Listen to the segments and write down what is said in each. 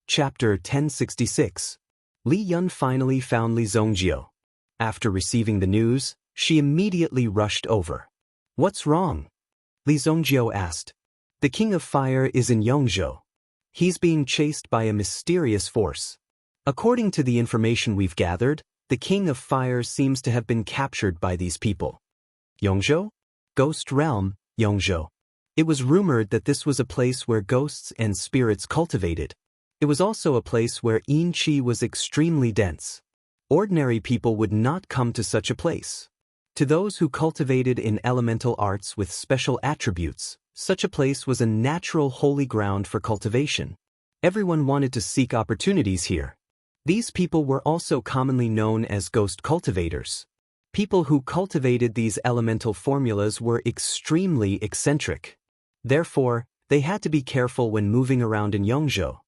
Chapter 1066. Li Yun finally found Li Zongjio. After receiving the news, she immediately rushed over. "What's wrong?" Li Zongjio asked. "The King of Fire is in Yongzhou. He's being chased by a mysterious force. According to the information we've gathered, the King of Fire seems to have been captured by these people." Yongzhou? Ghost Realm, Yongzhou. It was rumored that this was a place where ghosts and spirits cultivated. It was also a place where yin qi was extremely dense. Ordinary people would not come to such a place. To those who cultivated in elemental arts with special attributes, such a place was a natural holy ground for cultivation. Everyone wanted to seek opportunities here. These people were also commonly known as ghost cultivators. People who cultivated these elemental formulas were extremely eccentric. Therefore, they had to be careful when moving around in Yongzhou.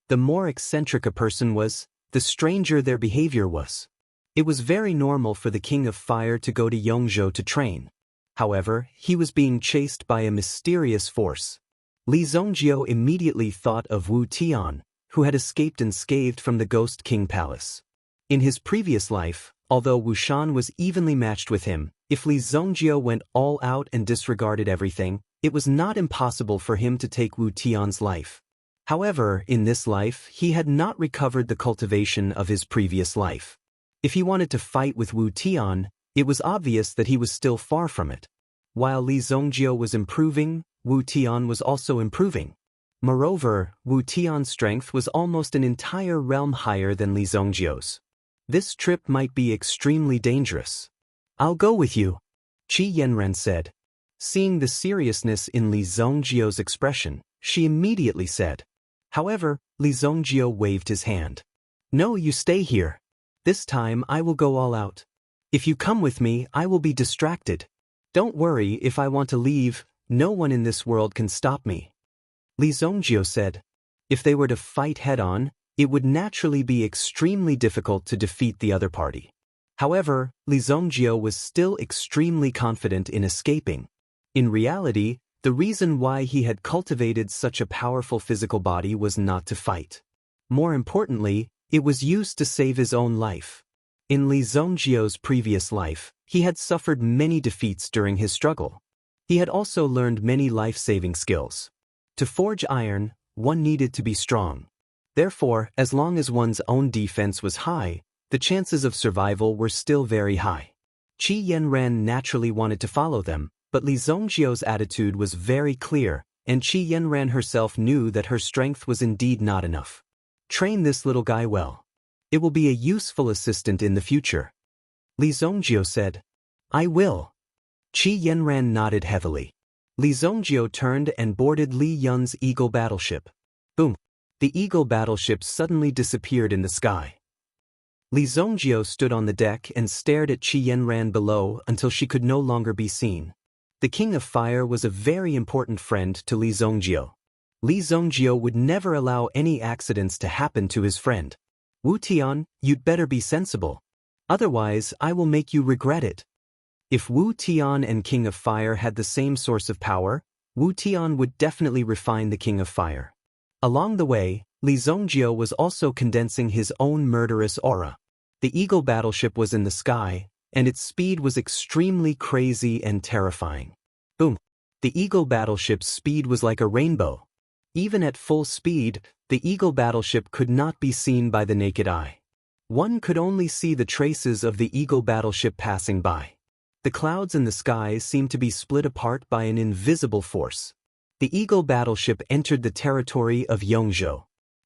The more eccentric a person was, the stranger their behavior was. It was very normal for the King of Fire to go to Yongzhou to train. However, he was being chased by a mysterious force. Li Zongjio immediately thought of Wu Tian, who had escaped unscathed from the Ghost King Palace. In his previous life, although Wu Shan was evenly matched with him, if Li Zongjio went all out and disregarded everything, it was not impossible for him to take Wu Tian's life. However, in this life, he had not recovered the cultivation of his previous life. If he wanted to fight with Wu Tian, it was obvious that he was still far from it. While Li Zongjio was improving, Wu Tian was also improving. Moreover, Wu Tian's strength was almost an entire realm higher than Li Zongjio's. This trip might be extremely dangerous. "I'll go with you," Qi Yanran said. Seeing the seriousness in Li Zongjio's expression, she immediately said. However, Li Zongjio waved his hand. "No, you stay here. This time I will go all out. If you come with me, I will be distracted. Don't worry, if I want to leave, no one in this world can stop me." Li Zongjio said. If they were to fight head-on, it would naturally be extremely difficult to defeat the other party. However, Li Zongjio was still extremely confident in escaping. In reality, the reason why he had cultivated such a powerful physical body was not to fight. More importantly, it was used to save his own life. In Li Zongjio's previous life, he had suffered many defeats during his struggle. He had also learned many life-saving skills. To forge iron, one needed to be strong. Therefore, as long as one's own defense was high, the chances of survival were still very high. Qi Yanran naturally wanted to follow them, but Li Zongjio's attitude was very clear, and Qi Yanran herself knew that her strength was indeed not enough. "Train this little guy well. It will be a useful assistant in the future," Li Zongjio said. "I will." Qi Yanran nodded heavily. Li Zongjio turned and boarded Li Yun's Eagle battleship. Boom! The Eagle battleship suddenly disappeared in the sky. Li Zongjio stood on the deck and stared at Qi Yanran below until she could no longer be seen. The King of Fire was a very important friend to Li Zongjio. Li Zongjio would never allow any accidents to happen to his friend. "Wu Tian, you'd better be sensible. Otherwise, I will make you regret it." If Wu Tian and King of Fire had the same source of power, Wu Tian would definitely refine the King of Fire. Along the way, Li Zongjio was also condensing his own murderous aura. The Eagle battleship was in the sky, and its speed was extremely crazy and terrifying. Boom! The Eagle battleship's speed was like a rainbow. Even at full speed, the Eagle battleship could not be seen by the naked eye. One could only see the traces of the Eagle battleship passing by. The clouds in the sky seemed to be split apart by an invisible force. The Eagle battleship entered the territory of Yongzhou.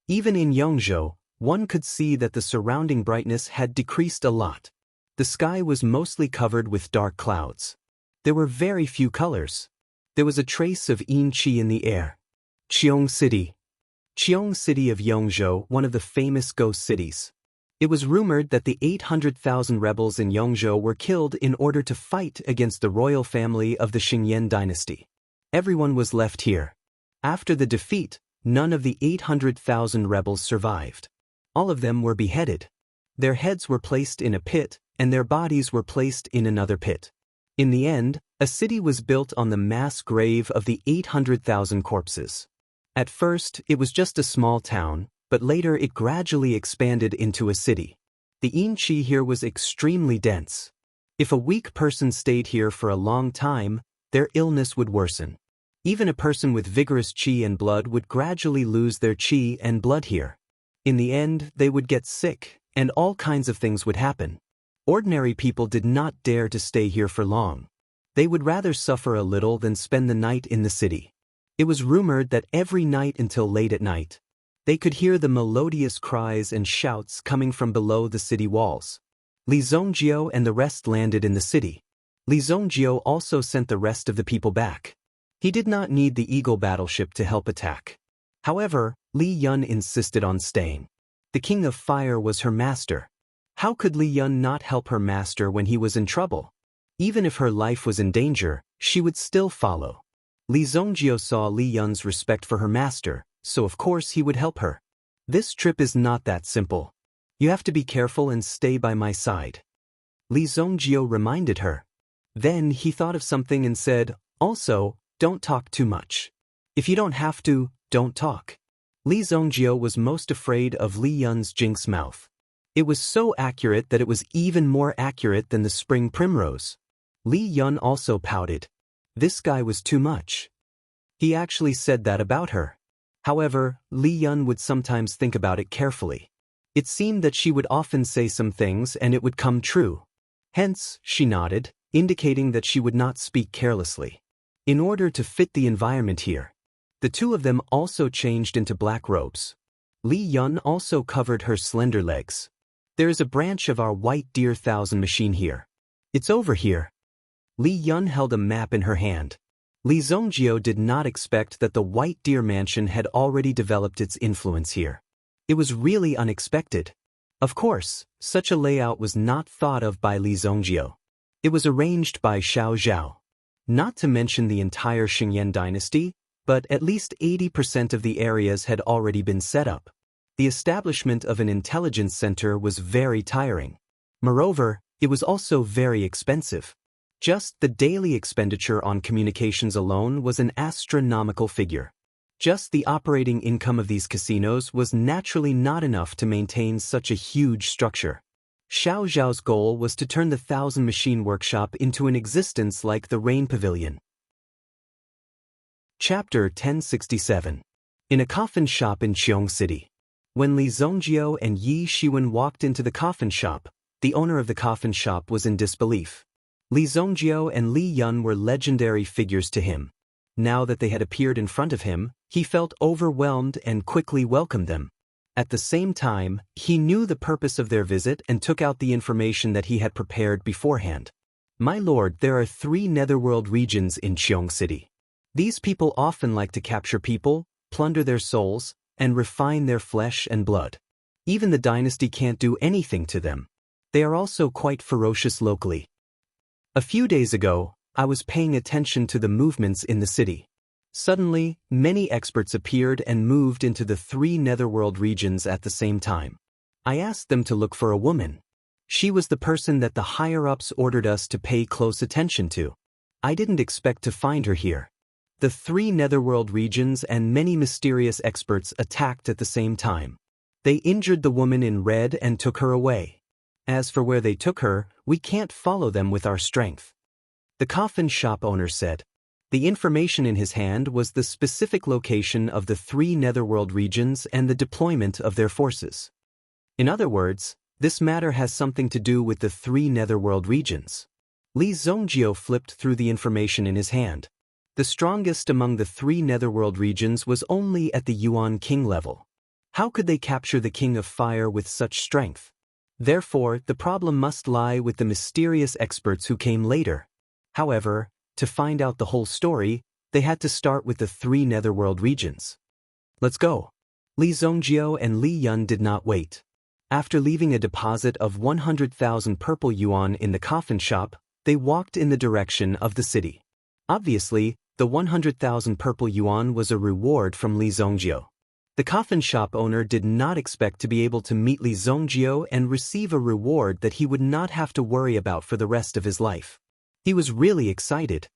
Even in Yongzhou, one could see that the surrounding brightness had decreased a lot. The sky was mostly covered with dark clouds. There were very few colors. There was a trace of yin qi in the air. Qiong City. Qiong City of Yongzhou, one of the famous ghost cities. It was rumored that the 800,000 rebels in Yongzhou were killed in order to fight against the royal family of the Xingyan dynasty. Everyone was left here. After the defeat, none of the 800,000 rebels survived. All of them were beheaded. Their heads were placed in a pit, and their bodies were placed in another pit. In the end, a city was built on the mass grave of the 800,000 corpses. At first, it was just a small town, but later it gradually expanded into a city. The qi here was extremely dense. If a weak person stayed here for a long time, their illness would worsen. Even a person with vigorous qi and blood would gradually lose their qi and blood here. In the end, they would get sick, and all kinds of things would happen. Ordinary people did not dare to stay here for long. They would rather suffer a little than spend the night in the city. It was rumored that every night until late at night, they could hear the melodious cries and shouts coming from below the city walls. Li Zongjio and the rest landed in the city. Li Zongjio also sent the rest of the people back. He did not need the Eagle battleship to help attack. However, Li Yun insisted on staying. The King of Fire was her master. How could Li Yun not help her master when he was in trouble? Even if her life was in danger, she would still follow. Li Zongjio saw Li Yun's respect for her master, so of course he would help her. This trip is not that simple. You have to be careful and stay by my side. Li Zongjio reminded her. Then he thought of something and said, also, don't talk too much. If you don't have to, don't talk. Li Zongjio was most afraid of Li Yun's jinx mouth. It was so accurate that it was even more accurate than the spring primrose. Li Yun also pouted. This guy was too much. He actually said that about her. However, Li Yun would sometimes think about it carefully. It seemed that she would often say some things and it would come true. Hence, she nodded, indicating that she would not speak carelessly. In order to fit the environment here, the two of them also changed into black robes. Li Yun also covered her slender legs. There is a branch of our White Deer 1000 machine here. It's over here. Li Yun held a map in her hand. Li Zongjio did not expect that the White Deer mansion had already developed its influence here. It was really unexpected. Of course, such a layout was not thought of by Li Zongjio. It was arranged by Xiao Zhao. Not to mention the entire Xingyan dynasty, but at least 80% of the areas had already been set up. The establishment of an intelligence center was very tiring. Moreover, it was also very expensive. Just the daily expenditure on communications alone was an astronomical figure. Just the operating income of these casinos was naturally not enough to maintain such a huge structure. Xiao Zhao's goal was to turn the 1000 machine workshop into an existence like the Rain Pavilion. Chapter 1067. In a coffin shop in Qiong City. When Li Zongjio and Yi Shiwen walked into the coffin shop, the owner of the coffin shop was in disbelief. Li Zongjio and Li Yun were legendary figures to him. Now that they had appeared in front of him, he felt overwhelmed and quickly welcomed them. At the same time, he knew the purpose of their visit and took out the information that he had prepared beforehand. My lord, there are 3 netherworld regions in Qiong City. These people often like to capture people, plunder their souls, and refine their flesh and blood. Even the dynasty can't do anything to them. They are also quite ferocious locally. A few days ago, I was paying attention to the movements in the city. Suddenly, many experts appeared and moved into the 3 netherworld regions at the same time. I asked them to look for a woman. She was the person that the higher-ups ordered us to pay close attention to. I didn't expect to find her here. The 3 netherworld regions and many mysterious experts attacked at the same time. They injured the woman in red and took her away. As for where they took her, we can't follow them with our strength. The coffin shop owner said. The information in his hand was the specific location of the 3 netherworld regions and the deployment of their forces. In other words, this matter has something to do with the 3 netherworld regions. Li Zongjio flipped through the information in his hand. The strongest among the 3 netherworld regions was only at the Yuan King level. How could they capture the King of Fire with such strength? Therefore, the problem must lie with the mysterious experts who came later. However, to find out the whole story, they had to start with the 3 netherworld regions. Let's go. Li Zongjio and Li Yun did not wait. After leaving a deposit of 100,000 purple yuan in the coffin shop, they walked in the direction of the city. Obviously, the 100,000 purple yuan was a reward from Li Zongjio. The coffin shop owner did not expect to be able to meet Li Zongjio and receive a reward that he would not have to worry about for the rest of his life. He was really excited.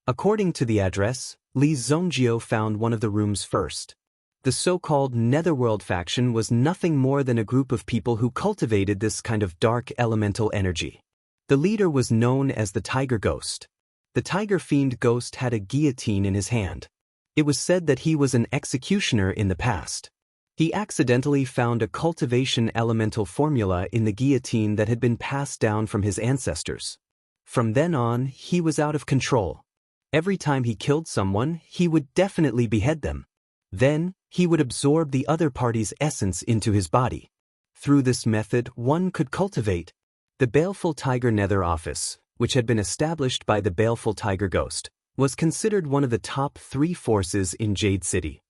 According to the address, Li Zongjio found one of the rooms first. The so-called Netherworld faction was nothing more than a group of people who cultivated this kind of dark elemental energy. The leader was known as the Tiger Ghost. The Tiger Fiend Ghost had a guillotine in his hand. It was said that he was an executioner in the past. He accidentally found a cultivation elemental formula in the guillotine that had been passed down from his ancestors. From then on, he was out of control. Every time he killed someone, he would definitely behead them. Then, he would absorb the other party's essence into his body. Through this method, one could cultivate. The Baleful Tiger Nether Office, which had been established by the Baleful Tiger Ghost, was considered one of the top 3 forces in Jade City.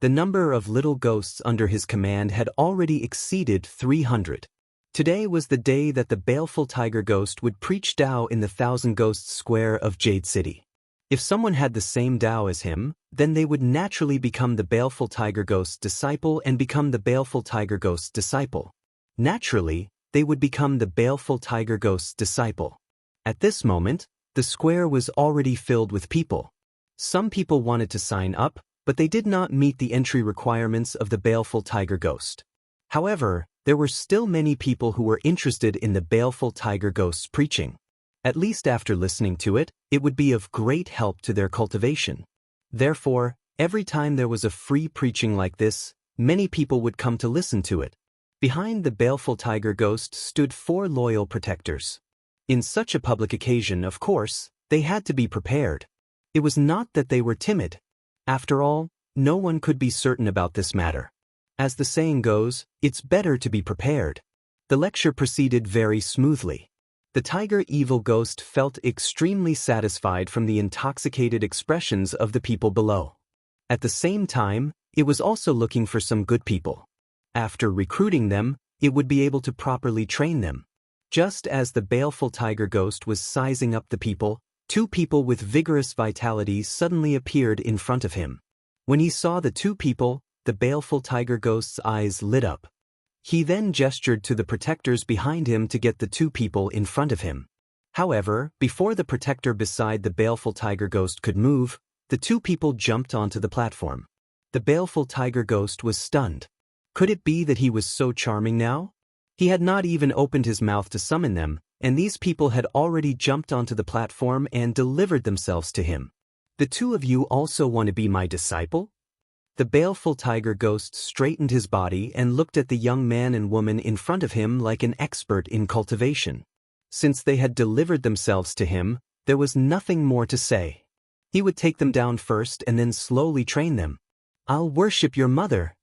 The number of little ghosts under his command had already exceeded 300. Today was the day that the Baleful Tiger Ghost would preach Tao in the Thousand Ghosts Square of Jade City. If someone had the same Tao as him, then they would naturally become the Baleful Tiger Ghost's disciple and become the Baleful Tiger Ghost's disciple. Naturally, they would become the Baleful Tiger Ghost's disciple. At this moment, the square was already filled with people. Some people wanted to sign up, but they did not meet the entry requirements of the Baleful Tiger Ghost. However, there were still many people who were interested in the Baleful Tiger Ghost's preaching. At least after listening to it, it would be of great help to their cultivation. Therefore, every time there was a free preaching like this, many people would come to listen to it. Behind the Baleful Tiger Ghost stood 4 loyal protectors. In such a public occasion, of course, they had to be prepared. It was not that they were timid. After all, no one could be certain about this matter. As the saying goes, it's better to be prepared. The lecture proceeded very smoothly. The Tiger Evil Ghost felt extremely satisfied from the intoxicated expressions of the people below. At the same time, it was also looking for some good people. After recruiting them, it would be able to properly train them. Just as the Baleful Tiger Ghost was sizing up the people, 2 people with vigorous vitality suddenly appeared in front of him. When he saw the 2 people, the Baleful Tiger Ghost's eyes lit up. He then gestured to the protectors behind him to get the 2 people in front of him. However, before the protector beside the Baleful Tiger Ghost could move, the 2 people jumped onto the platform. The Baleful Tiger Ghost was stunned. Could it be that he was so charming now? He had not even opened his mouth to summon them, and these people had already jumped onto the platform and delivered themselves to him. The 2 of you also want to be my disciple? The Baleful Tiger Ghost straightened his body and looked at the young man and woman in front of him like an expert in cultivation. Since they had delivered themselves to him, there was nothing more to say. He would take them down first and then slowly train them. I'll worship your mother.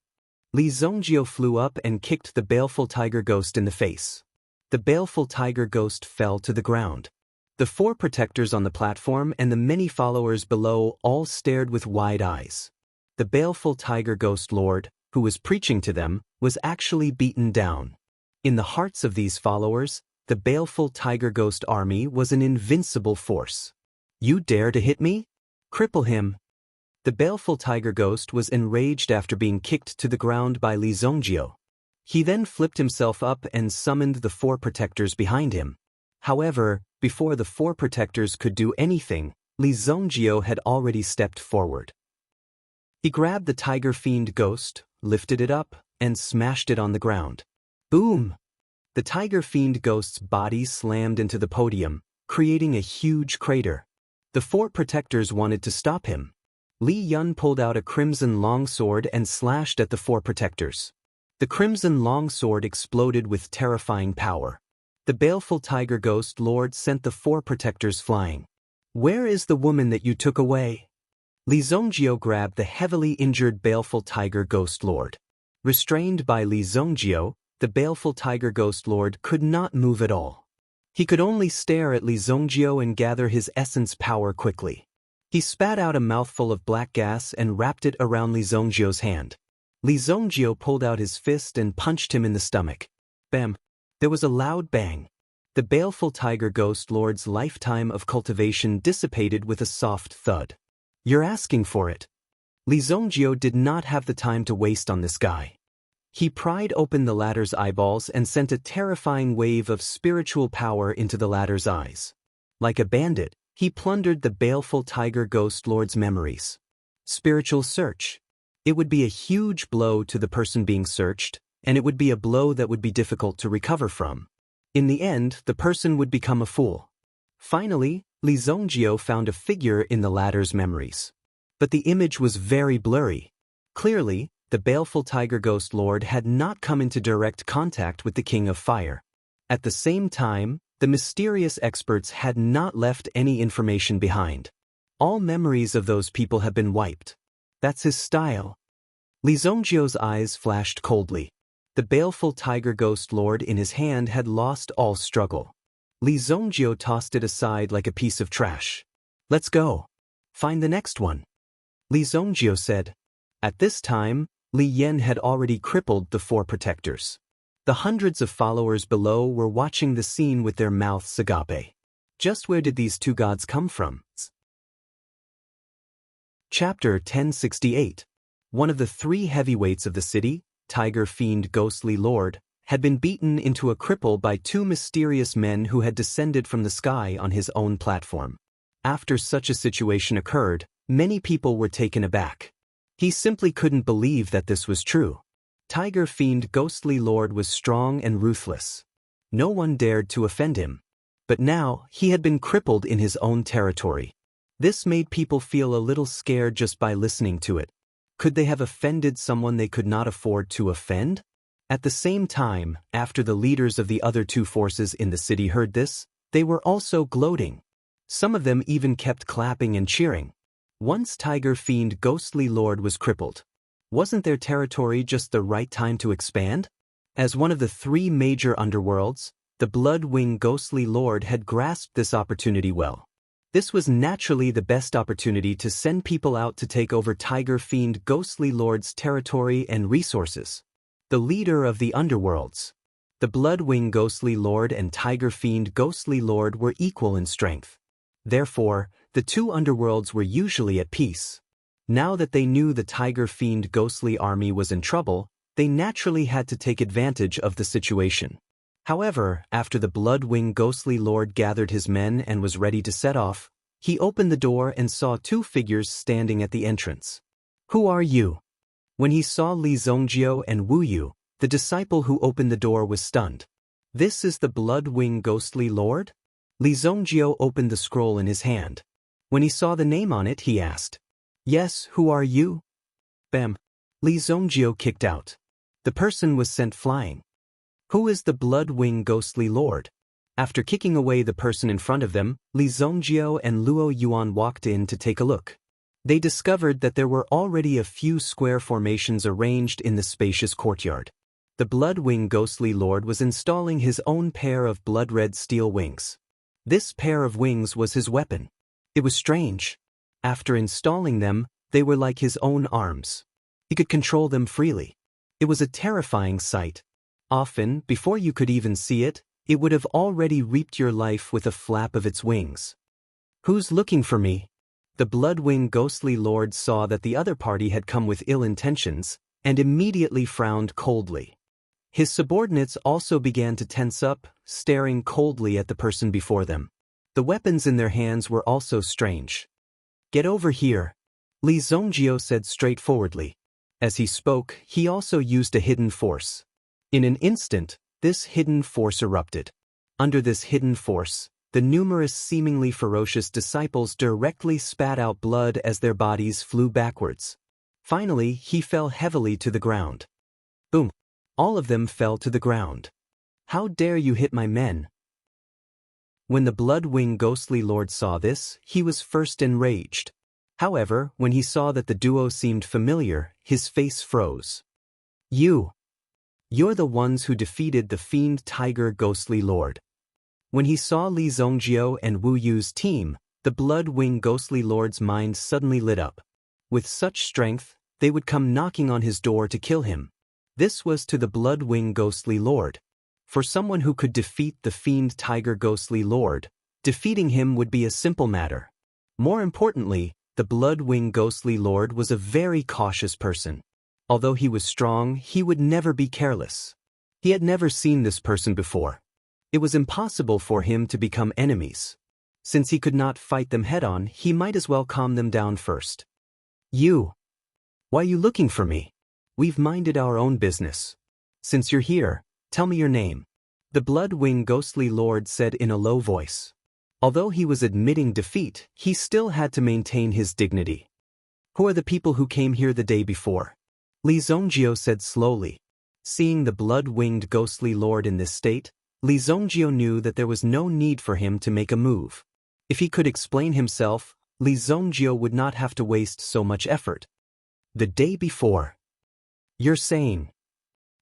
Li Zongjio flew up and kicked the Baleful Tiger Ghost in the face. The Baleful Tiger Ghost fell to the ground. The 4 protectors on the platform and the many followers below all stared with wide eyes. The Baleful Tiger Ghost Lord, who was preaching to them, was actually beaten down. In the hearts of these followers, the Baleful Tiger Ghost army was an invincible force. You dare to hit me? Cripple him. The Baleful Tiger Ghost was enraged after being kicked to the ground by Li Zongjio. He then flipped himself up and summoned the 4 protectors behind him. However, before the 4 protectors could do anything, Li Zongjio had already stepped forward. He grabbed the Tiger Fiend Ghost, lifted it up, and smashed it on the ground. Boom! The Tiger Fiend Ghost's body slammed into the podium, creating a huge crater. The 4 protectors wanted to stop him. Li Yun pulled out a crimson longsword and slashed at the 4 protectors. The crimson longsword exploded with terrifying power. The Baleful Tiger Ghost Lord sent the 4 protectors flying. Where is the woman that you took away? Li Zongjio grabbed the heavily injured Baleful Tiger Ghost Lord. Restrained by Li Zongjio, the Baleful Tiger Ghost Lord could not move at all. He could only stare at Li Zongjio and gather his essence power quickly. He spat out a mouthful of black gas and wrapped it around Li Zongjio's hand. Li Zongjio pulled out his fist and punched him in the stomach. Bam! There was a loud bang. The Baleful Tiger Ghost Lord's lifetime of cultivation dissipated with a soft thud. You're asking for it. Li Zongjio did not have the time to waste on this guy. He pried open the latter's eyeballs and sent a terrifying wave of spiritual power into the latter's eyes. Like a bandit, he plundered the Baleful Tiger Ghost Lord's memories. Spiritual search. It would be a huge blow to the person being searched, and it would be a blow that would be difficult to recover from. In the end, the person would become a fool. Finally, Li Zongjio found a figure in the latter's memories. But the image was very blurry. Clearly, the baleful tiger ghost lord had not come into direct contact with the King of Fire. At the same time, the mysterious experts had not left any information behind. All memories of those people have been wiped. That's his style. Li Zongjio's eyes flashed coldly. The baleful tiger ghost lord in his hand had lost all struggle. Li Zongjio tossed it aside like a piece of trash. Let's go. Find the next one. Li Zongjio said. At this time, Li Yan had already crippled the 4 protectors. The hundreds of followers below were watching the scene with their mouths agape. Just where did these 2 gods come from? Chapter 1068. One of the 3 heavyweights of the city, Tiger Fiend Ghostly Lord, had been beaten into a cripple by 2 mysterious men who had descended from the sky on his own platform. After such a situation occurred, many people were taken aback. He simply couldn't believe that this was true. Tiger Fiend Ghostly Lord was strong and ruthless. No one dared to offend him. But now, he had been crippled in his own territory. This made people feel a little scared just by listening to it. Could they have offended someone they could not afford to offend? At the same time, after the leaders of the other 2 forces in the city heard this, they were also gloating. Some of them even kept clapping and cheering. Once Tiger Fiend Ghostly Lord was crippled, wasn't their territory just the right time to expand? As one of the 3 major underworlds, the Bloodwing Ghostly Lord had grasped this opportunity well. This was naturally the best opportunity to send people out to take over Tiger Fiend Ghostly Lord's territory and resources. The leader of the underworlds. The Bloodwing Ghostly Lord and Tiger Fiend Ghostly Lord were equal in strength. Therefore, the 2 underworlds were usually at peace. Now that they knew the Tiger Fiend Ghostly army was in trouble, they naturally had to take advantage of the situation. However, after the Bloodwing Ghostly Lord gathered his men and was ready to set off, he opened the door and saw 2 figures standing at the entrance. Who are you? When he saw Li Zongjio and Wu Yu, the disciple who opened the door was stunned. This is the Bloodwing Ghostly Lord? Li Zongjio opened the scroll in his hand. When he saw the name on it, he asked, Yes, who are you? Bam. Li Zongjio kicked out. The person was sent flying. Who is the Bloodwing Ghostly Lord? After kicking away the person in front of them, Li Zongjio and Luo Yuan walked in to take a look. They discovered that there were already a few square formations arranged in the spacious courtyard. The Bloodwing Ghostly Lord was installing his own pair of blood-red steel wings. This pair of wings was his weapon. It was strange. After installing them, they were like his own arms. He could control them freely. It was a terrifying sight. Often, before you could even see it, it would have already reaped your life with a flap of its wings. Who's looking for me? The Bloodwing Ghostly Lord saw that the other party had come with ill intentions, and immediately frowned coldly. His subordinates also began to tense up, staring coldly at the person before them. The weapons in their hands were also strange. Get over here, Li Zongjio said straightforwardly. As he spoke, he also used a hidden force. In an instant, this hidden force erupted. Under this hidden force, the numerous seemingly ferocious disciples directly spat out blood as their bodies flew backwards. Finally, he fell heavily to the ground. Boom! All of them fell to the ground. How dare you hit my men? When the Bloodwing Ghostly Lord saw this, he was first enraged. However, when he saw that the duo seemed familiar, his face froze. You're the ones who defeated the Fiend Tiger Ghostly Lord. When he saw Li Zongjio and Wu Yu's team, the Bloodwing Ghostly Lord's mind suddenly lit up. With such strength, they would come knocking on his door to kill him. This was to the Bloodwing Ghostly Lord. For someone who could defeat the Fiend Tiger Ghostly Lord, defeating him would be a simple matter. More importantly, the Bloodwing Ghostly Lord was a very cautious person. Although he was strong, he would never be careless. He had never seen this person before. It was impossible for him to become enemies. Since he could not fight them head-on, he might as well calm them down first. Why are you looking for me? We've minded our own business. Since you're here, tell me your name. The blood-winged ghostly lord said in a low voice. Although he was admitting defeat, he still had to maintain his dignity. Who are the people who came here the day before? Li Zongjio said slowly. Seeing the blood-winged ghostly lord in this state, Li Zongjio knew that there was no need for him to make a move. If he could explain himself, Li Zongjio would not have to waste so much effort. The day before. You're saying.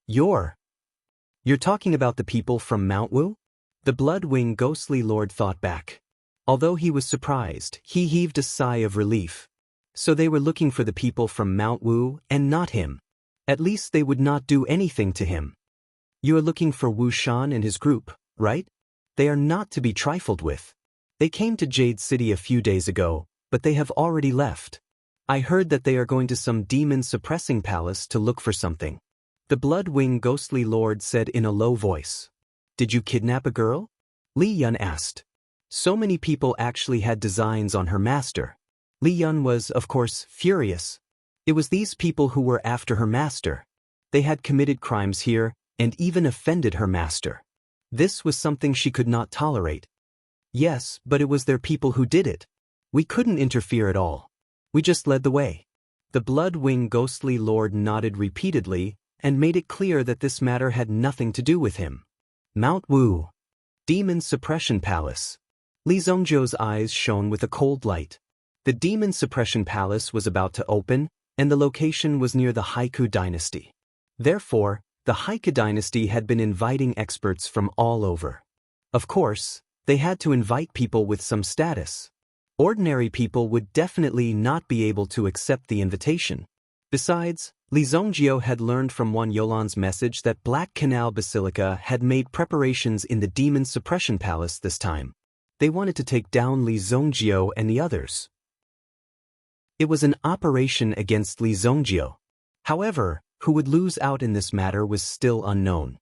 You're talking about the people from Mount Wu? The blood-winged ghostly lord thought back. Although he was surprised, he heaved a sigh of relief. So they were looking for the people from Mount Wu and not him. At least they would not do anything to him. You are looking for Wu Shan and his group, right? They are not to be trifled with. They came to Jade City a few days ago, but they have already left. I heard that they are going to some demon-suppressing palace to look for something. The blood-winged ghostly lord said in a low voice. Did you kidnap a girl? Li Yun asked. So many people actually had designs on her master. Li Yun was, of course, furious. It was these people who were after her master. They had committed crimes here and even offended her master. This was something she could not tolerate. Yes, but it was their people who did it. We couldn't interfere at all. We just led the way. The blood-winged ghostly lord nodded repeatedly and made it clear that this matter had nothing to do with him. Mount Wu. Demon Suppression Palace. Li Zongjio's eyes shone with a cold light. The Demon Suppression Palace was about to open, and the location was near the Haiku dynasty. Therefore, the Haiku dynasty had been inviting experts from all over. Of course, they had to invite people with some status. Ordinary people would definitely not be able to accept the invitation. Besides, Li Zongjio had learned from Wan Yolan's message that Black Canal Basilica had made preparations in the Demon Suppression Palace this time. They wanted to take down Li Zongjio and the others. It was an operation against Li Zongjio. However, who would lose out in this matter was still unknown.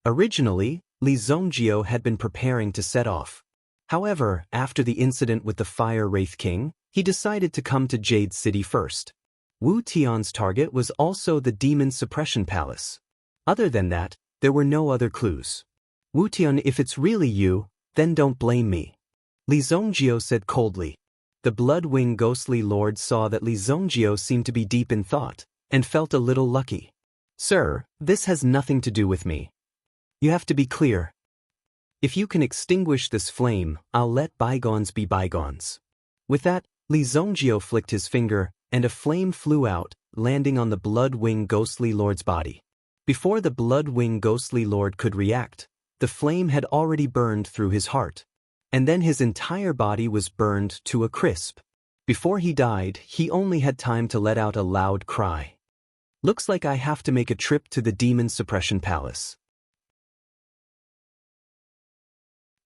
Originally, Li Zongjio had been preparing to set off. However, after the incident with the Fire Wraith King, he decided to come to Jade City first. Wu Tian's target was also the Demon Suppression Palace. Other than that, there were no other clues. Wu Tian, if it's really you, then don't blame me. Li Zongjio said coldly. The blood-winged ghostly lord saw that Li Zongjio seemed to be deep in thought, and felt a little lucky. Sir, this has nothing to do with me. You have to be clear. If you can extinguish this flame, I'll let bygones be bygones. With that, Li Zongjio flicked his finger, and a flame flew out, landing on the blood-winged ghostly lord's body. Before the blood-winged ghostly lord could react, the flame had already burned through his heart. And then his entire body was burned to a crisp. Before he died, he only had time to let out a loud cry. Looks like I have to make a trip to the Demon Suppression Palace.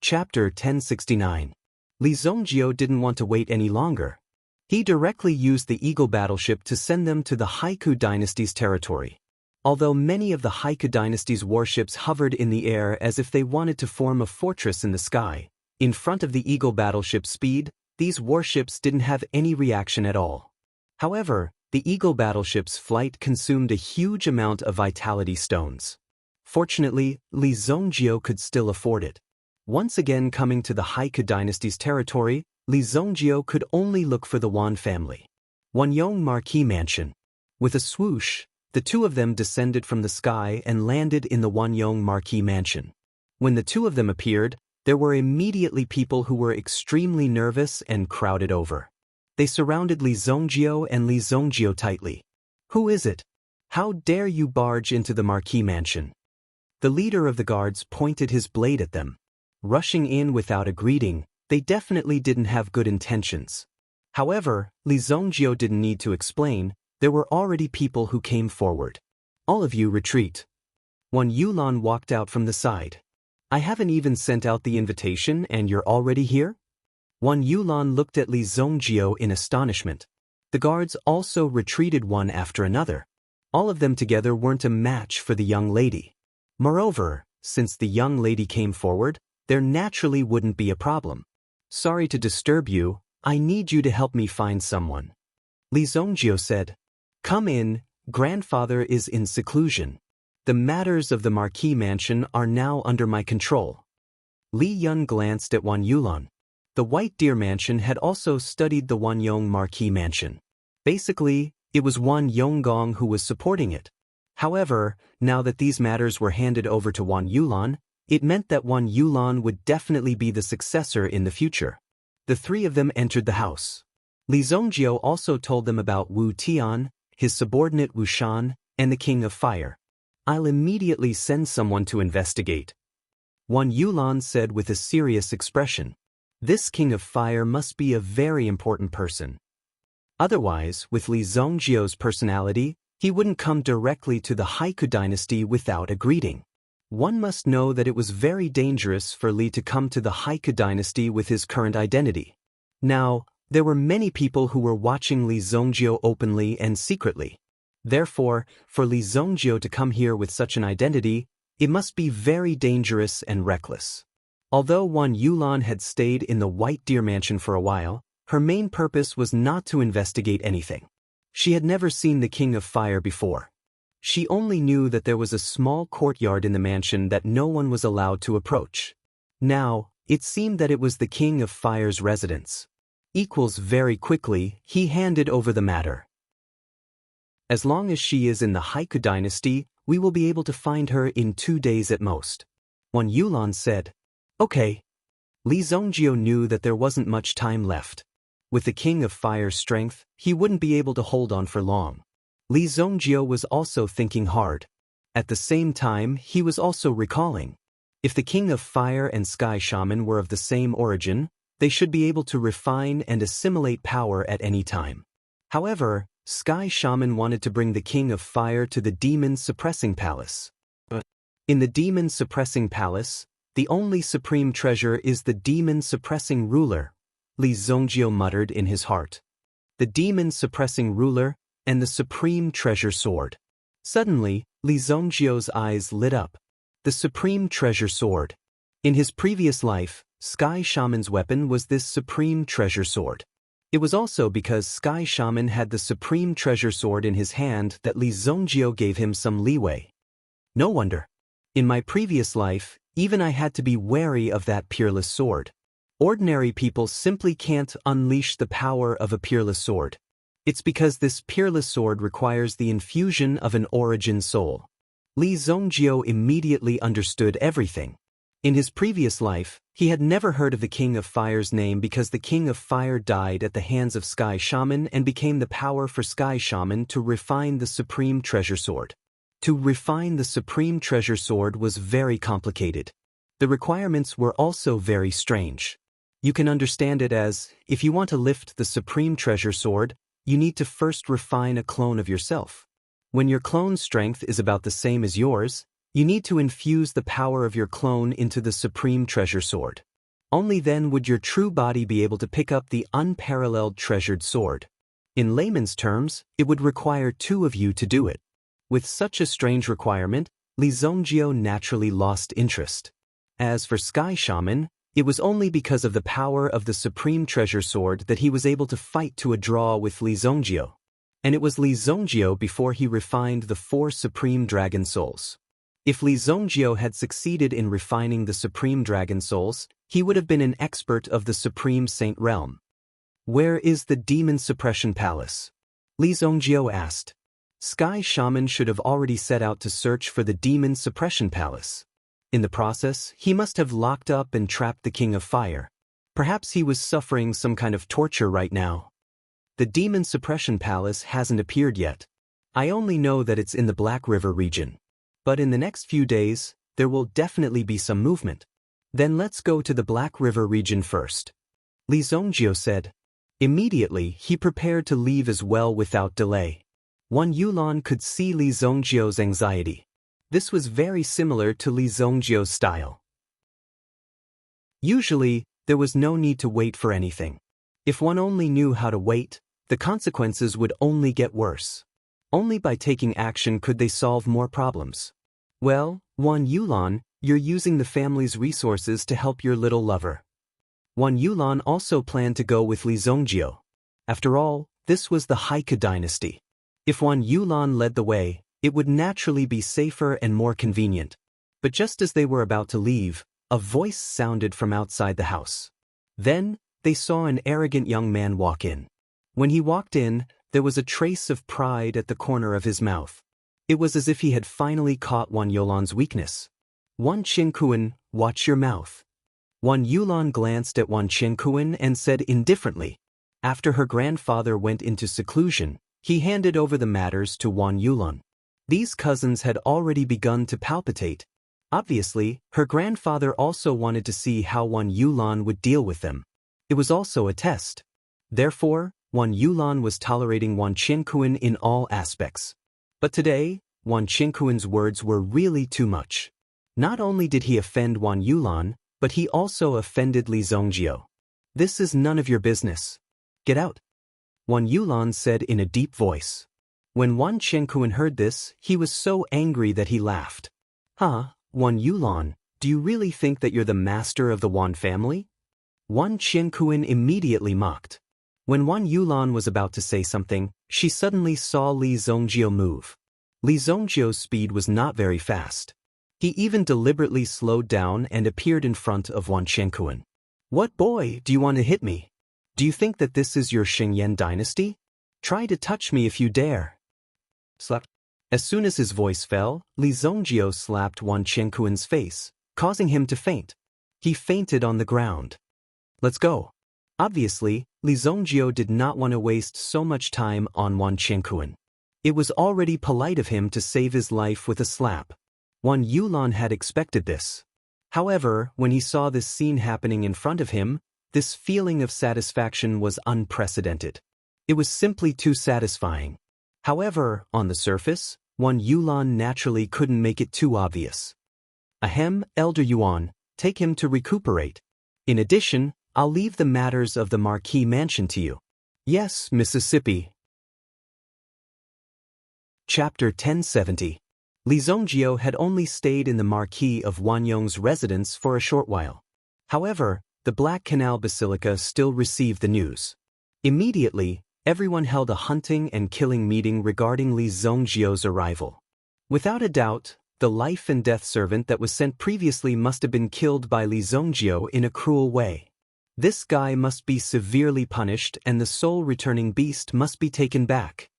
Chapter 1069. Li Zongjio didn't want to wait any longer. He directly used the Eagle battleship to send them to the Haiku dynasty's territory. Although many of the Haiku dynasty's warships hovered in the air as if they wanted to form a fortress in the sky, in front of the Eagle battleship's speed, these warships didn't have any reaction at all. However, the Eagle battleship's flight consumed a huge amount of vitality stones. Fortunately, Li Zongjio could still afford it. Once again coming to the Haiku dynasty's territory, Li Zongjio could only look for the Wan family. Wanyong Marquis Mansion. With a swoosh, the two of them descended from the sky and landed in the Wanyong Marquis Mansion. When the two of them appeared, there were immediately people who were extremely nervous and crowded over. They surrounded Li Zongjio and Li Zongjio tightly. Who is it? How dare you barge into the Marquis Mansion? The leader of the guards pointed his blade at them. Rushing in without a greeting, they definitely didn't have good intentions. However, Li Zongjio didn't need to explain, there were already people who came forward. All of you retreat. Wan Yulan walked out from the side. I haven't even sent out the invitation and you're already here? Wan Yulan looked at Li Zongjio in astonishment. The guards also retreated one after another. All of them together weren't a match for the young lady. Moreover, since the young lady came forward, there naturally wouldn't be a problem. Sorry to disturb you, I need you to help me find someone. Li Zongjio said. Come in, grandfather is in seclusion. The matters of the Marquis mansion are now under my control. Li Yun glanced at Wan Yulan. The White Deer mansion had also studied the Wanyong Marquis mansion. Basically, it was Wan Yonggong who was supporting it. However, now that these matters were handed over to Wan Yulan, it meant that Wan Yulan would definitely be the successor in the future. The three of them entered the house. Li Zongjio also told them about Wu Tian, his subordinate Wu Shan, and the King of Fire. I'll immediately send someone to investigate. Wan Yulan said with a serious expression. This King of Fire must be a very important person. Otherwise, with Li Zongjio's personality, he wouldn't come directly to the Haiku dynasty without a greeting. One must know that it was very dangerous for Li to come to the Haiku dynasty with his current identity. Now, there were many people who were watching Li Zongjio openly and secretly. Therefore, for Li Zongjio to come here with such an identity, it must be very dangerous and reckless. Although Wan Yulan had stayed in the White Deer mansion for a while, her main purpose was not to investigate anything. She had never seen the King of Fire before. She only knew that there was a small courtyard in the mansion that no one was allowed to approach. Now, it seemed that it was the King of Fire's residence. Very quickly, he handed over the matter. As long as she is in the Haiku dynasty, we will be able to find her in 2 days at most. Wan Yulan said. Okay. Li Zongjio knew that there wasn't much time left. With the King of Fire's strength, he wouldn't be able to hold on for long. Li Zongjio was also thinking hard. At the same time, he was also recalling. If the King of Fire and Sky Shaman were of the same origin, they should be able to refine and assimilate power at any time. However, Sky Shaman wanted to bring the King of Fire to the Demon Suppressing Palace. In the Demon Suppressing Palace, the only supreme treasure is the Demon Suppressing Ruler, Li Zongjio muttered in his heart. The Demon Suppressing Ruler and the Supreme Treasure Sword. Suddenly, Li Zongjio's eyes lit up. The Supreme Treasure Sword. In his previous life, Sky Shaman's weapon was this Supreme Treasure Sword. It was also because Sky Shaman had the Supreme Treasure Sword in his hand that Li Zongjio gave him some leeway. No wonder. In my previous life, even I had to be wary of that peerless sword. Ordinary people simply can't unleash the power of a peerless sword. It's because this peerless sword requires the infusion of an origin soul. Li Zongjio immediately understood everything. In his previous life, he had never heard of the King of Fire's name because the King of Fire died at the hands of Sky Shaman and became the power for Sky Shaman to refine the Supreme Treasure Sword. To refine the Supreme Treasure Sword was very complicated. The requirements were also very strange. You can understand it as, if you want to lift the Supreme Treasure Sword, you need to first refine a clone of yourself. When your clone's strength is about the same as yours, you need to infuse the power of your clone into the Supreme Treasure Sword. Only then would your true body be able to pick up the unparalleled treasured sword. In layman's terms, it would require 2 of you to do it. With such a strange requirement, Li Zongjio naturally lost interest. As for Sky Shaman, it was only because of the power of the Supreme Treasure Sword that he was able to fight to a draw with Li Zongjio. And it was Li Zongjio before he refined the 4 Supreme Dragon Souls. If Li Zongjio had succeeded in refining the Supreme Dragon Souls, he would have been an expert of the Supreme Saint Realm. Where is the Demon Suppression Palace? Li Zongjio asked. Sky Shaman should have already set out to search for the Demon Suppression Palace. In the process, he must have locked up and trapped the King of Fire. Perhaps he was suffering some kind of torture right now. The Demon Suppression Palace hasn't appeared yet. I only know that it's in the Black River region. But in the next few days, there will definitely be some movement. Then let's go to the Black River region first. Li Zongjio said. Immediately, he prepared to leave as well without delay. Wan Yulan could see Li Zongjio's anxiety. This was very similar to Li Zongjio's style. Usually, there was no need to wait for anything. If one only knew how to wait, the consequences would only get worse. Only by taking action could they solve more problems. Well, Wan Yulan, you're using the family's resources to help your little lover. Wan Yulan also planned to go with Li Zongjio. After all, this was the Haiku dynasty. If Wan Yulan led the way, it would naturally be safer and more convenient. But just as they were about to leave, a voice sounded from outside the house. Then, they saw an arrogant young man walk in. When he walked in, there was a trace of pride at the corner of his mouth. It was as if he had finally caught Wan Yulan's weakness. Wan Qingkuan, watch your mouth. Wan Yulan glanced at Wan Qingkuan and said indifferently. After her grandfather went into seclusion, he handed over the matters to Wan Yulan. These cousins had already begun to palpitate. Obviously, her grandfather also wanted to see how Wan Yulan would deal with them. It was also a test. Therefore, Wan Yulan was tolerating Wan Qingkuan in all aspects. But today, Wan Qingkuan's words were really too much. Not only did he offend Wan Yulan, but he also offended Li Zongjio. This is none of your business. Get out. Wan Yulan said in a deep voice. When Wan Qingkuan heard this, he was so angry that he laughed. Huh, Wan Yulan, do you really think that you're the master of the Wan family? Wan Qingkuan immediately mocked. When Wan Yulan was about to say something, she suddenly saw Li Zongjio move. Li Zongjio's speed was not very fast. He even deliberately slowed down and appeared in front of Wan Qingkuan. What boy, do you want to hit me? Do you think that this is your Xingyan dynasty? Try to touch me if you dare. Slap. As soon as his voice fell, Li Zongjio slapped Wan Qingkuan's face, causing him to faint. He fainted on the ground. Let's go. Obviously, Li Zongjio did not want to waste so much time on Wan Qingkuan. It was already polite of him to save his life with a slap. Wan Yulan had expected this. However, when he saw this scene happening in front of him, this feeling of satisfaction was unprecedented. It was simply too satisfying. However, on the surface, Wan Yulan naturally couldn't make it too obvious. Ahem, Elder Yuan, take him to recuperate. In addition, I'll leave the matters of the Marquis Mansion to you. Yes, Mississippi. Chapter 1070. Li Zongjio had only stayed in the Marquis of Wanyong's residence for a short while. However, the Black Canal Basilica still received the news. Immediately, everyone held a hunting and killing meeting regarding Li Zongjio's arrival. Without a doubt, the life and death servant that was sent previously must have been killed by Li Zongjio in a cruel way. This guy must be severely punished and the soul-returning beast must be taken back.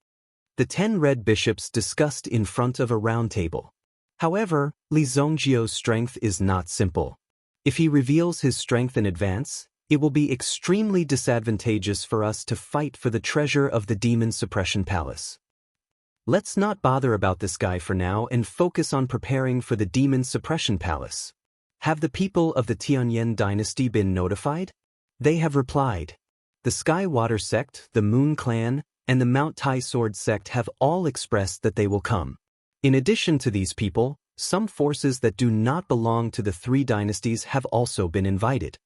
The 10 red bishops discussed in front of a round table. However, Li Zongjio's strength is not simple. If he reveals his strength in advance, it will be extremely disadvantageous for us to fight for the treasure of the Demon Suppression Palace. Let's not bother about this guy for now and focus on preparing for the Demon Suppression Palace. Have the people of the Tianyan dynasty been notified? They have replied. The Sky Water sect, the Moon Clan, and the Mount Tai Sword sect have all expressed that they will come. In addition to these people, some forces that do not belong to the 3 dynasties have also been invited.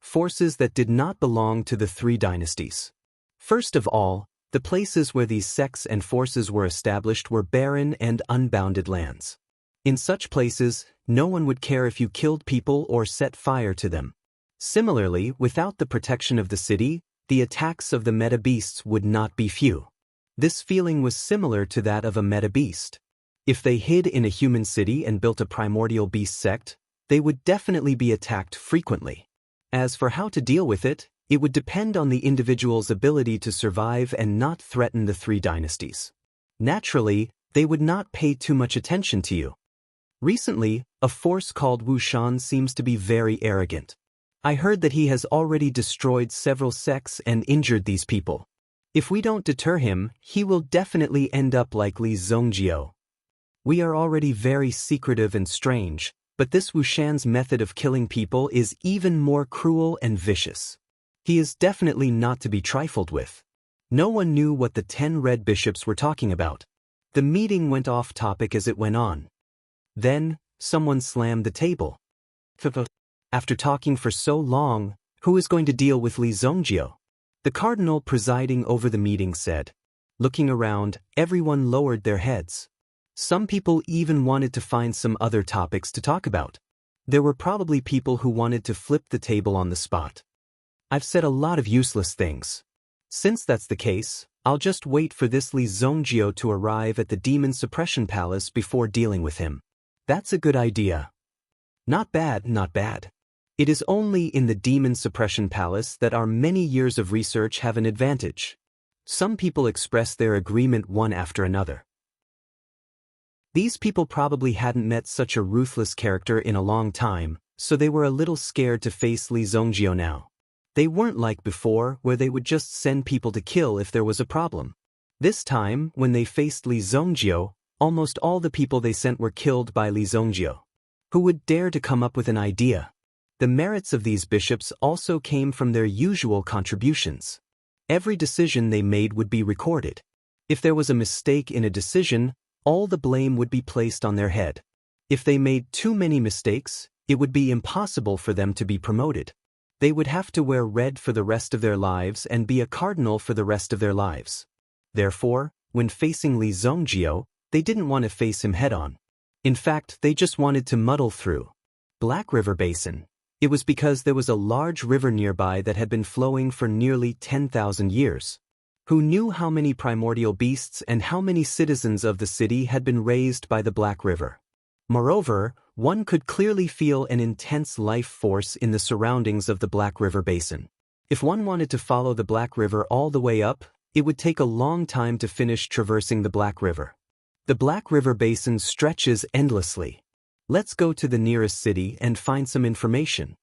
Forces that did not belong to the 3 dynasties. First of all, the places where these sects and forces were established were barren and unbounded lands. In such places, no one would care if you killed people or set fire to them. Similarly, without the protection of the city, the attacks of the meta beasts would not be few. This feeling was similar to that of a meta beast. If they hid in a human city and built a primordial beast sect, they would definitely be attacked frequently. As for how to deal with it, it would depend on the individual's ability to survive and not threaten the 3 dynasties. Naturally, they would not pay too much attention to you. Recently, a force called Wushan seems to be very arrogant. I heard that he has already destroyed several sects and injured these people. If we don't deter him, he will definitely end up like Li Zongjio. We are already very secretive and strange, but this Wushan's method of killing people is even more cruel and vicious. He is definitely not to be trifled with. No one knew what the 10 red bishops were talking about. The meeting went off topic as it went on. Then, someone slammed the table. After talking for so long, who is going to deal with Li Zongjio? The cardinal presiding over the meeting said. Looking around, everyone lowered their heads. Some people even wanted to find some other topics to talk about. There were probably people who wanted to flip the table on the spot. I've said a lot of useless things. Since that's the case, I'll just wait for this Li Zongjio to arrive at the Demon Suppression Palace before dealing with him. That's a good idea. Not bad, not bad. It is only in the Demon Suppression Palace that our many years of research have an advantage. Some people express their agreement one after another. These people probably hadn't met such a ruthless character in a long time, so they were a little scared to face Li Zongjio now. They weren't like before, where they would just send people to kill if there was a problem. This time, when they faced Li Zongjio, almost all the people they sent were killed by Li Zongjio. Who would dare to come up with an idea? The merits of these bishops also came from their usual contributions. Every decision they made would be recorded. If there was a mistake in a decision, all the blame would be placed on their head. If they made too many mistakes, it would be impossible for them to be promoted. They would have to wear red for the rest of their lives and be a cardinal for the rest of their lives. Therefore, when facing Li Zongjio, they didn't want to face him head-on. In fact, they just wanted to muddle through. Black River Basin. It was because there was a large river nearby that had been flowing for nearly 10,000 years. Who knew how many primordial beasts and how many citizens of the city had been raised by the Black River? Moreover, one could clearly feel an intense life force in the surroundings of the Black River Basin. If one wanted to follow the Black River all the way up, it would take a long time to finish traversing the Black River. The Black River Basin stretches endlessly. Let's go to the nearest city and find some information.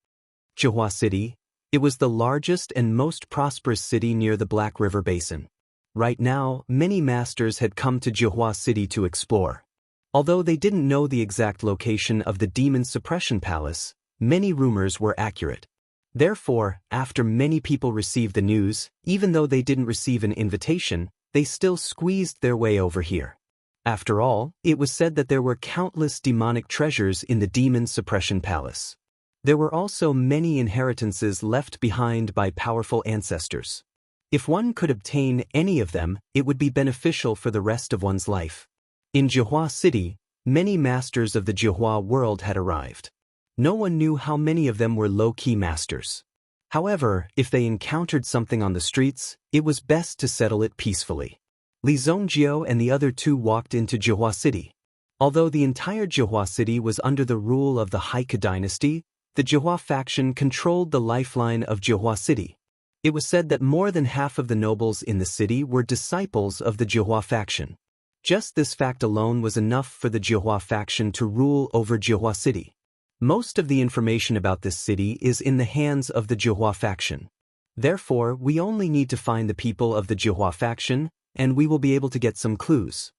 Jihua City. It was the largest and most prosperous city near the Black River Basin. Right now, many masters had come to Jihua City to explore. Although they didn't know the exact location of the Demon Suppression Palace, many rumors were accurate. Therefore, after many people received the news, even though they didn't receive an invitation, they still squeezed their way over here. After all, it was said that there were countless demonic treasures in the Demon Suppression Palace. There were also many inheritances left behind by powerful ancestors. If one could obtain any of them, it would be beneficial for the rest of one's life. In Jihua City, many masters of the Jihua world had arrived. No one knew how many of them were low-key masters. However, if they encountered something on the streets, it was best to settle it peacefully. Li Zongjio and the other two walked into Jihua City. Although the entire Jihua City was under the rule of the Haika dynasty, the Jihua faction controlled the lifeline of Jihua City. It was said that more than half of the nobles in the city were disciples of the Jihua faction. Just this fact alone was enough for the Jihua faction to rule over Jihua City. Most of the information about this city is in the hands of the Jihua faction. Therefore, we only need to find the people of the Jihua faction, and we will be able to get some clues.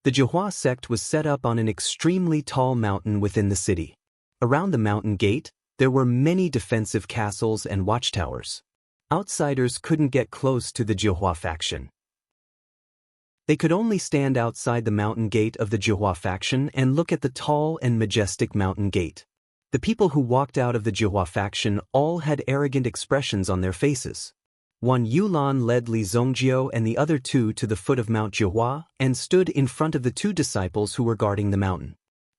The Jihua sect was set up on an extremely tall mountain within the city. Around the mountain gate, there were many defensive castles and watchtowers. Outsiders couldn't get close to the Jihua faction. They could only stand outside the mountain gate of the Jihua faction and look at the tall and majestic mountain gate. The people who walked out of the Jihua faction all had arrogant expressions on their faces. Wan Yulan led Li Zongjio and the other two to the foot of Mount Jihua and stood in front of the two disciples who were guarding the mountain.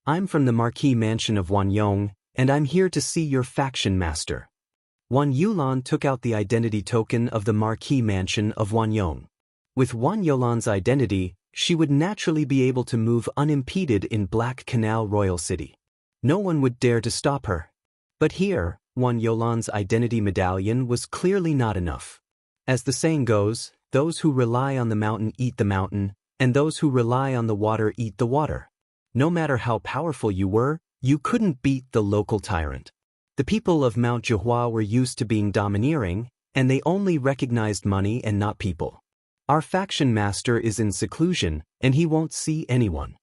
I'm from the Marquis Mansion of Wan Yong, and I'm here to see your faction master. Wan Yulan took out the identity token of the Marquis Mansion of Wan Yong. With Wan Yulan's identity, she would naturally be able to move unimpeded in Black Canal Royal City. No one would dare to stop her. But here, Wan Yulan's identity medallion was clearly not enough. As the saying goes, those who rely on the mountain eat the mountain, and those who rely on the water eat the water. No matter how powerful you were, you couldn't beat the local tyrant. The people of Mount Jihua were used to being domineering, and they only recognized money and not people. Our faction master is in seclusion, and he won't see anyone.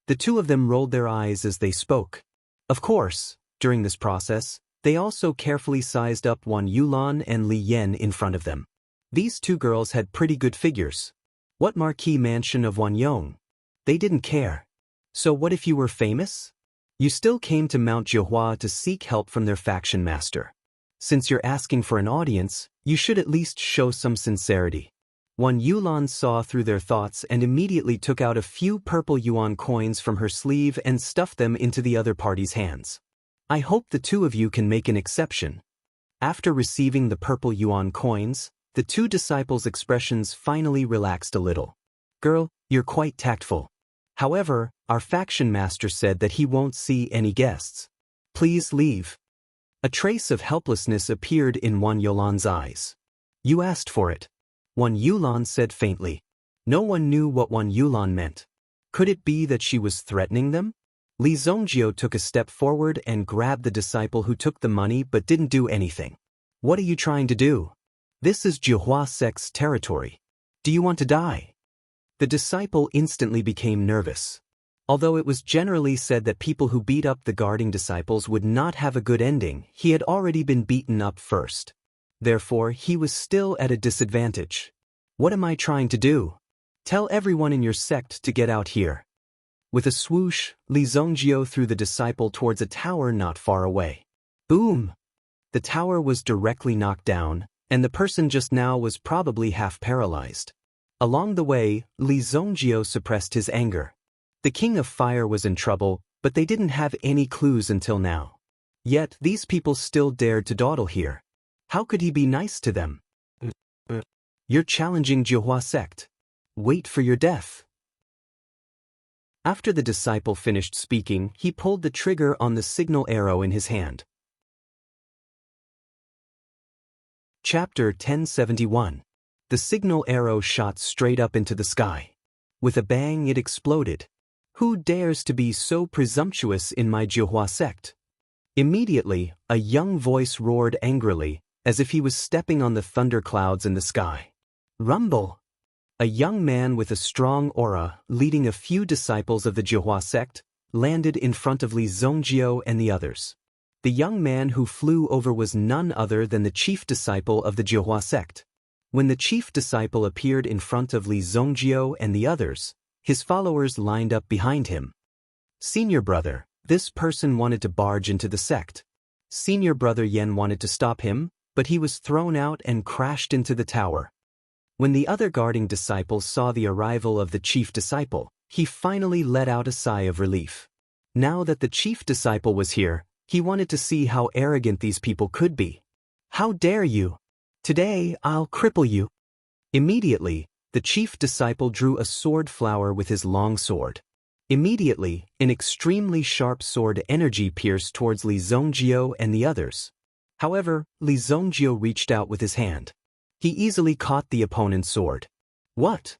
The two of them rolled their eyes as they spoke. Of course, during this process, they also carefully sized up Wan Yulan and Li Yen in front of them. These two girls had pretty good figures. What Marquis Mansion of Wan Yong? They didn't care. So what if you were famous? You still came to Mount Jihua to seek help from their faction master. Since you're asking for an audience, you should at least show some sincerity. Wan Yulan saw through their thoughts and immediately took out a few purple yuan coins from her sleeve and stuffed them into the other party's hands. I hope the two of you can make an exception. After receiving the purple yuan coins, The two disciples' expressions finally relaxed a little. Girl, you're quite tactful. However, our faction master said that he won't see any guests. Please leave. A trace of helplessness appeared in Wan Yulan's eyes. You asked for it. Wan Yulan said faintly. No one knew what Wan Yulan meant. Could it be that she was threatening them? Li Zongjio took a step forward and grabbed the disciple who took the money but didn't do anything. What are you trying to do? This is Jihua sect's territory. Do you want to die? The disciple instantly became nervous. Although it was generally said that people who beat up the guarding disciples would not have a good ending, he had already been beaten up first. Therefore, he was still at a disadvantage. What am I trying to do? Tell everyone in your sect to get out here. With a swoosh, Li Zongjio threw the disciple towards a tower not far away. Boom! The tower was directly knocked down, and the person just now was probably half paralyzed. Along the way, Li Zongjio suppressed his anger. The King of Fire was in trouble, but they didn't have any clues until now. Yet these people still dared to dawdle here. How could he be nice to them? You're challenging Jihua sect. Wait for your death. After the disciple finished speaking, he pulled the trigger on the signal arrow in his hand. Chapter 1071. The signal arrow shot straight up into the sky. With a bang it exploded. Who dares to be so presumptuous in my Jihua sect? Immediately, a young voice roared angrily, as if he was stepping on the thunderclouds in the sky. Rumble! A young man with a strong aura, leading a few disciples of the Jihua sect, landed in front of Li Zongjio and the others. The young man who flew over was none other than the chief disciple of the Jihua sect. When the chief disciple appeared in front of Li Zongjio and the others, his followers lined up behind him. Senior brother, this person wanted to barge into the sect. Senior brother Yen wanted to stop him, but he was thrown out and crashed into the tower. When the other guarding disciples saw the arrival of the chief disciple, he finally let out a sigh of relief. Now that the chief disciple was here, he wanted to see how arrogant these people could be. How dare you? Today, I'll cripple you. Immediately, the chief disciple drew a sword flower with his long sword. Immediately, an extremely sharp sword energy pierced towards Li Zongjio and the others. However, Li Zongjio reached out with his hand. He easily caught the opponent's sword. What?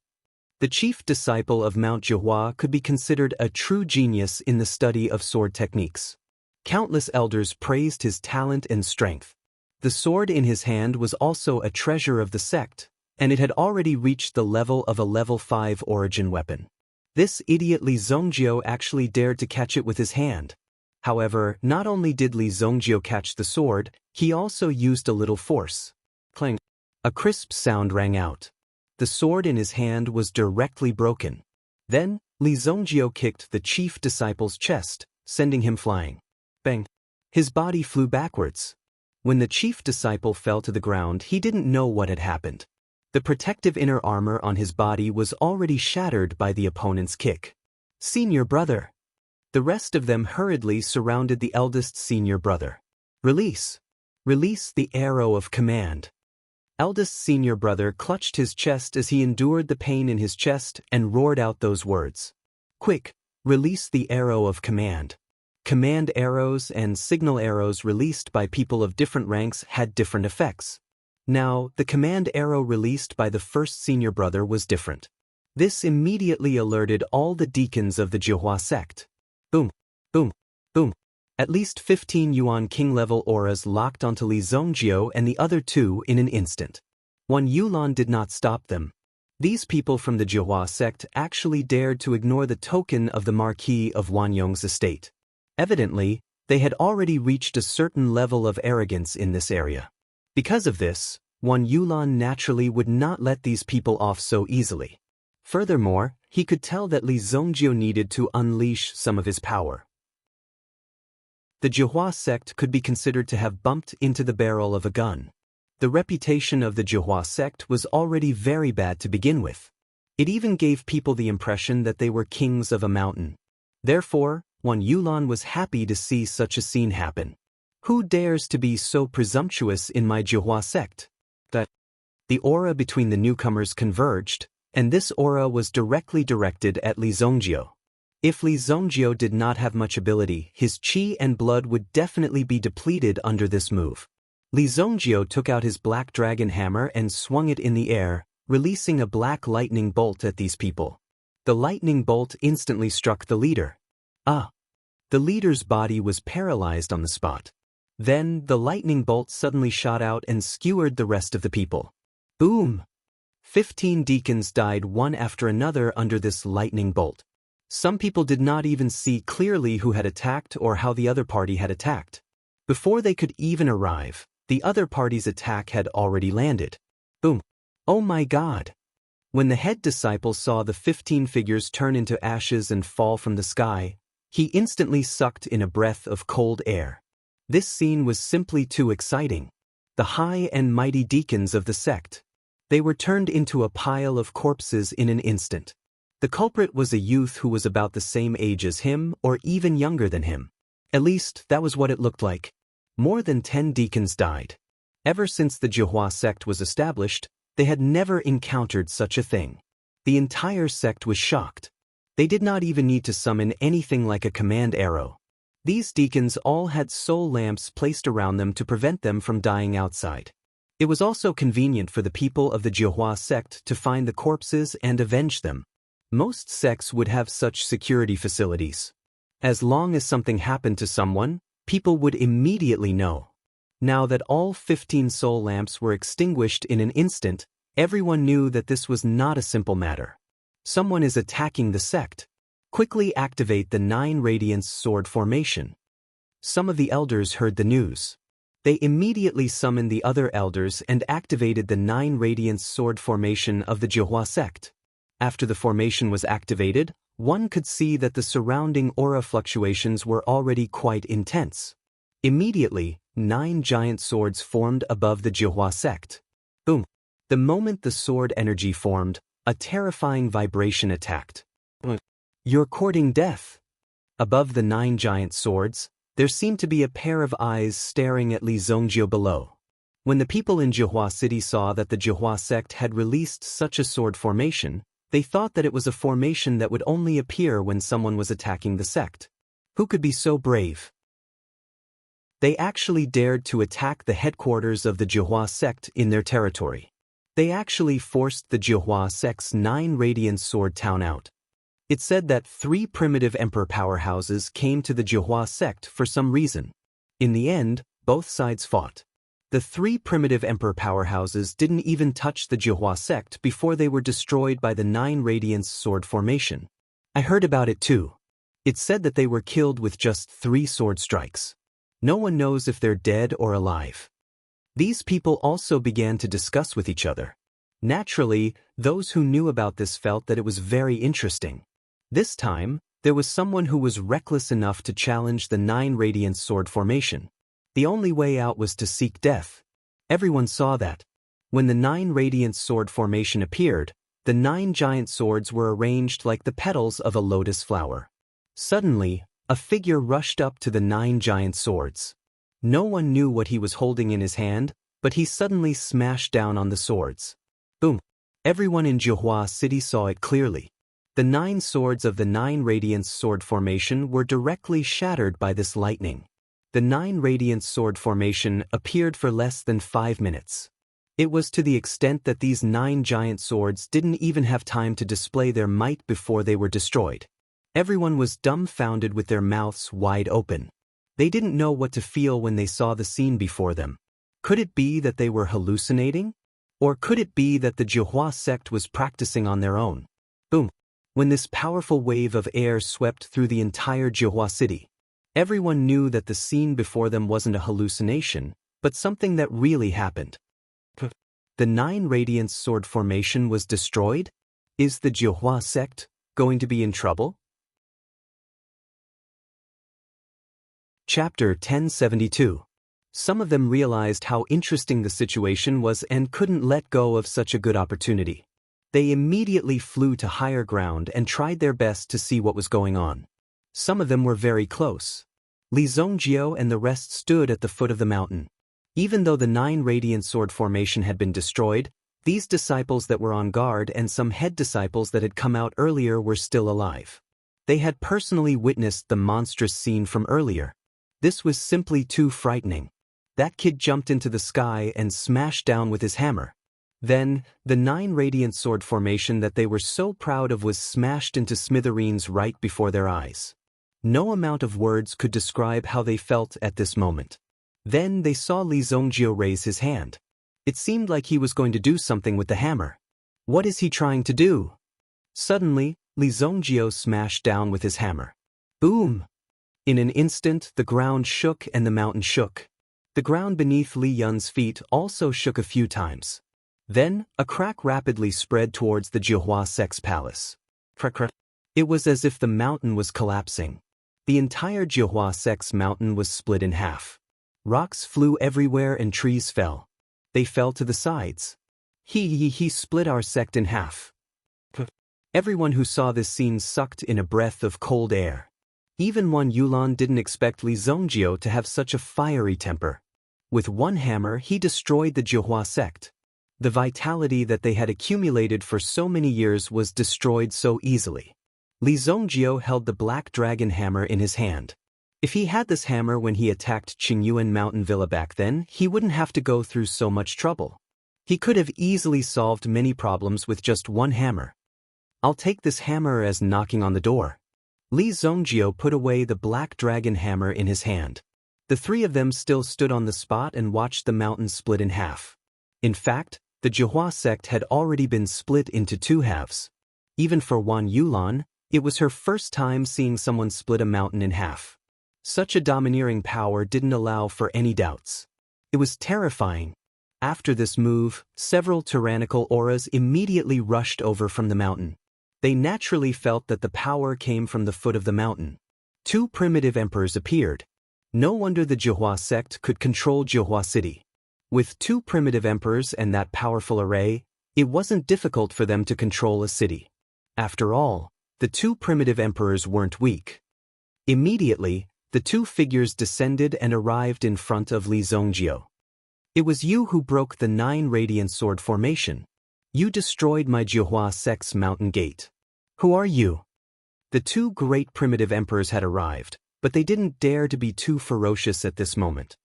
The chief disciple of Mount Jihua could be considered a true genius in the study of sword techniques. Countless elders praised his talent and strength. The sword in his hand was also a treasure of the sect, and it had already reached the level of a level 5 origin weapon. This idiot Li Zongjio actually dared to catch it with his hand. However, not only did Li Zongjio catch the sword, he also used a little force. Clang! A crisp sound rang out. The sword in his hand was directly broken. Then, Li Zongjio kicked the chief disciple's chest, sending him flying. Bang! His body flew backwards. When the chief disciple fell to the ground, he didn't know what had happened. The protective inner armor on his body was already shattered by the opponent's kick. Senior brother! The rest of them hurriedly surrounded the eldest senior brother. Release! Release the arrow of command! Eldest senior brother clutched his chest as he endured the pain in his chest and roared out those words. Quick! Release the arrow of command! Command arrows and signal arrows released by people of different ranks had different effects. Now, the command arrow released by the first senior brother was different. This immediately alerted all the deacons of the Jihua sect. Boom, boom, boom. At least 15 Yuan King-level auras locked onto Li Zongjio and the other two in an instant. Wan Yulan did not stop them. These people from the Jihua sect actually dared to ignore the token of the Marquis of Wanyong's estate. Evidently, they had already reached a certain level of arrogance in this area. Because of this, Wan Yulan naturally would not let these people off so easily. Furthermore, he could tell that Li Zongjio needed to unleash some of his power. The Jihua sect could be considered to have bumped into the barrel of a gun. The reputation of the Jihua sect was already very bad to begin with. It even gave people the impression that they were kings of a mountain. Therefore, Wan Yulan was happy to see such a scene happen. Who dares to be so presumptuous in my Jihua sect? The aura between the newcomers converged, and this aura was directly directed at Li Zongjio. If Li Zongjio did not have much ability, his qi and blood would definitely be depleted under this move. Li Zongjio took out his black dragon hammer and swung it in the air, releasing a black lightning bolt at these people. The lightning bolt instantly struck the leader. The leader's body was paralyzed on the spot. Then, the lightning bolt suddenly shot out and skewered the rest of the people. Boom! 15 deacons died one after another under this lightning bolt. Some people did not even see clearly who had attacked or how the other party had attacked. Before they could even arrive, the other party's attack had already landed. Boom! Oh my God! When the head disciple saw the 15 figures turn into ashes and fall from the sky, he instantly sucked in a breath of cold air. This scene was simply too exciting. The high and mighty deacons of the sect. They were turned into a pile of corpses in an instant. The culprit was a youth who was about the same age as him or even younger than him. At least, that was what it looked like. More than 10 deacons died. Ever since the Jihua sect was established, they had never encountered such a thing. The entire sect was shocked. They did not even need to summon anything like a command arrow. These deacons all had soul lamps placed around them to prevent them from dying outside. It was also convenient for the people of the Jihua sect to find the corpses and avenge them. Most sects would have such security facilities. As long as something happened to someone, people would immediately know. Now that all 15 soul lamps were extinguished in an instant, everyone knew that this was not a simple matter. Someone is attacking the sect. Quickly activate the 9 Radiance Sword formation. Some of the elders heard the news. They immediately summoned the other elders and activated the 9 Radiance Sword formation of the Jihua sect. After the formation was activated, one could see that the surrounding aura fluctuations were already quite intense. Immediately, 9 giant swords formed above the Jihua sect. Boom! The moment the sword energy formed, a terrifying vibration attacked. You're courting death. Above the 9 giant swords, there seemed to be a pair of eyes staring at Li Zongjio below. When the people in Jihua City saw that the Jihua sect had released such a sword formation, they thought that it was a formation that would only appear when someone was attacking the sect. Who could be so brave? They actually dared to attack the headquarters of the Jihua sect in their territory. They actually forced the Jihua sect's 9 Radiant Sword town out. It said that 3 primitive emperor powerhouses came to the Jihua sect for some reason. In the end, both sides fought. The 3 primitive emperor powerhouses didn't even touch the Jihua sect before they were destroyed by the 9 Radiance Sword formation. I heard about it too. It said that they were killed with just 3 sword strikes. No one knows if they're dead or alive. These people also began to discuss with each other. Naturally, those who knew about this felt that it was very interesting. This time, there was someone who was reckless enough to challenge the 9 Radiant Sword formation. The only way out was to seek death. Everyone saw that. When the 9 Radiant Sword formation appeared, the 9 giant swords were arranged like the petals of a lotus flower. Suddenly, a figure rushed up to the 9 giant swords. No one knew what he was holding in his hand, but he suddenly smashed down on the swords. Boom! Everyone in Jihua City saw it clearly. The 9 swords of the 9 Radiance Sword formation were directly shattered by this lightning. The 9 Radiance Sword formation appeared for less than 5 minutes. It was to the extent that these 9 giant swords didn't even have time to display their might before they were destroyed. Everyone was dumbfounded with their mouths wide open. They didn't know what to feel when they saw the scene before them. Could it be that they were hallucinating? Or could it be that the Jihua sect was practicing on their own? Boom! When this powerful wave of air swept through the entire Jihua city, everyone knew that the scene before them wasn't a hallucination, but something that really happened. The 9 Radiance Sword formation was destroyed? Is the Jihua sect going to be in trouble? Chapter 1072. Some of them realized how interesting the situation was and couldn't let go of such a good opportunity. They immediately flew to higher ground and tried their best to see what was going on. Some of them were very close. Li Zongjio and the rest stood at the foot of the mountain. Even though the 9 Radiant Sword formation had been destroyed, These disciples that were on guard and some head disciples that had come out earlier were still alive. They had personally witnessed the monstrous scene from earlier. This was simply too frightening. That kid jumped into the sky and smashed down with his hammer. Then, the 9 radiant sword formation that they were so proud of was smashed into smithereens right before their eyes. No amount of words could describe how they felt at this moment. Then they saw Li Zongjio raise his hand. It seemed like he was going to do something with the hammer. What is he trying to do? Suddenly, Li Zongjio smashed down with his hammer. Boom! In an instant, the ground shook and the mountain shook. The ground beneath Li Yun's feet also shook a few times. Then, a crack rapidly spread towards the Jihua sect's palace. It was as if the mountain was collapsing. The entire Jihua sect's mountain was split in half. Rocks flew everywhere and trees fell. They fell to the sides. He split our sect in half. Everyone who saw this scene sucked in a breath of cold air. Even Wan Yulan didn't expect Li Zongjio to have such a fiery temper. With one hammer, he destroyed the Jihua sect. The vitality that they had accumulated for so many years was destroyed so easily. Li Zongjio held the black dragon hammer in his hand. If he had this hammer when he attacked Qingyuan Mountain Villa back then, he wouldn't have to go through so much trouble. He could have easily solved many problems with just one hammer. I'll take this hammer as knocking on the door. Li Zongjio put away the black dragon hammer in his hand. The 3 of them still stood on the spot and watched the mountain split in half. In fact, the Jihua sect had already been split into 2 halves. Even for Wan Yulan, it was her first time seeing someone split a mountain in half. Such a domineering power didn't allow for any doubts. It was terrifying. After this move, several tyrannical auras immediately rushed over from the mountain. They naturally felt that the power came from the foot of the mountain. 2 primitive emperors appeared. No wonder the Jihua sect could control Jihua City. With 2 primitive emperors and that powerful array, it wasn't difficult for them to control a city. After all, the 2 primitive emperors weren't weak. Immediately, the 2 figures descended and arrived in front of Li Zongjio. It was you who broke the 9 radiant sword formation. You destroyed my Jihua sect's mountain gate. Who are you? The 2 great primitive emperors had arrived, but they didn't dare to be too ferocious at this moment.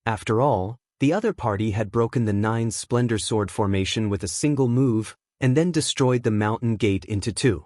After all, the other party had broken the 9 splendor sword formation with a single move and then destroyed the mountain gate into 2.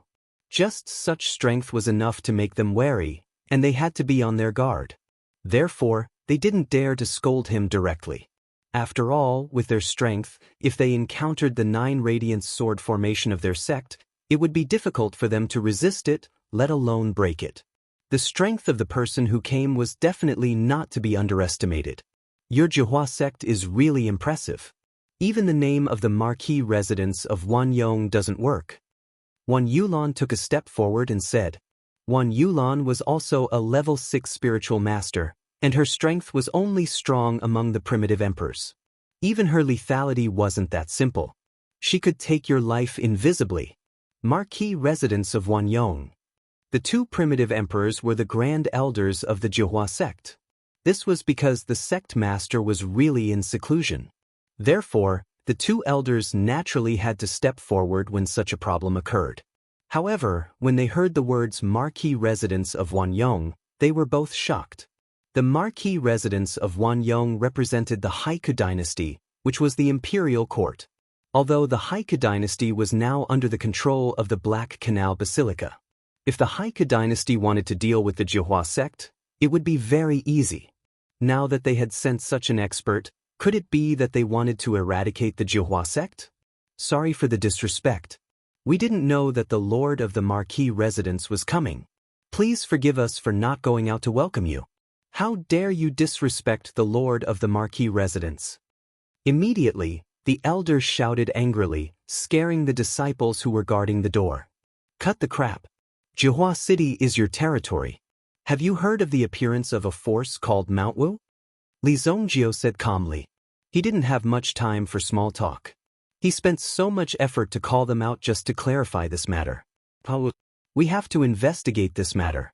Just such strength was enough to make them wary, and they had to be on their guard. Therefore, they didn't dare to scold him directly. After all, with their strength, if they encountered the 9 radiant sword formation of their sect, it would be difficult for them to resist it, let alone break it. The strength of the person who came was definitely not to be underestimated. Your Jihua sect is really impressive. Even the name of the marquis residence of Wan Yong doesn't work. Wan Yulan took a step forward and said, Wan Yulan was also a level 6 spiritual master, and her strength was only strong among the primitive emperors. Even her lethality wasn't that simple. She could take your life invisibly. Marquis residence of Wan Yong. The 2 primitive emperors were the grand elders of the Jihua sect. This was because the sect master was really in seclusion. Therefore, the 2 elders naturally had to step forward when such a problem occurred. However, when they heard the words Marquis residence of Wan Yong, they were both shocked. The Marquis residence of Wan Yong represented the Haiku dynasty, which was the imperial court. Although the Haiku dynasty was now under the control of the Black Canal Basilica. If the Haiku dynasty wanted to deal with the Jihua sect, it would be very easy. Now that they had sent such an expert, could it be that they wanted to eradicate the Jihua sect? Sorry for the disrespect. We didn't know that the Lord of the Marquis residence was coming. Please forgive us for not going out to welcome you. How dare you disrespect the Lord of the Marquis residence? Immediately, the elders shouted angrily, scaring the disciples who were guarding the door. Cut the crap. Jihua City is your territory. Have you heard of the appearance of a force called Mount Wu? Li Zongjio said calmly. He didn't have much time for small talk. He spent so much effort to call them out just to clarify this matter. We have to investigate this matter.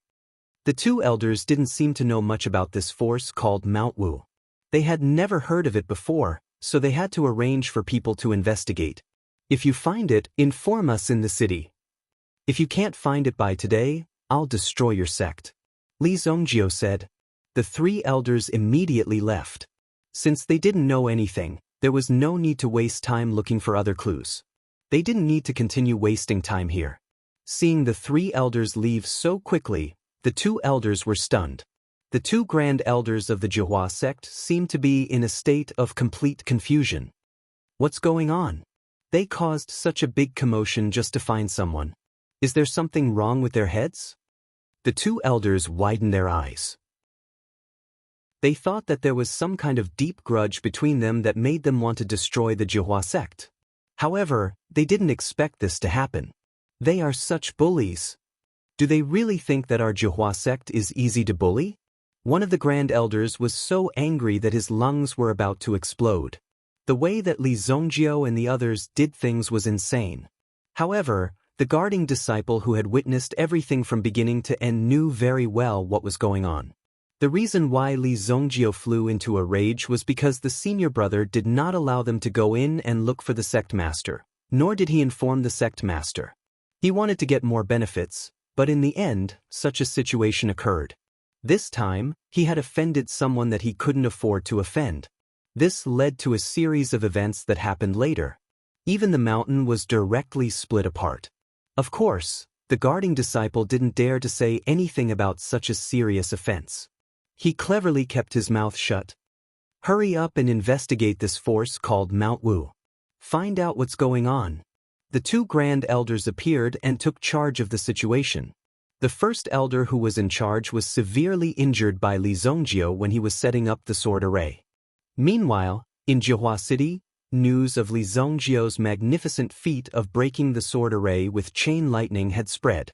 The 2 elders didn't seem to know much about this force called Mount Wu. They had never heard of it before, so they had to arrange for people to investigate. If you find it, inform us in the city. If you can't find it by today, I'll destroy your sect. Li Zongjio said. The three elders immediately left. Since they didn't know anything, there was no need to waste time looking for other clues. They didn't need to continue wasting time here. Seeing the three elders leave so quickly, the two elders were stunned. The two grand elders of the Jihua sect seemed to be in a state of complete confusion. What's going on? They caused such a big commotion just to find someone. Is there something wrong with their heads? The two elders widened their eyes. They thought that there was some kind of deep grudge between them that made them want to destroy the Jihua sect. However, they didn't expect this to happen. They are such bullies. Do they really think that our Jihua sect is easy to bully? One of the grand elders was so angry that his lungs were about to explode. The way that Li Zongjio and the others did things was insane. However, the guarding disciple who had witnessed everything from beginning to end knew very well what was going on. The reason why Li Zongjio flew into a rage was because the senior brother did not allow them to go in and look for the sect master, nor did he inform the sect master. He wanted to get more benefits, but in the end, such a situation occurred. This time, he had offended someone that he couldn't afford to offend. This led to a series of events that happened later. Even the mountain was directly split apart. Of course, the guarding disciple didn't dare to say anything about such a serious offense. He cleverly kept his mouth shut. Hurry up and investigate this force called Mount Wu. Find out what's going on. The two grand elders appeared and took charge of the situation. The first elder who was in charge was severely injured by Li Zongjio when he was setting up the sword array. Meanwhile, in Jihua City, news of Li Zongjio's magnificent feat of breaking the sword array with chain lightning had spread.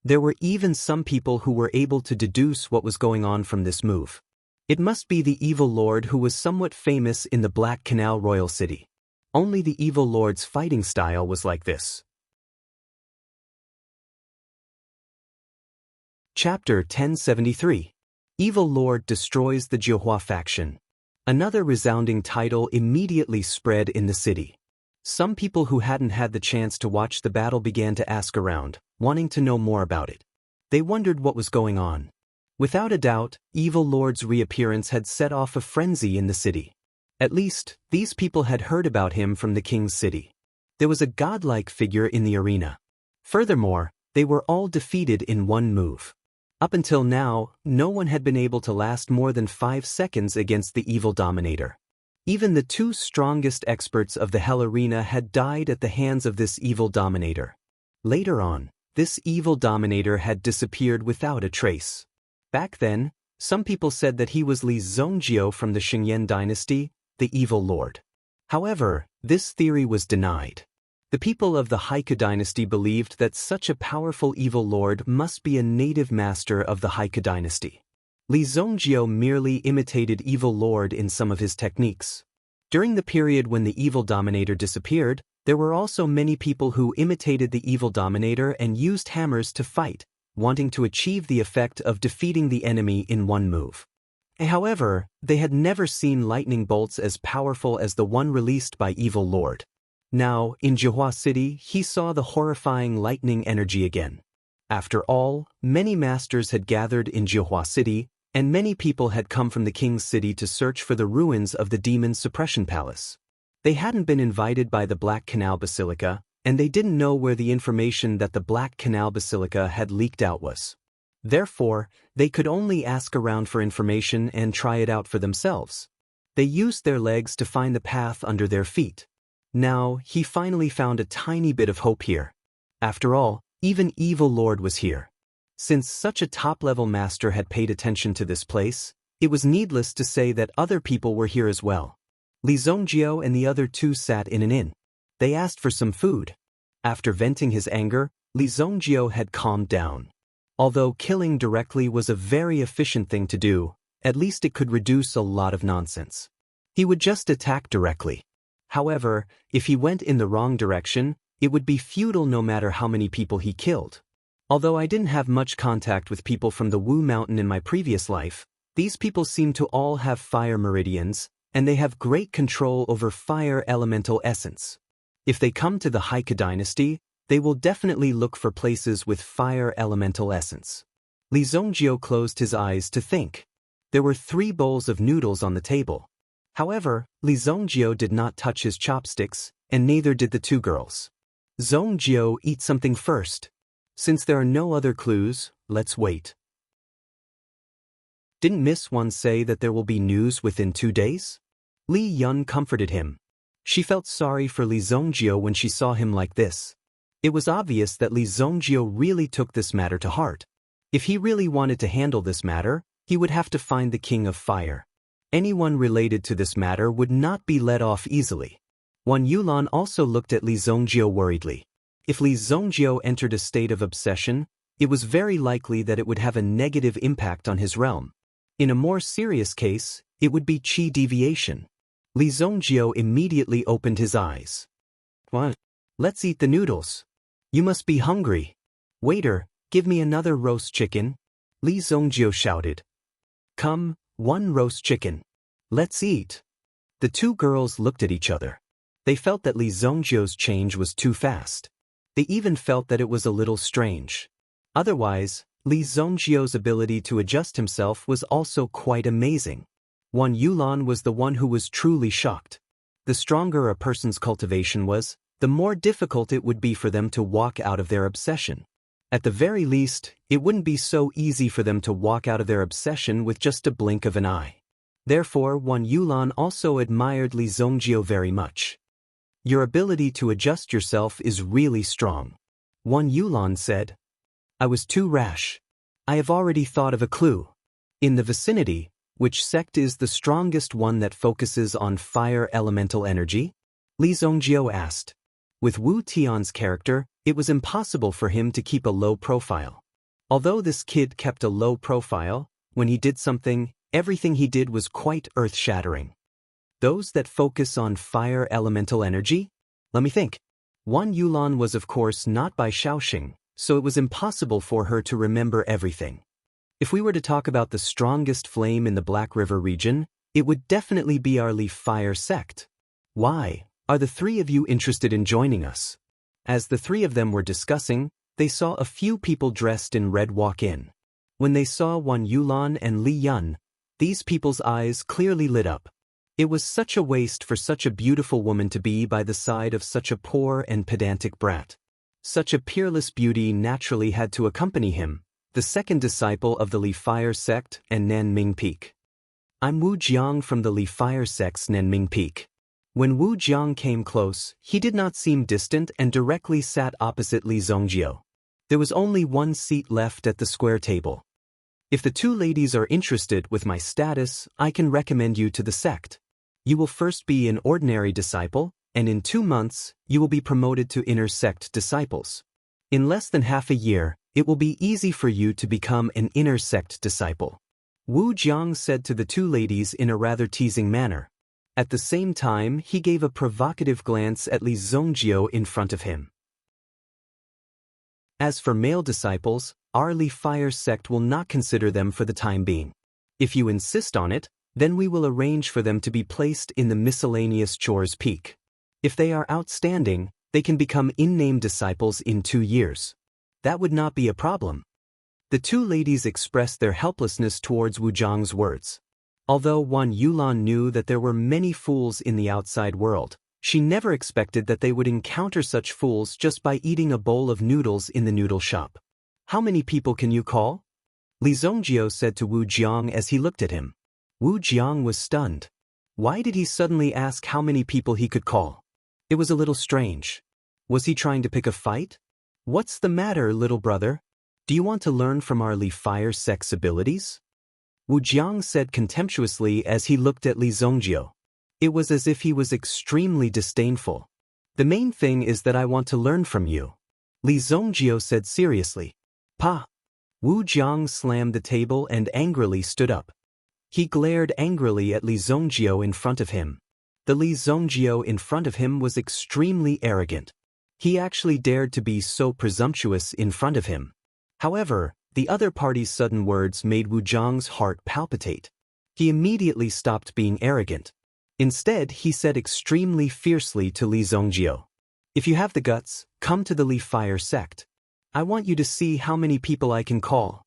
There were even some people who were able to deduce what was going on from this move. It must be the evil lord who was somewhat famous in the Black Canal Royal City. Only the evil lord's fighting style was like this. Chapter 1073. Evil Lord destroys the Jihua faction. Another resounding title immediately spread in the city. Some people who hadn't had the chance to watch the battle began to ask around, wanting to know more about it. They wondered what was going on. Without a doubt, Evil Lord's reappearance had set off a frenzy in the city. At least, these people had heard about him from the king's city. There was a godlike figure in the arena. Furthermore, they were all defeated in one move. Up until now, no one had been able to last more than 5 seconds against the evil dominator. Even the two strongest experts of the Hell Arena had died at the hands of this evil dominator. Later on, this evil dominator had disappeared without a trace. Back then, some people said that he was Li Zongjio from the Xingyan dynasty, the evil lord. However, this theory was denied. The people of the Haiku dynasty believed that such a powerful evil lord must be a native master of the Haiku dynasty. Li Zongjio merely imitated evil lord in some of his techniques. During the period when the evil dominator disappeared, there were also many people who imitated the evil dominator and used hammers to fight, wanting to achieve the effect of defeating the enemy in one move. However, they had never seen lightning bolts as powerful as the one released by evil lord. Now, in Jihua City, he saw the horrifying lightning energy again. After all, many masters had gathered in Jihua City, and many people had come from the king's city to search for the ruins of the demon suppression palace. They hadn't been invited by the Black Canal Basilica, and they didn't know where the information that the Black Canal Basilica had leaked out was. Therefore, they could only ask around for information and try it out for themselves. They used their legs to find the path under their feet. Now, he finally found a tiny bit of hope here. After all, even Evil Lord was here. Since such a top-level master had paid attention to this place, it was needless to say that other people were here as well. Li Zongjio and the other two sat in an inn. They asked for some food. After venting his anger, Li Zongjio had calmed down. Although killing directly was a very efficient thing to do, at least it could reduce a lot of nonsense. He would just attack directly. However, if he went in the wrong direction, it would be futile no matter how many people he killed. Although I didn't have much contact with people from the Wu Mountain in my previous life, these people seemed to all have fire meridians, and they have great control over fire elemental essence. If they come to the Heike dynasty, they will definitely look for places with fire elemental essence. Li Zongjio closed his eyes to think. There were 3 bowls of noodles on the table. However, Li Zongjio did not touch his chopsticks, and neither did the 2 girls. Zongjio, eat something first. Since there are no other clues, let's wait. Didn't Miss One say that there will be news within 2 days? Li Yun comforted him. She felt sorry for Li Zongjio when she saw him like this. It was obvious that Li Zongjio really took this matter to heart. If he really wanted to handle this matter, he would have to find the King of Fire. Anyone related to this matter would not be let off easily. Wan Yulan also looked at Li Zongjio worriedly. If Li Zongjio entered a state of obsession, it was very likely that it would have a negative impact on his realm. In a more serious case, it would be qi deviation. Li Zongjio immediately opened his eyes. What? Let's eat the noodles. You must be hungry. Waiter, give me another roast chicken. Li Zongjio shouted. Come, 1 roast chicken. Let's eat. The 2 girls looked at each other. They felt that Li Zongjio's change was too fast. They even felt that it was a little strange. Otherwise, Li Zongjio's ability to adjust himself was also quite amazing. Wan Yulan was the one who was truly shocked. The stronger a person's cultivation was, the more difficult it would be for them to walk out of their obsession. At the very least, it wouldn't be so easy for them to walk out of their obsession with just a blink of an eye. Therefore, Wan Yulan also admired Li Zongjio very much. Your ability to adjust yourself is really strong. Wan Yulan said. I was too rash. I have already thought of a clue. In the vicinity, which sect is the strongest one that focuses on fire elemental energy? Li Zongjio asked. With Wu Tian's character, it was impossible for him to keep a low profile. Although this kid kept a low profile, when he did something, everything he did was quite earth-shattering. Those that focus on fire elemental energy? Let me think. Wan Yulan was of course not by Shaoxing, so it was impossible for her to remember everything. If we were to talk about the strongest flame in the Black River region, it would definitely be our Li Fire sect. Why? Are the 3 of you interested in joining us? As the 3 of them were discussing, they saw a few people dressed in red walk in. When they saw Wan Yulan and Li Yun, these people's eyes clearly lit up. It was such a waste for such a beautiful woman to be by the side of such a poor and pedantic brat. Such a peerless beauty naturally had to accompany him, the 2nd disciple of the Li Fire sect and Nanming Peak. I'm Wu Jiang from the Li Fire sect's Nanming Peak. When Wu Jiang came close, he did not seem distant and directly sat opposite Li Zongjio. There was only 1 seat left at the square table. If the 2 ladies are interested with my status, I can recommend you to the sect. You will first be an ordinary disciple, and in 2 months, you will be promoted to inner sect disciples. In less than half a year, it will be easy for you to become an inner sect disciple. Wu Jiang said to the 2 ladies in a rather teasing manner. At the same time, he gave a provocative glance at Li Zongjio in front of him. As for male disciples, our Li Fire sect will not consider them for the time being. If you insist on it, then we will arrange for them to be placed in the miscellaneous chores peak. If they are outstanding, they can become in-name disciples in 2 years. That would not be a problem. The 2 ladies expressed their helplessness towards Wu Jiang's words. Although Wan Yulan knew that there were many fools in the outside world, she never expected that they would encounter such fools just by eating a bowl of noodles in the noodle shop. How many people can you call? Li Zongjio said to Wu Jiang as he looked at him. Wu Jiang was stunned. Why did he suddenly ask how many people he could call? It was a little strange. Was he trying to pick a fight? What's the matter, little brother? Do you want to learn from our Li Fire sect's abilities? Wu Jiang said contemptuously as he looked at Li Zongjio. It was as if he was extremely disdainful. The main thing is that I want to learn from you. Li Zongjio said seriously. Pa! Wu Jiang slammed the table and angrily stood up. He glared angrily at Li Zongjio in front of him. The Li Zongjio in front of him was extremely arrogant. He actually dared to be so presumptuous in front of him. However, the other party's sudden words made Wu Jiang's heart palpitate. He immediately stopped being arrogant. Instead, he said extremely fiercely to Li Zongjio, "If you have the guts, come to the Li Fire sect. I want you to see how many people I can call."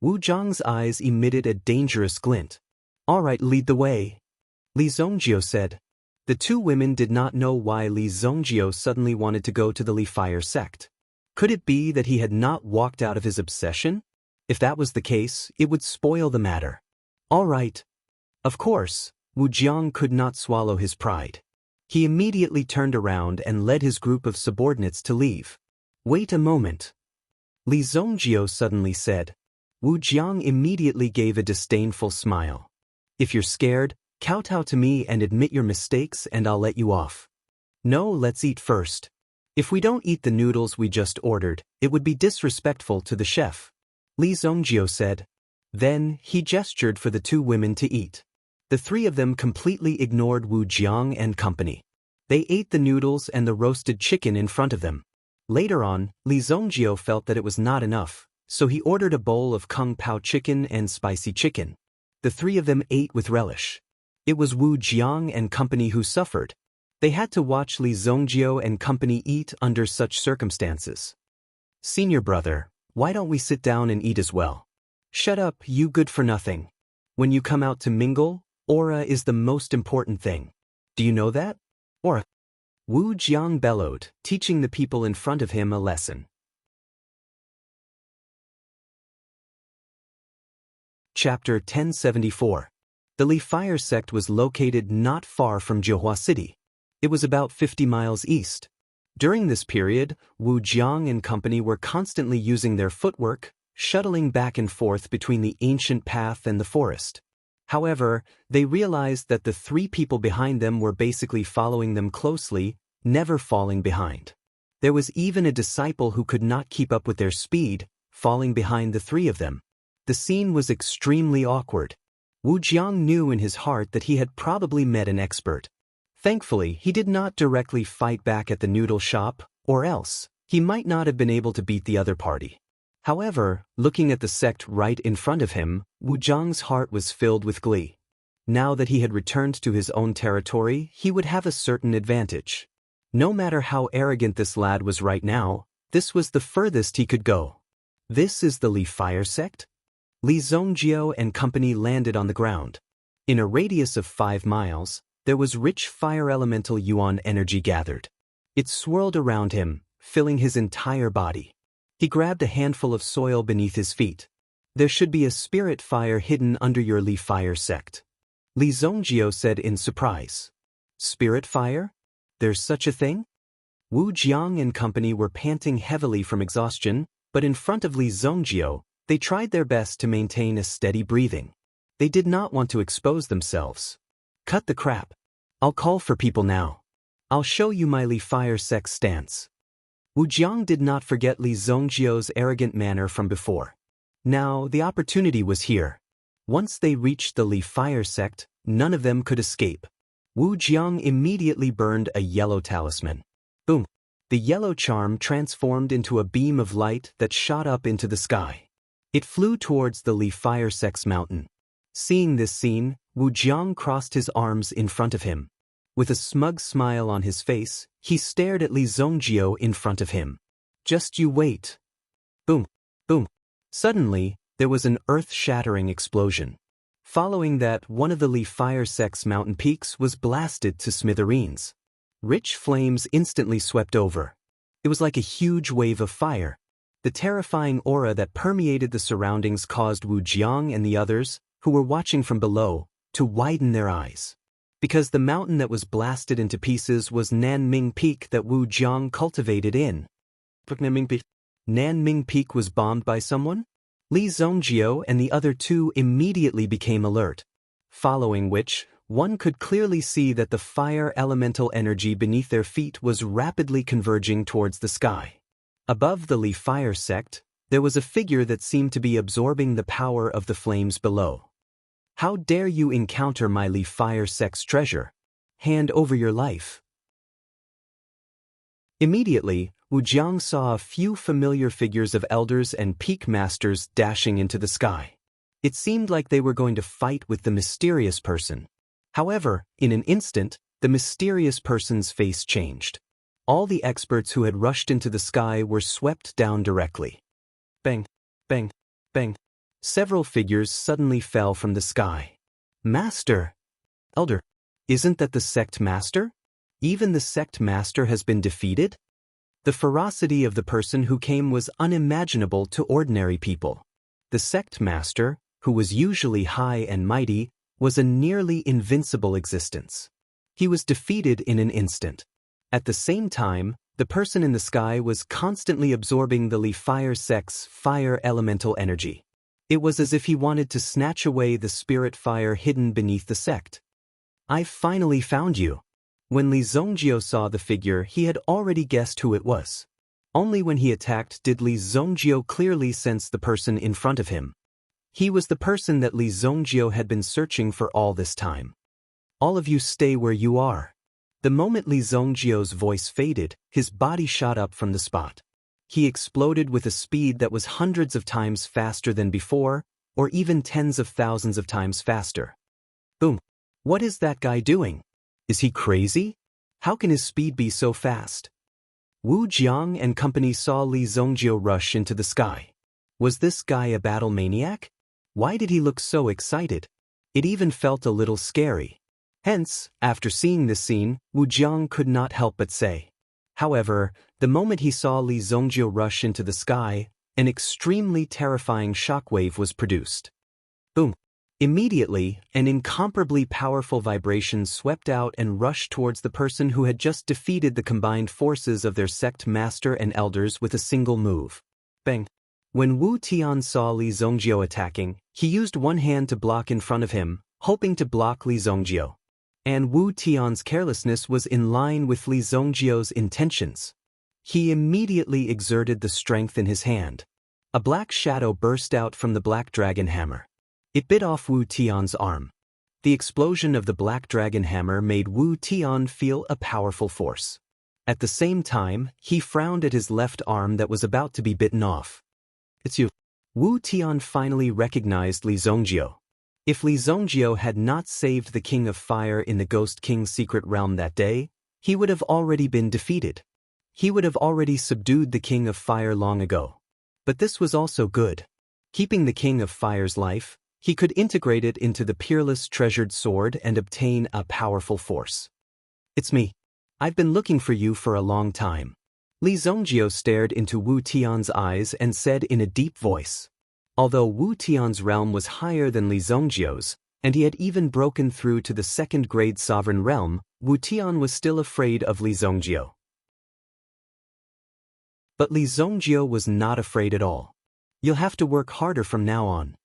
Wu Jiang's eyes emitted a dangerous glint. "All right, lead the way," Li Zongjio said. The two women did not know why Li Zongjio suddenly wanted to go to the Li Fire sect. Could it be that he had not walked out of his obsession? If that was the case, it would spoil the matter. All right. Of course, Wu Jiang could not swallow his pride. He immediately turned around and led his group of subordinates to leave. "Wait a moment," Li Zongjio suddenly said. Wu Jiang immediately gave a disdainful smile. "If you're scared, kowtow to me and admit your mistakes and I'll let you off." "No, let's eat first. If we don't eat the noodles we just ordered, it would be disrespectful to the chef," Li Zongjio said. Then, he gestured for the two women to eat. The three of them completely ignored Wu Jiang and company. They ate the noodles and the roasted chicken in front of them. Later on, Li Zongjio felt that it was not enough, so he ordered a bowl of kung pao chicken and spicy chicken. The three of them ate with relish. It was Wu Jiang and company who suffered. They had to watch Li Zongjio and company eat under such circumstances. "Senior brother, why don't we sit down and eat as well?" "Shut up, you good for nothing. When you come out to mingle, aura is the most important thing. Do you know that? Aura." Wu Jiang bellowed, teaching the people in front of him a lesson. Chapter 1074. The Li Fire sect was located not far from Jiuhua City. It was about 50 miles east. During this period, Wu Jiang and company were constantly using their footwork, shuttling back and forth between the ancient path and the forest. However, they realized that the three people behind them were basically following them closely, never falling behind. There was even a disciple who could not keep up with their speed, falling behind the three of them. The scene was extremely awkward. Wu Jiang knew in his heart that he had probably met an expert. Thankfully, he did not directly fight back at the noodle shop, or else, he might not have been able to beat the other party. However, looking at the sect right in front of him, Wu Jiang's heart was filled with glee. Now that he had returned to his own territory, he would have a certain advantage. No matter how arrogant this lad was right now, this was the furthest he could go. "This is the Li Fire sect?" Li Zongjio and company landed on the ground. In a radius of 5 miles, there was rich fire elemental yuan energy gathered. It swirled around him, filling his entire body. He grabbed a handful of soil beneath his feet. "There should be a spirit fire hidden under your Li Fire sect," Li Zongjio said in surprise. "Spirit fire? There's such a thing?" Wu Jiang and company were panting heavily from exhaustion, but in front of Li Zongjio, they tried their best to maintain a steady breathing. They did not want to expose themselves. "Cut the crap. I'll call for people now. I'll show you my Li Fire sect stance." Wu Jiang did not forget Li Zongjio's arrogant manner from before. Now, the opportunity was here. Once they reached the Li Fire sect, none of them could escape. Wu Jiang immediately burned a yellow talisman. Boom! The yellow charm transformed into a beam of light that shot up into the sky. It flew towards the Li Fire sect's mountain. Seeing this scene, Wu Jiang crossed his arms in front of him. With a smug smile on his face, he stared at Li Zongjio in front of him. "Just you wait." Boom! Boom! Suddenly, there was an earth-shattering explosion. Following that, one of the Li Fire sect's mountain peaks was blasted to smithereens. Rich flames instantly swept over. It was like a huge wave of fire. The terrifying aura that permeated the surroundings caused Wu Jiang and the others, who were watching from below, to widen their eyes. Because the mountain that was blasted into pieces was Nanming Peak that Wu Jiang cultivated in. Nanming Peak was bombed by someone? Li Zongjio and the other two immediately became alert. Following which, one could clearly see that the fire elemental energy beneath their feet was rapidly converging towards the sky. Above the Li Fire sect, there was a figure that seemed to be absorbing the power of the flames below. "How dare you encounter my Li Fire sect's treasure? Hand over your life." Immediately, Wu Jiang saw a few familiar figures of elders and peak masters dashing into the sky. It seemed like they were going to fight with the mysterious person. However, in an instant, the mysterious person's face changed. All the experts who had rushed into the sky were swept down directly. Bang, bang, bang. Several figures suddenly fell from the sky. Master! Elder! Isn't that the sect master? Even the sect master has been defeated? The ferocity of the person who came was unimaginable to ordinary people. The sect master, who was usually high and mighty, was a nearly invincible existence. He was defeated in an instant. At the same time, the person in the sky was constantly absorbing the fire sect's fire elemental energy. It was as if he wanted to snatch away the spirit fire hidden beneath the sect. "I've finally found you." When Li Zongjio saw the figure, he had already guessed who it was. Only when he attacked did Li Zongjio clearly sense the person in front of him. He was the person that Li Zongjio had been searching for all this time. "All of you stay where you are." The moment Li Zongjio's voice faded, his body shot up from the spot. He exploded with a speed that was hundreds of times faster than before, or even tens of thousands of times faster. Boom! What is that guy doing? Is he crazy? How can his speed be so fast? Wu Jiang and company saw Li Zongjio rush into the sky. Was this guy a battle maniac? Why did he look so excited? It even felt a little scary. Hence, after seeing this scene, Wu Jiang could not help but say. However, the moment he saw Li Zongjio rush into the sky, an extremely terrifying shockwave was produced. Boom! Immediately, an incomparably powerful vibration swept out and rushed towards the person who had just defeated the combined forces of their sect master and elders with a single move. Bang! When Wu Tian saw Li Zongjio attacking, he used one hand to block in front of him, hoping to block Li Zongjio. And Wu Tian's carelessness was in line with Li Zongjio's intentions. He immediately exerted the strength in his hand. A black shadow burst out from the black dragon hammer. It bit off Wu Tian's arm. The explosion of the black dragon hammer made Wu Tian feel a powerful force. At the same time, he frowned at his left arm that was about to be bitten off. "It's you." Wu Tian finally recognized Li Zongjio. If Li Zongjio had not saved the King of Fire in the Ghost King's secret realm that day, he would have already been defeated. He would have already subdued the King of Fire long ago. But this was also good. Keeping the King of Fire's life, he could integrate it into the peerless treasured sword and obtain a powerful force. "It's me. I've been looking for you for a long time." Li Zongjio stared into Wu Tian's eyes and said in a deep voice. Although Wu Tian's realm was higher than Li Zongjio's, and he had even broken through to the second-grade sovereign realm, Wu Tian was still afraid of Li Zongjio. But Li Zongjio was not afraid at all. "You'll have to work harder from now on,"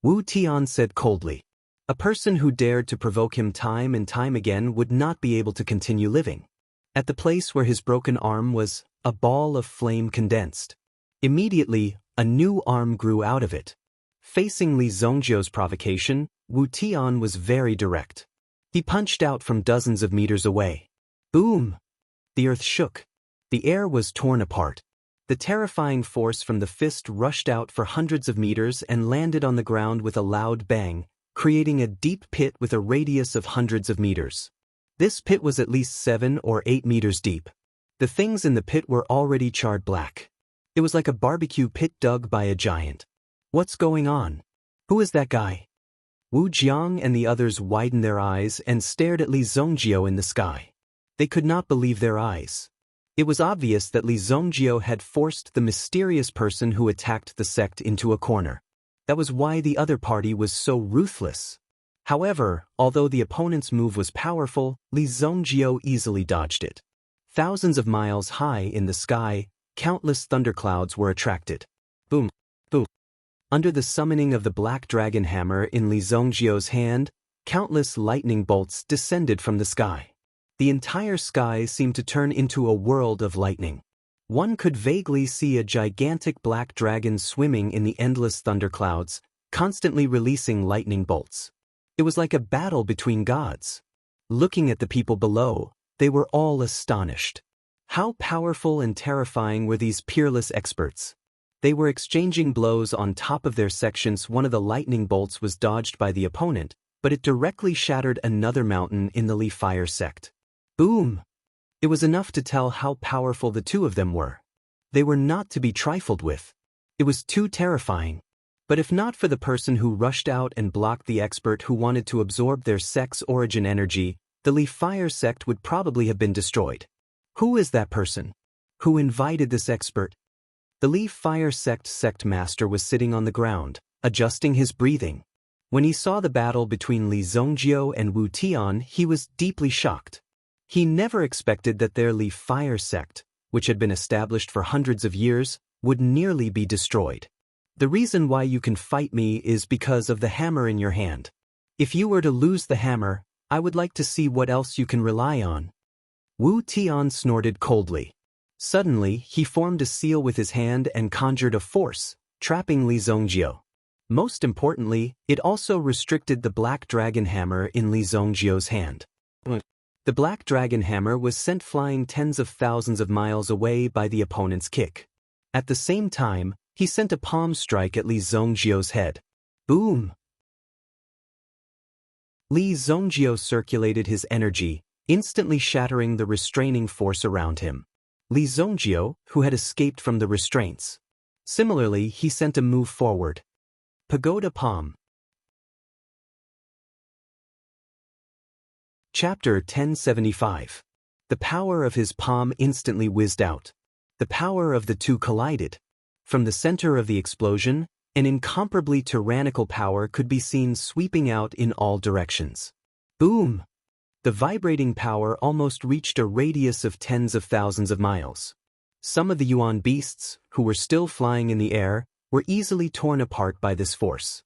Wu Tian said coldly. A person who dared to provoke him time and time again would not be able to continue living. At the place where his broken arm was, a ball of flame condensed. Immediately, a new arm grew out of it. Facing Li Zongjio's provocation, Wu Tian was very direct. He punched out from dozens of meters away. Boom! The earth shook. The air was torn apart. The terrifying force from the fist rushed out for hundreds of meters and landed on the ground with a loud bang, creating a deep pit with a radius of hundreds of meters. This pit was at least 7 or 8 meters deep. The things in the pit were already charred black. It was like a barbecue pit dug by a giant. What's going on? Who is that guy? Wu Jiang and the others widened their eyes and stared at Li Zongjio in the sky. They could not believe their eyes. It was obvious that Li Zongjio had forced the mysterious person who attacked the sect into a corner. That was why the other party was so ruthless. However, although the opponent's move was powerful, Li Zongjio easily dodged it. Thousands of miles high in the sky, countless thunderclouds were attracted. Boom, boom. Under the summoning of the black dragon hammer in Li Zongjio's hand, countless lightning bolts descended from the sky. The entire sky seemed to turn into a world of lightning. One could vaguely see a gigantic black dragon swimming in the endless thunderclouds, constantly releasing lightning bolts. It was like a battle between gods. Looking at the people below, they were all astonished. How powerful and terrifying were these peerless experts? They were exchanging blows on top of their sections. One of the lightning bolts was dodged by the opponent, but it directly shattered another mountain in the Li Fire sect. Boom! It was enough to tell how powerful the two of them were. They were not to be trifled with. It was too terrifying. But if not for the person who rushed out and blocked the expert who wanted to absorb their sect's origin energy, the Li Fire sect would probably have been destroyed. Who is that person? Who invited this expert? The Li Fire sect master was sitting on the ground, adjusting his breathing. When he saw the battle between Li Zongjiu and Wu Tian, he was deeply shocked. He never expected that their Li Fire sect, which had been established for hundreds of years, would nearly be destroyed. The reason why you can fight me is because of the hammer in your hand. If you were to lose the hammer, I would like to see what else you can rely on. Wu Tian snorted coldly. Suddenly, he formed a seal with his hand and conjured a force, trapping Li Zongjiu. Most importantly, it also restricted the Black Dragon Hammer in Li Zongjiu's hand. The Black Dragon Hammer was sent flying tens of thousands of miles away by the opponent's kick. At the same time, he sent a palm strike at Li Zongjiu's head. Boom! Li Zongjiu circulated his energy, instantly shattering the restraining force around him. Li Zongjiu, who had escaped from the restraints. Similarly, he sent a move forward. Pagoda Palm. Chapter 1075. The power of his palm instantly whizzed out. The power of the two collided. From the center of the explosion, an incomparably tyrannical power could be seen sweeping out in all directions. Boom! The vibrating power almost reached a radius of tens of thousands of miles. Some of the Yuan beasts, who were still flying in the air, were easily torn apart by this force.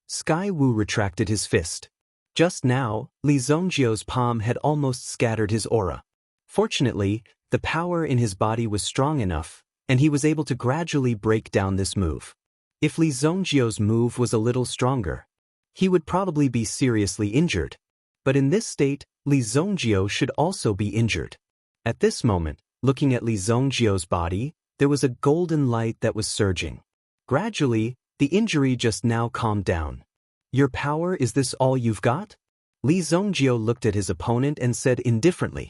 Sky Wu retracted his fist. Just now, Li Zongjiu's palm had almost scattered his aura. Fortunately, the power in his body was strong enough, and he was able to gradually break down this move. If Li Zongjiu's move was a little stronger, he would probably be seriously injured. But in this state, Li Zongjiu should also be injured. At this moment, looking at Li Zongjiu's body, there was a golden light that was surging. Gradually, the injury just now calmed down. Your power, is this all you've got? Li Zongjiu looked at his opponent and said indifferently.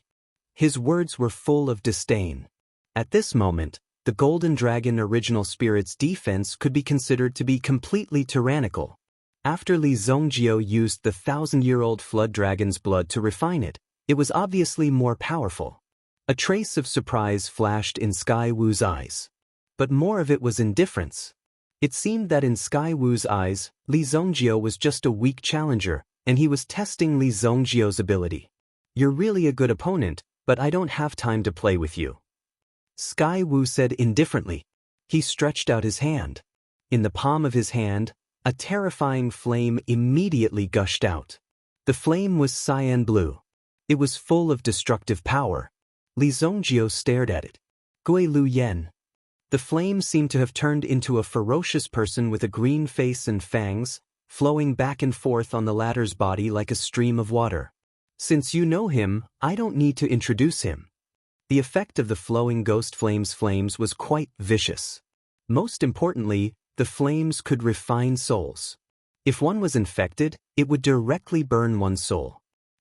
His words were full of disdain. At this moment, the Golden Dragon Original Spirit's defense could be considered to be completely tyrannical. After Li Zongjiu used the 1,000-year-old Flood Dragon's blood to refine it, it was obviously more powerful. A trace of surprise flashed in Sky Wu's eyes. But more of it was indifference. It seemed that in Sky Wu's eyes, Li Zongjiu was just a weak challenger, and he was testing Li Zongjiu's ability. You're really a good opponent, but I don't have time to play with you. Sky Wu said indifferently. He stretched out his hand. In the palm of his hand, a terrifying flame immediately gushed out. The flame was cyan blue. It was full of destructive power. Li Zongjiu stared at it. Gui Lu Yen. The flame seemed to have turned into a ferocious person with a green face and fangs, flowing back and forth on the latter's body like a stream of water. Since you know him, I don't need to introduce him. The effect of the flowing ghost flames was quite vicious. Most importantly, the flames could refine souls. If one was infected, it would directly burn one's soul.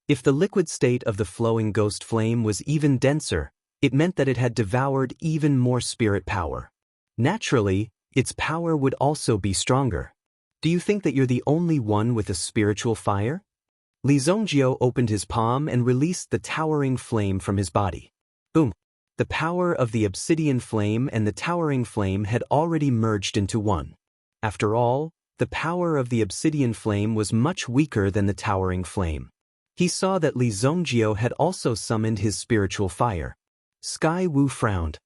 If the liquid state of the flowing ghost flame was even denser, it meant that it had devoured even more spirit power. Naturally, its power would also be stronger. Do you think that you're the only one with a spiritual fire? Li Zongjiu opened his palm and released the towering flame from his body. Boom! The power of the obsidian flame and the towering flame had already merged into one. After all, the power of the obsidian flame was much weaker than the towering flame. He saw that Li Zongjiu had also summoned his spiritual fire. Sky Wu frowned.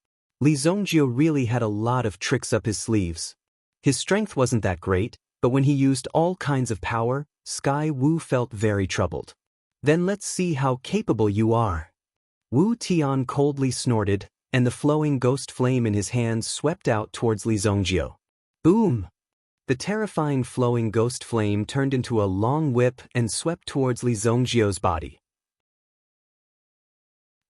Li Zongjiu really had a lot of tricks up his sleeves. His strength wasn't that great, but when he used all kinds of power, Sky Wu felt very troubled. Then let's see how capable you are. Wu Tian coldly snorted, and the flowing ghost flame in his hands swept out towards Li Zongjiu. Boom! The terrifying flowing ghost flame turned into a long whip and swept towards Li Zongjiu's body.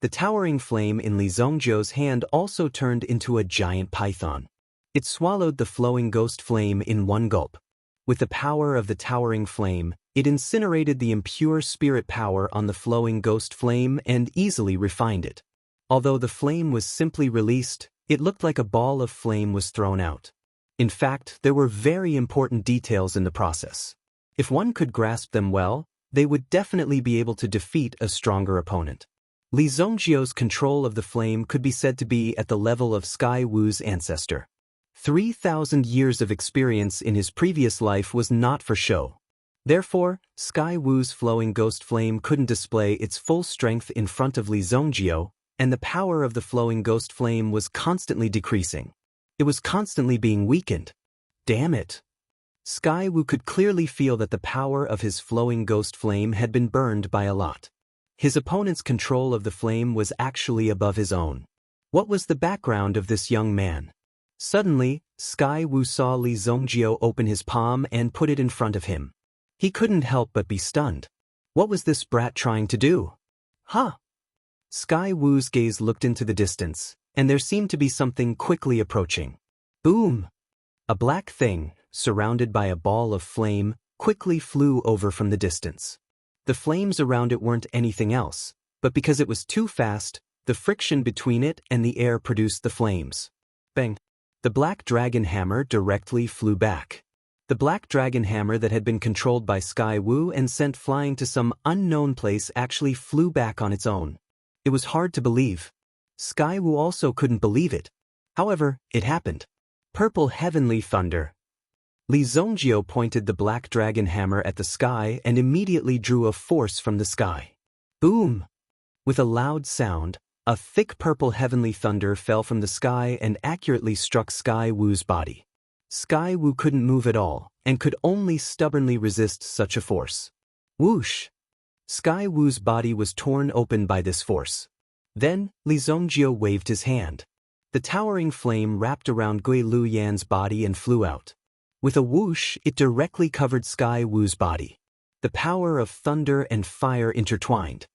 The towering flame in Li Zongjiu's hand also turned into a giant python. It swallowed the flowing ghost flame in one gulp. With the power of the towering flame, It incinerated the impure spirit power on the flowing ghost flame and easily refined it. Although the flame was simply released, it looked like a ball of flame was thrown out. In fact, there were very important details in the process. If one could grasp them well, they would definitely be able to defeat a stronger opponent. Li Zongjio's control of the flame could be said to be at the level of Sky Wu's ancestor. 3,000 years of experience in his previous life was not for show. Therefore, Sky Wu's flowing ghost flame couldn't display its full strength in front of Li Zongjio, and the power of the flowing ghost flame was constantly decreasing. It was constantly being weakened. Damn it! Sky Wu could clearly feel that the power of his flowing ghost flame had been burned by a lot. His opponent's control of the flame was actually above his own. What was the background of this young man? Suddenly, Sky Wu saw Li Zongjio open his palm and put it in front of him. He couldn't help but be stunned. What was this brat trying to do? Huh? Sky Wu's gaze looked into the distance, and there seemed to be something quickly approaching. Boom! A black thing, surrounded by a ball of flame, quickly flew over from the distance. The flames around it weren't anything else, but because it was too fast, the friction between it and the air produced the flames. Bang! The black dragon hammer directly flew back. The black dragon hammer that had been controlled by Sky Wu and sent flying to some unknown place actually flew back on its own. It was hard to believe. Sky Wu also couldn't believe it. However, it happened. Purple heavenly thunder. Li Zongjio pointed the black dragon hammer at the sky and immediately drew a force from the sky. Boom! With a loud sound, a thick purple heavenly thunder fell from the sky and accurately struck Sky Wu's body. Sky Wu couldn't move at all, and could only stubbornly resist such a force. Whoosh! Sky Wu's body was torn open by this force. Then, Li Zongjio waved his hand. The towering flame wrapped around Gui Luyan's body and flew out. With a whoosh, it directly covered Sky Wu's body. The power of thunder and fire intertwined.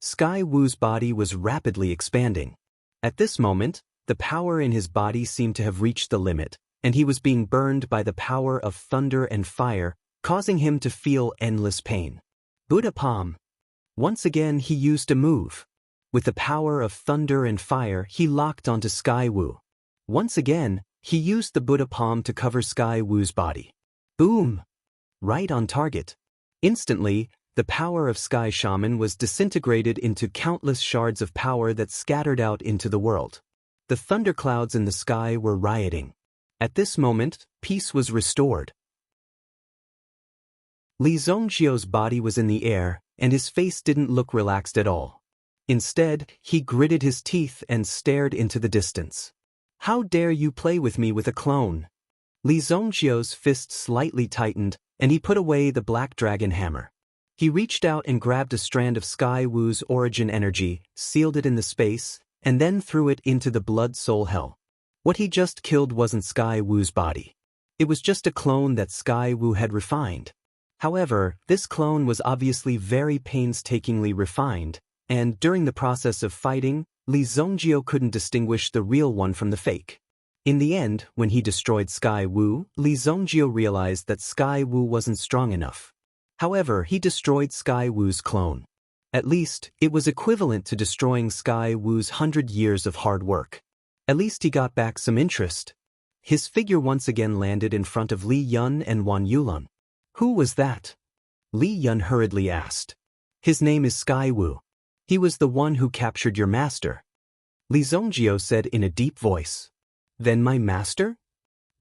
Sky Wu's body was rapidly expanding. At this moment, the power in his body seemed to have reached the limit, and he was being burned by the power of thunder and fire, causing him to feel endless pain. Buddha Palm. Once again he used a move. With the power of thunder and fire, he locked onto Sky Wu. Once again, he used the Buddha Palm to cover Sky Wu's body. Boom! Right on target. Instantly, the power of Sky Shaman was disintegrated into countless shards of power that scattered out into the world. The thunderclouds in the sky were rioting. At this moment, peace was restored. Li Zongjio's body was in the air, and his face didn't look relaxed at all. Instead, he gritted his teeth and stared into the distance. How dare you play with me with a clone? Li Zongjio's fist slightly tightened, and he put away the black dragon hammer. He reached out and grabbed a strand of Sky Wu's origin energy, sealed it in the space, and then threw it into the blood soul hell. What he just killed wasn't Sky Wu's body. It was just a clone that Sky Wu had refined. However, this clone was obviously very painstakingly refined, and during the process of fighting, Li Zongjio couldn't distinguish the real one from the fake. In the end, when he destroyed Sky Wu, Li Zongjio realized that Sky Wu wasn't strong enough. However, he destroyed Sky Wu's clone. At least, it was equivalent to destroying Sky Wu's 100 years of hard work. At least he got back some interest. His figure once again landed in front of Li Yun and Wan Yulun. Who was that? Li Yun hurriedly asked. His name is Sky Wu. He was the one who captured your master. Li Zongjio said in a deep voice. Then my master?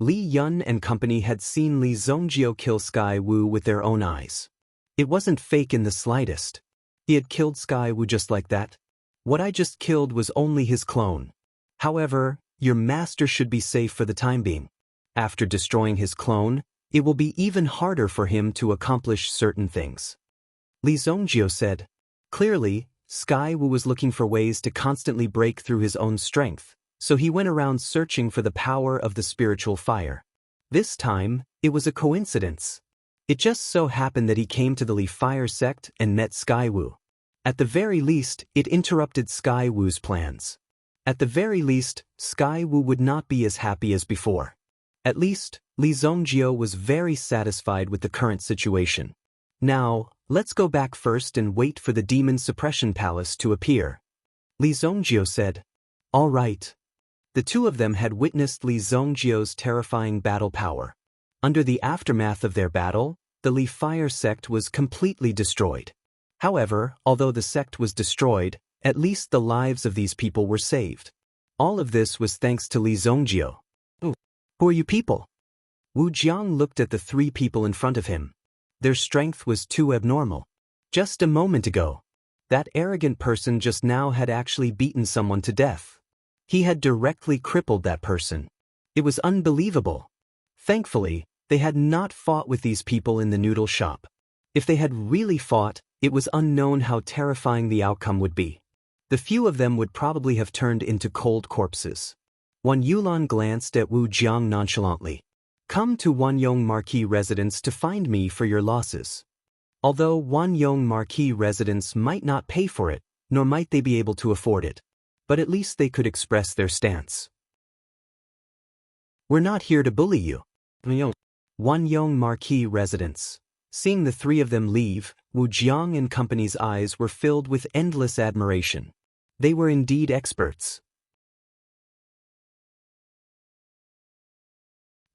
Li Yun and company had seen Li Zongjio kill Sky Wu with their own eyes. It wasn't fake in the slightest. He had killed Sky Wu just like that. What I just killed was only his clone. However, your master should be safe for the time being. After destroying his clone, it will be even harder for him to accomplish certain things. Li Zongjio said. Clearly, Sky Wu was looking for ways to constantly break through his own strength, so he went around searching for the power of the spiritual fire. This time, it was a coincidence. It just so happened that he came to the Li Fire sect and met Sky Wu. At the very least, it interrupted Sky Wu's plans. At the very least, Sky Wu would not be as happy as before. At least, Li Zongjio was very satisfied with the current situation. Now, let's go back first and wait for the Demon Suppression Palace to appear. Li Zongjio said. All right. The two of them had witnessed Li Zongjio's terrifying battle power. Under the aftermath of their battle, the Li Fire sect was completely destroyed. However, although the sect was destroyed, at least the lives of these people were saved. All of this was thanks to Li Zongjio. Who are you people? Wu Jiang looked at the three people in front of him. Their strength was too abnormal. Just a moment ago, that arrogant person just now had actually beaten someone to death. He had directly crippled that person. It was unbelievable. Thankfully, they had not fought with these people in the noodle shop. If they had really fought, it was unknown how terrifying the outcome would be. The few of them would probably have turned into cold corpses. Wan Yulan glanced at Wu Jiang nonchalantly. Come to Wanyong Marquis residence to find me for your losses. Although Wanyong Marquis residence might not pay for it, nor might they be able to afford it, but at least they could express their stance. We're not here to bully you. Wanyong Marquis residence. Seeing the three of them leave, Wu Jiang and company's eyes were filled with endless admiration. They were indeed experts.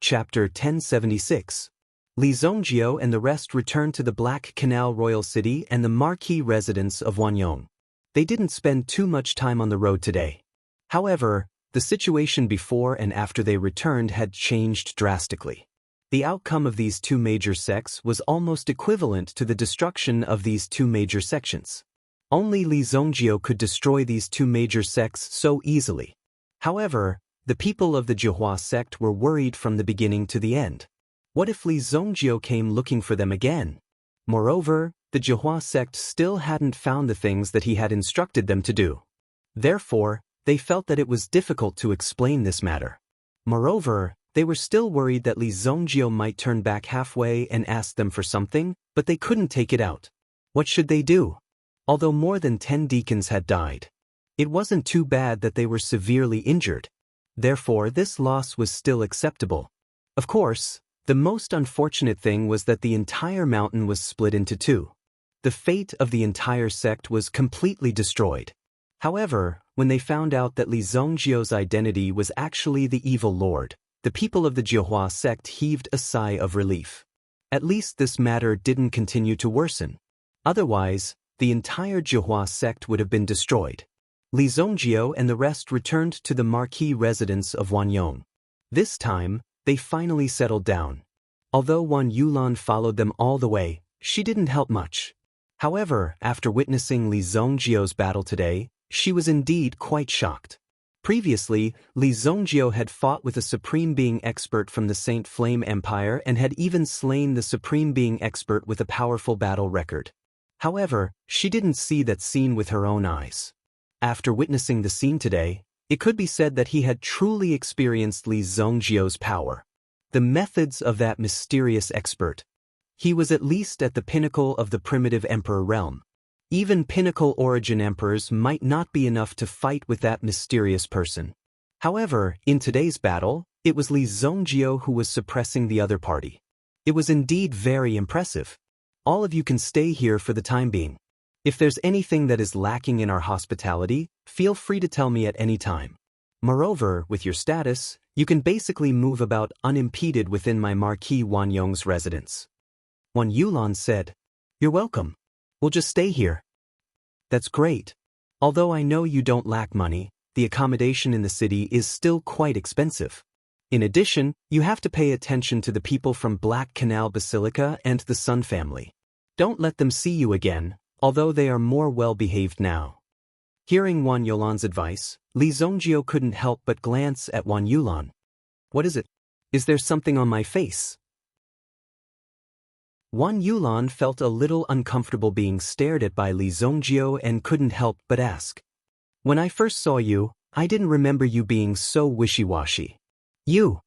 Chapter 1076. Li Zongjio and the rest returned to the Black Canal Royal City and the Marquis residence of Wanyong. They didn't spend too much time on the road today. However, the situation before and after they returned had changed drastically. The outcome of these two major sects was almost equivalent to the destruction of these two major sections. Only Li Zongjio could destroy these two major sects so easily. However, the people of the Jihua sect were worried from the beginning to the end. What if Li Zongjio came looking for them again? Moreover, the Jihua sect still hadn't found the things that he had instructed them to do. Therefore, they felt that it was difficult to explain this matter. Moreover, they were still worried that Li Zongjio might turn back halfway and ask them for something, but they couldn't take it out. What should they do? Although more than 10 deacons had died, it wasn't too bad that they were severely injured. Therefore, this loss was still acceptable. Of course, the most unfortunate thing was that the entire mountain was split into two. The fate of the entire sect was completely destroyed. However, when they found out that Li Zongjio's identity was actually the evil lord, the people of the Jihua sect heaved a sigh of relief. At least this matter didn't continue to worsen. Otherwise, the entire Jihua sect would have been destroyed. Li Zongjio and the rest returned to the Marquis residence of Wanyong. This time, they finally settled down. Although Wan Yulan followed them all the way, she didn't help much. However, after witnessing Li Zongjio's battle today, she was indeed quite shocked. Previously, Li Zongjio had fought with a Supreme Being expert from the Saint Flame Empire and had even slain the Supreme Being expert with a powerful battle record. However, she didn't see that scene with her own eyes. After witnessing the scene today, it could be said that he had truly experienced Li Zongjio's power. The methods of that mysterious expert. He was at least at the pinnacle of the primitive emperor realm. Even pinnacle origin emperors might not be enough to fight with that mysterious person. However, in today's battle, it was Li Zongjio who was suppressing the other party. It was indeed very impressive. All of you can stay here for the time being. If there's anything that is lacking in our hospitality, feel free to tell me at any time. Moreover, with your status, you can basically move about unimpeded within my Marquis Wanyong's residence. Wan Yulan said, You're welcome. We'll just stay here. That's great. Although I know you don't lack money, the accommodation in the city is still quite expensive. In addition, you have to pay attention to the people from Black Canal Basilica and the Sun family. Don't let them see you again, although they are more well-behaved now. Hearing Wan Yulan's advice, Li Zongjio couldn't help but glance at Wan Yulan. What is it? Is there something on my face? Wan Yulan felt a little uncomfortable being stared at by Li Zongjio and couldn't help but ask. When I first saw you, I didn't remember you being so wishy-washy. You!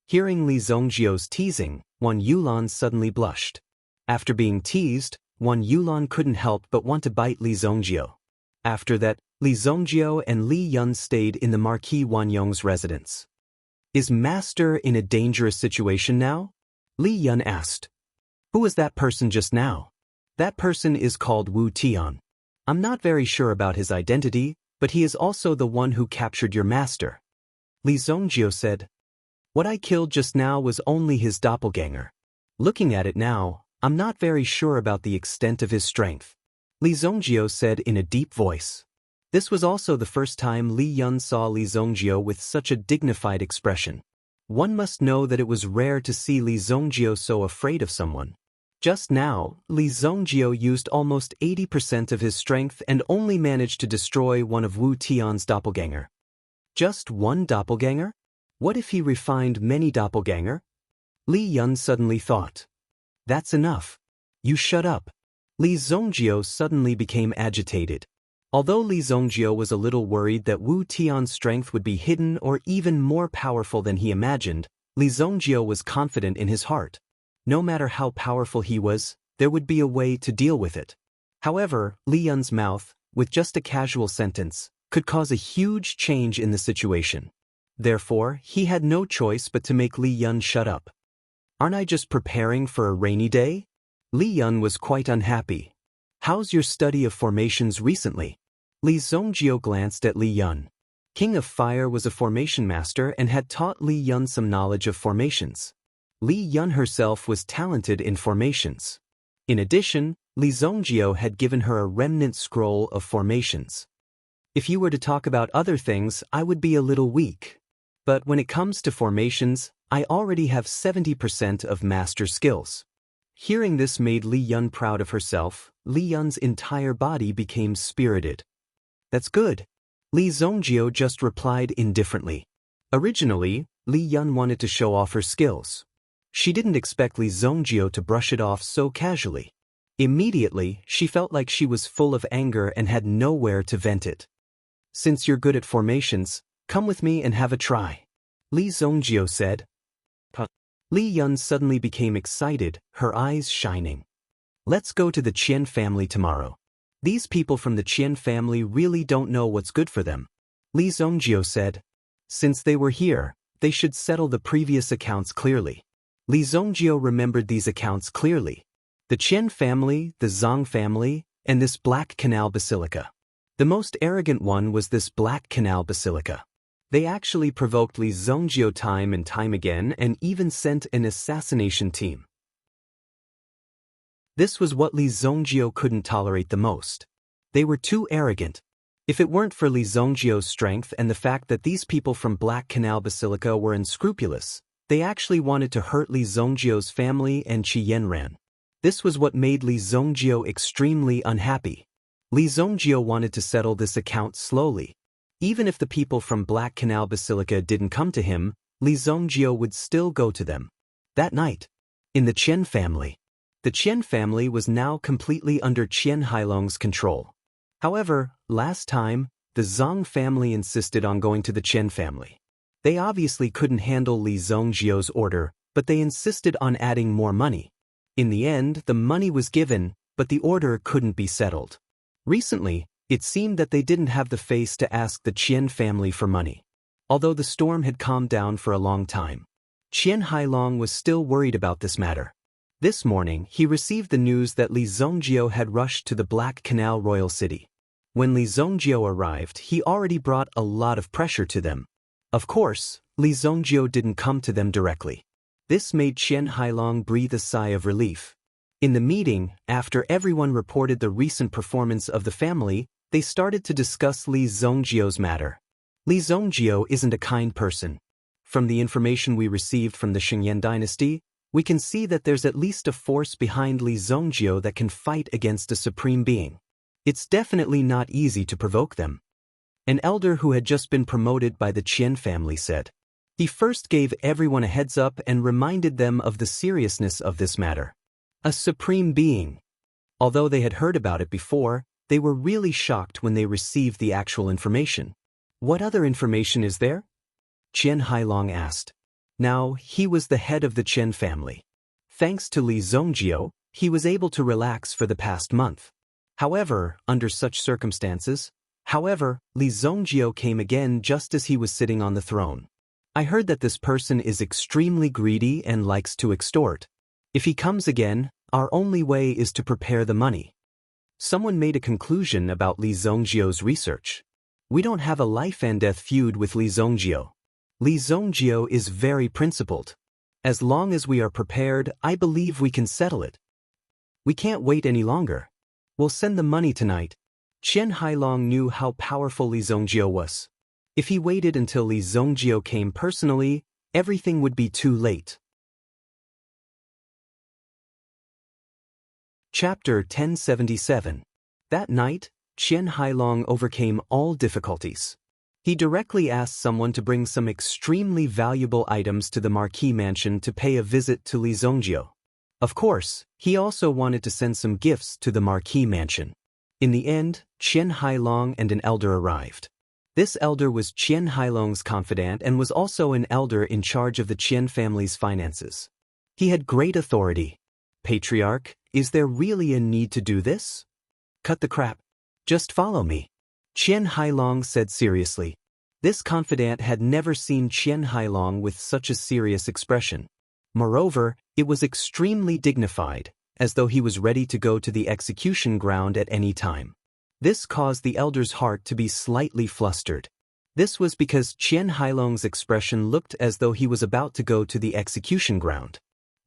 Hearing Li Zongjio's teasing, Wan Yulan suddenly blushed. After being teased, Wan Yulan couldn't help but want to bite Li Zongjio. After that, Li Zongjio and Li Yun stayed in the Marquis Wanyong's residence. Is Master in a dangerous situation now? Li Yun asked. Who was that person just now? That person is called Wu Tian. I'm not very sure about his identity, but he is also the one who captured your master. Li Zongjio said. What I killed just now was only his doppelganger. Looking at it now, I'm not very sure about the extent of his strength. Li Zongjio said in a deep voice. This was also the first time Li Yun saw Li Zongjio with such a dignified expression. One must know that it was rare to see Li Zongjio so afraid of someone. Just now, Li Zongjio used almost 80% of his strength and only managed to destroy one of Wu Tian's doppelganger. Just one doppelganger? What if he refined many doppelganger? Li Yun suddenly thought. That's enough. You shut up. Li Zongjio suddenly became agitated. Although Li Zongjio was a little worried that Wu Tian's strength would be hidden or even more powerful than he imagined, Li Zongjio was confident in his heart. No matter how powerful he was, there would be a way to deal with it. However, Li Yun's mouth, with just a casual sentence, could cause a huge change in the situation. Therefore, he had no choice but to make Li Yun shut up. Aren't I just preparing for a rainy day? Li Yun was quite unhappy. How's your study of formations recently? Li Zongjio glanced at Li Yun. King of Fire was a formation master and had taught Li Yun some knowledge of formations. Li Yun herself was talented in formations. In addition, Li Zongjio had given her a remnant scroll of formations. If you were to talk about other things, I would be a little weak. But when it comes to formations, I already have 70% of master skills. Hearing this made Li Yun proud of herself. Li Yun's entire body became spirited. That's good. Li Zongjio just replied indifferently. Originally, Li Yun wanted to show off her skills. She didn't expect Li Zongjio to brush it off so casually. Immediately, she felt like she was full of anger and had nowhere to vent it. Since you're good at formations, come with me and have a try. Li Zongjio said. Li Yun suddenly became excited, her eyes shining. Let's go to the Qian family tomorrow. These people from the Qian family really don't know what's good for them. Li Zongjio said. Since they were here, they should settle the previous accounts clearly. Li Zongjio remembered these accounts clearly. The Qian family, the Zhang family, and this Black Canal Basilica. The most arrogant one was this Black Canal Basilica. They actually provoked Li Zongjio time and time again and even sent an assassination team. This was what Li Zongjio couldn't tolerate the most. They were too arrogant. If it weren't for Li Zongjio's strength and the fact that these people from Black Canal Basilica were unscrupulous, they actually wanted to hurt Li Zongjio's family and Qi Yanran. This was what made Li Zongjio extremely unhappy. Li Zongjio wanted to settle this account slowly. Even if the people from Black Canal Basilica didn't come to him, Li Zongjio would still go to them. That night, in the Qian family. The Qian family was now completely under Qian Hailong's control. However, last time, the Zhang family insisted on going to the Qian family. They obviously couldn't handle Li Zongjio's order, but they insisted on adding more money. In the end, the money was given, but the order couldn't be settled. Recently, it seemed that they didn't have the face to ask the Qian family for money. Although the storm had calmed down for a long time, Qian Hailong was still worried about this matter. This morning, he received the news that Li Zongjio had rushed to the Black Canal Royal City. When Li Zongjio arrived, he already brought a lot of pressure to them. Of course, Li Zongjio didn't come to them directly. This made Qian Hailong breathe a sigh of relief. In the meeting, after everyone reported the recent performance of the family, they started to discuss Li Zongjio's matter. Li Zongjio isn't a kind person. From the information we received from the Shengyan dynasty, we can see that there's at least a force behind Li Zongjio that can fight against a supreme being. It's definitely not easy to provoke them. An elder who had just been promoted by the Qian family said. He first gave everyone a heads up and reminded them of the seriousness of this matter. A supreme being. Although they had heard about it before, they were really shocked when they received the actual information. What other information is there? Qian Hailong asked. Now, he was the head of the Qian family. Thanks to Li Zongjio, he was able to relax for the past month. However, under such circumstances, Li Zongjio came again just as he was sitting on the throne. I heard that this person is extremely greedy and likes to extort. If he comes again, our only way is to prepare the money. Someone made a conclusion about Li Zongjio's research. We don't have a life-and-death feud with Li Zongjio. Li Zongjio is very principled. As long as we are prepared, I believe we can settle it. We can't wait any longer. We'll send the money tonight. Qian Hailong knew how powerful Li Zongjio was. If he waited until Li Zongjio came personally, everything would be too late. Chapter 1077. That night, Qian Hailong overcame all difficulties. He directly asked someone to bring some extremely valuable items to the Marquis mansion to pay a visit to Li Zongjio. Of course, he also wanted to send some gifts to the Marquis mansion. In the end, Qian Hailong and an elder arrived. This elder was Qian Hailong's confidant and was also an elder in charge of the Qian family's finances. He had great authority. Patriarch, is there really a need to do this? Cut the crap. Just follow me. Qian Hailong said seriously. This confidant had never seen Qian Hailong with such a serious expression. Moreover, it was extremely dignified, as though he was ready to go to the execution ground at any time. This caused the elder's heart to be slightly flustered. This was because Qian Hailong's expression looked as though he was about to go to the execution ground.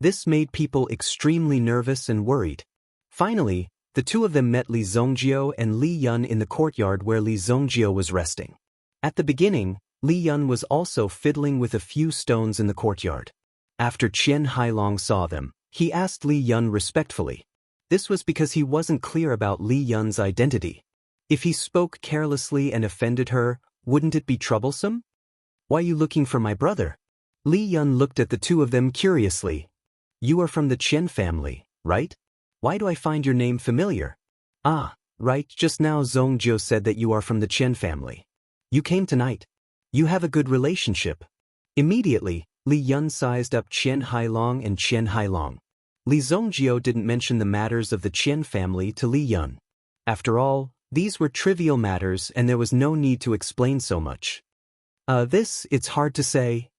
This made people extremely nervous and worried. Finally, the two of them met Li Zongjio and Li Yun in the courtyard where Li Zongjio was resting. At the beginning, Li Yun was also fiddling with a few stones in the courtyard. After Qian Hailong saw them, he asked Li Yun respectfully. This was because he wasn't clear about Li Yun's identity. If he spoke carelessly and offended her, wouldn't it be troublesome? Why are you looking for my brother? Li Yun looked at the two of them curiously. You are from the Qian family, right? Why do I find your name familiar? Ah, right, just now Zongjio said that you are from the Qian family. You came tonight. You have a good relationship. Immediately, Li Yun sized up Qian Hailong and Qian Hailong. Li Zongjio didn't mention the matters of the Qian family to Li Yun. After all, these were trivial matters and there was no need to explain so much. It's hard to say.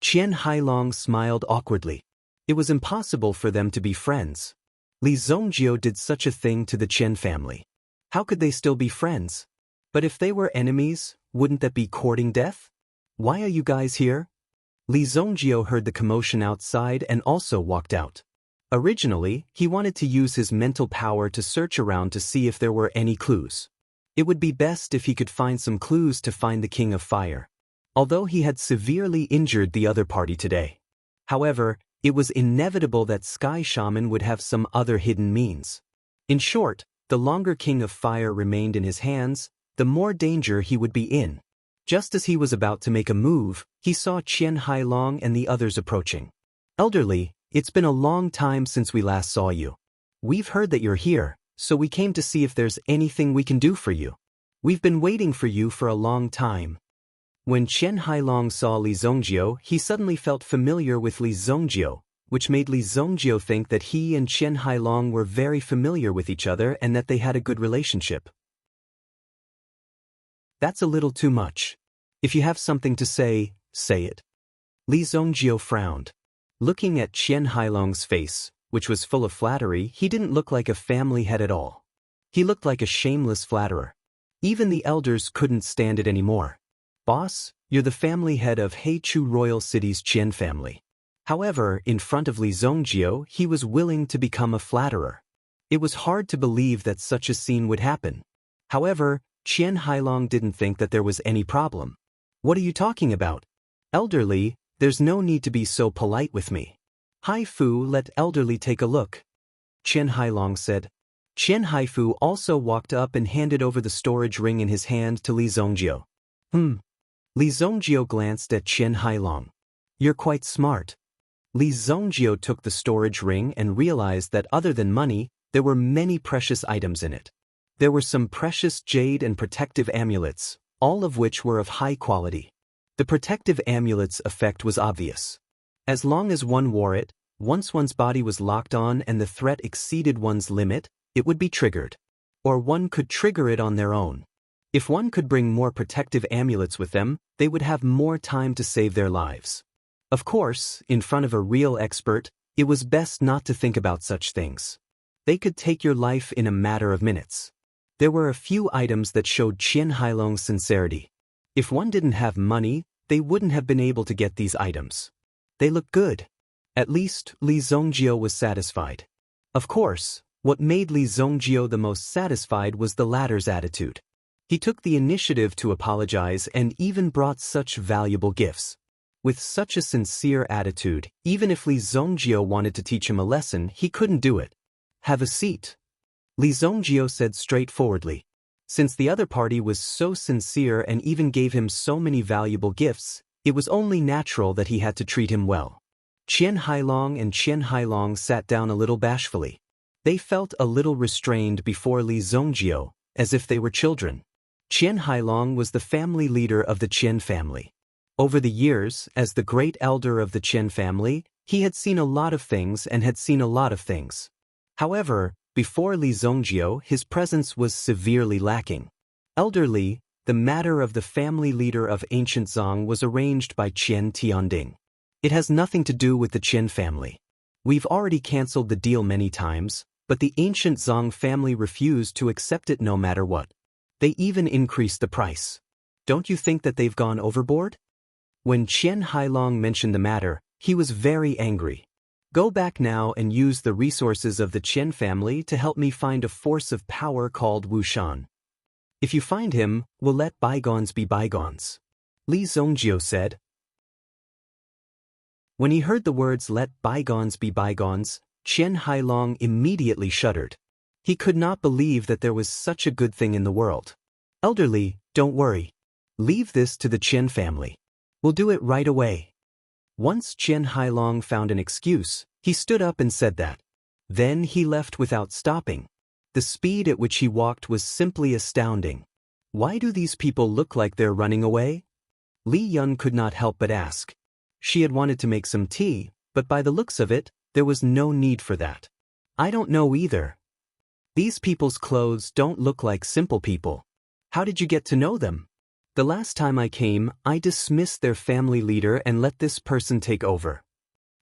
Qian Hailong smiled awkwardly. It was impossible for them to be friends. Li Zongjio did such a thing to the Qian family. How could they still be friends? But if they were enemies, wouldn't that be courting death? Why are you guys here? Li Zongjio heard the commotion outside and also walked out. Originally, he wanted to use his mental power to search around to see if there were any clues. It would be best if he could find some clues to find the King of Fire. Although he had severely injured the other party today. However, it was inevitable that Sky Shaman would have some other hidden means. In short, the longer King of Fire remained in his hands, the more danger he would be in. Just as he was about to make a move, he saw Qian Hailong and the others approaching. Elderly, it's been a long time since we last saw you. We've heard that you're here, so we came to see if there's anything we can do for you. We've been waiting for you for a long time. When Qian Hailong saw Li Zongjio, he suddenly felt familiar with Li Zongjio, which made Li Zongjio think that he and Qian Hailong were very familiar with each other and that they had a good relationship. That's a little too much. If you have something to say, say it. Li Zongjio frowned. Looking at Qian Hailong's face, which was full of flattery, he didn't look like a family head at all. He looked like a shameless flatterer. Even the elders couldn't stand it anymore. Boss, you're the family head of Heichu Royal City's Qian family. However, in front of Li Zongjio, he was willing to become a flatterer. It was hard to believe that such a scene would happen. However, Qian Hailong didn't think that there was any problem. What are you talking about? Elderly, there's no need to be so polite with me. Haifu, let elderly take a look. Qian Hailong said. Qian Haifu also walked up and handed over the storage ring in his hand to Li Zongjio. Li Zongjio glanced at Qian Hailong. You're quite smart. Li Zongjio took the storage ring and realized that other than money, there were many precious items in it. There were some precious jade and protective amulets, all of which were of high quality. The protective amulet's effect was obvious. As long as one wore it, once one's body was locked on and the threat exceeded one's limit, it would be triggered. Or one could trigger it on their own. If one could bring more protective amulets with them, they would have more time to save their lives. Of course, in front of a real expert, it was best not to think about such things. They could take your life in a matter of minutes. There were a few items that showed Qian Hailong's sincerity. If one didn't have money, they wouldn't have been able to get these items. They looked good. At least, Li Zongjio was satisfied. Of course, what made Li Zongjio the most satisfied was the latter's attitude. He took the initiative to apologize and even brought such valuable gifts. With such a sincere attitude, even if Li Zongjio wanted to teach him a lesson, he couldn't do it. "Have a seat," Li Zongjio said straightforwardly. Since the other party was so sincere and even gave him so many valuable gifts, it was only natural that he had to treat him well. Qian Hailong and Qian Hailong sat down a little bashfully. They felt a little restrained before Li Zongjio, as if they were children. Qian Hailong was the family leader of the Qian family. Over the years, as the great elder of the Qian family, he had seen a lot of things and had seen a lot of things. However, before Li Zongjio, his presence was severely lacking. Elderly, the matter of the family leader of ancient Zhang was arranged by Qian Tianding. It has nothing to do with the Qian family. We've already cancelled the deal many times, but the ancient Zhang family refused to accept it no matter what. They even increased the price. Don't you think that they've gone overboard? When Qian Hailong mentioned the matter, he was very angry. Go back now and use the resources of the Qian family to help me find a force of power called Wushan. If you find him, we'll let bygones be bygones, Li Zongjio said. When he heard the words "let bygones be bygones," Qian Hailong immediately shuddered. He could not believe that there was such a good thing in the world. "Elderly, don't worry. Leave this to the Qian family. We'll do it right away." Once Qian Hailong found an excuse, he stood up and said that. Then he left without stopping. The speed at which he walked was simply astounding. Why do these people look like they're running away? Li Yun could not help but ask. She had wanted to make some tea, but by the looks of it, there was no need for that. "I don't know either. These people's clothes don't look like simple people. How did you get to know them?" "The last time I came, I dismissed their family leader and let this person take over,"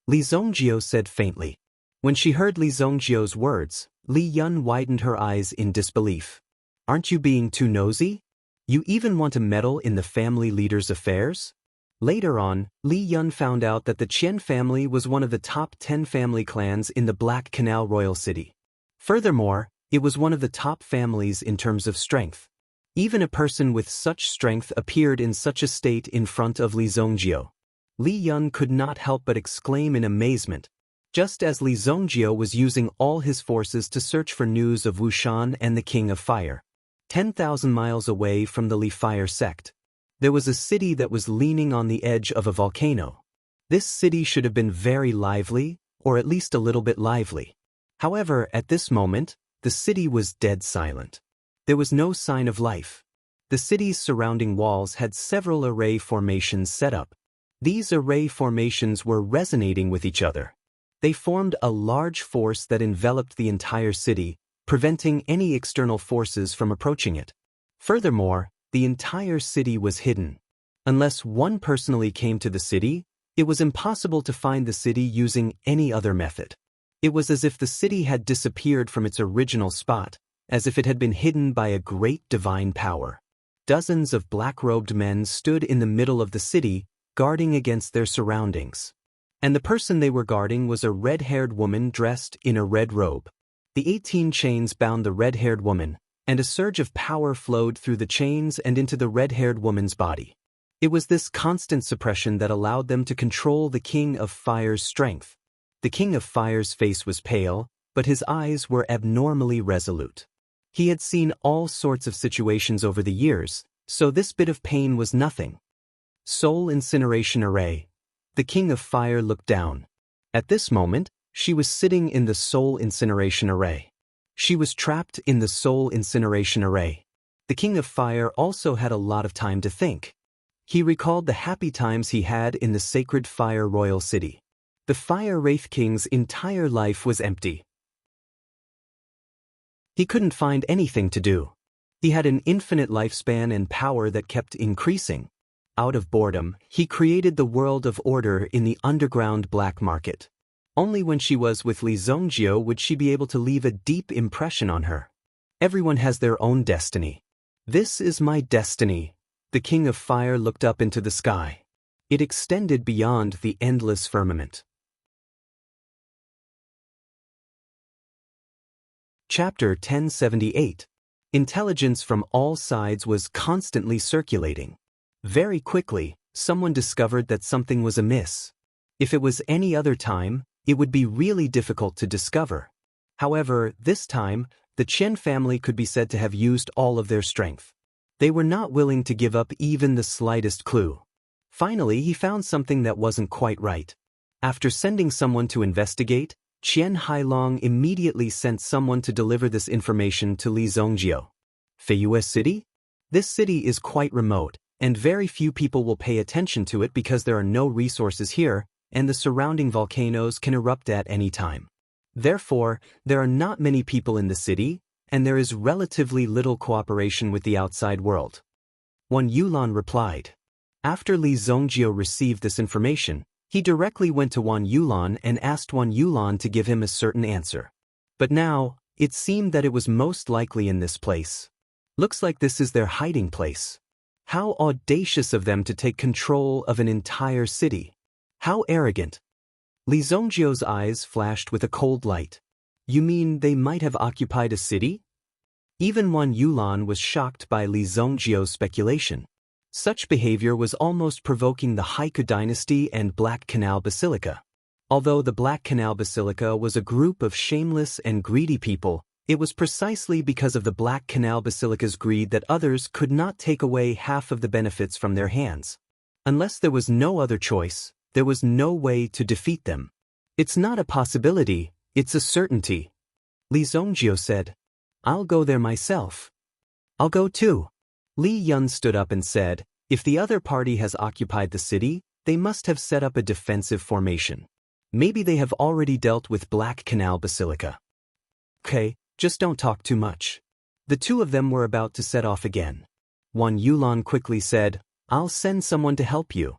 Li Zongjio said faintly. When she heard Li Zongjio's words, Li Yun widened her eyes in disbelief. "Aren't you being too nosy? You even want to meddle in the family leader's affairs?" Later on, Li Yun found out that the Qian family was one of the top 10 family clans in the Black Canal Royal City. Furthermore, it was one of the top families in terms of strength. Even a person with such strength appeared in such a state in front of Li Zongjio. Li Yun could not help but exclaim in amazement, just as Li Zongjio was using all his forces to search for news of Wushan and the King of Fire. 10,000 miles away from the Li Fire sect, there was a city that was leaning on the edge of a volcano. This city should have been very lively, or at least a little bit lively. However, at this moment, the city was dead silent. There was no sign of life. The city's surrounding walls had several array formations set up. These array formations were resonating with each other. They formed a large force that enveloped the entire city, preventing any external forces from approaching it. Furthermore, the entire city was hidden. Unless one personally came to the city, it was impossible to find the city using any other method. It was as if the city had disappeared from its original spot, as if it had been hidden by a great divine power. Dozens of black-robed men stood in the middle of the city, guarding against their surroundings. And the person they were guarding was a red-haired woman dressed in a red robe. The 18 chains bound the red-haired woman, and a surge of power flowed through the chains and into the red-haired woman's body. It was this constant suppression that allowed them to control the King of Fire's strength. The King of Fire's face was pale, but his eyes were abnormally resolute. He had seen all sorts of situations over the years, so this bit of pain was nothing. Soul Incineration Array. The King of Fire looked down. At this moment, she was sitting in the Soul Incineration Array. She was trapped in the Soul Incineration Array. The King of Fire also had a lot of time to think. He recalled the happy times he had in the Sacred Fire Royal City. The Fire Wraith King's entire life was empty. He couldn't find anything to do. He had an infinite lifespan and power that kept increasing. Out of boredom, he created the world of order in the underground black market. Only when she was with Li Zongjio would she be able to leave a deep impression on her. Everyone has their own destiny. This is my destiny. The King of Fire looked up into the sky. It extended beyond the endless firmament. Chapter 1078. Intelligence from all sides was constantly circulating. Very quickly, someone discovered that something was amiss. If it was any other time, it would be really difficult to discover. However, this time, the Chen family could be said to have used all of their strength. They were not willing to give up even the slightest clue. Finally, he found something that wasn't quite right. After sending someone to investigate, Qian Hailong immediately sent someone to deliver this information to Li Zongjio. Feiyue City? This city is quite remote, and very few people will pay attention to it because there are no resources here, and the surrounding volcanoes can erupt at any time. Therefore, there are not many people in the city, and there is relatively little cooperation with the outside world. Wan Yulan replied. After Li Zongjio received this information, he directly went to Wan Yulan and asked Wan Yulan to give him a certain answer. But now, it seemed that it was most likely in this place. Looks like this is their hiding place. How audacious of them to take control of an entire city. How arrogant. Li Zongjio's eyes flashed with a cold light. You mean they might have occupied a city? Even Wan Yulan was shocked by Li Zongjio's speculation. Such behavior was almost provoking the Haiku dynasty and Black Canal Basilica. Although the Black Canal Basilica was a group of shameless and greedy people, it was precisely because of the Black Canal Basilica's greed that others could not take away half of the benefits from their hands. Unless there was no other choice, there was no way to defeat them. It's not a possibility, it's a certainty. Li Zongjio said. I'll go there myself. I'll go too. Li Yun stood up and said, if the other party has occupied the city, they must have set up a defensive formation. Maybe they have already dealt with Black Canal Basilica. Okay, just don't talk too much. The two of them were about to set off again. Wan Yulan quickly said, I'll send someone to help you.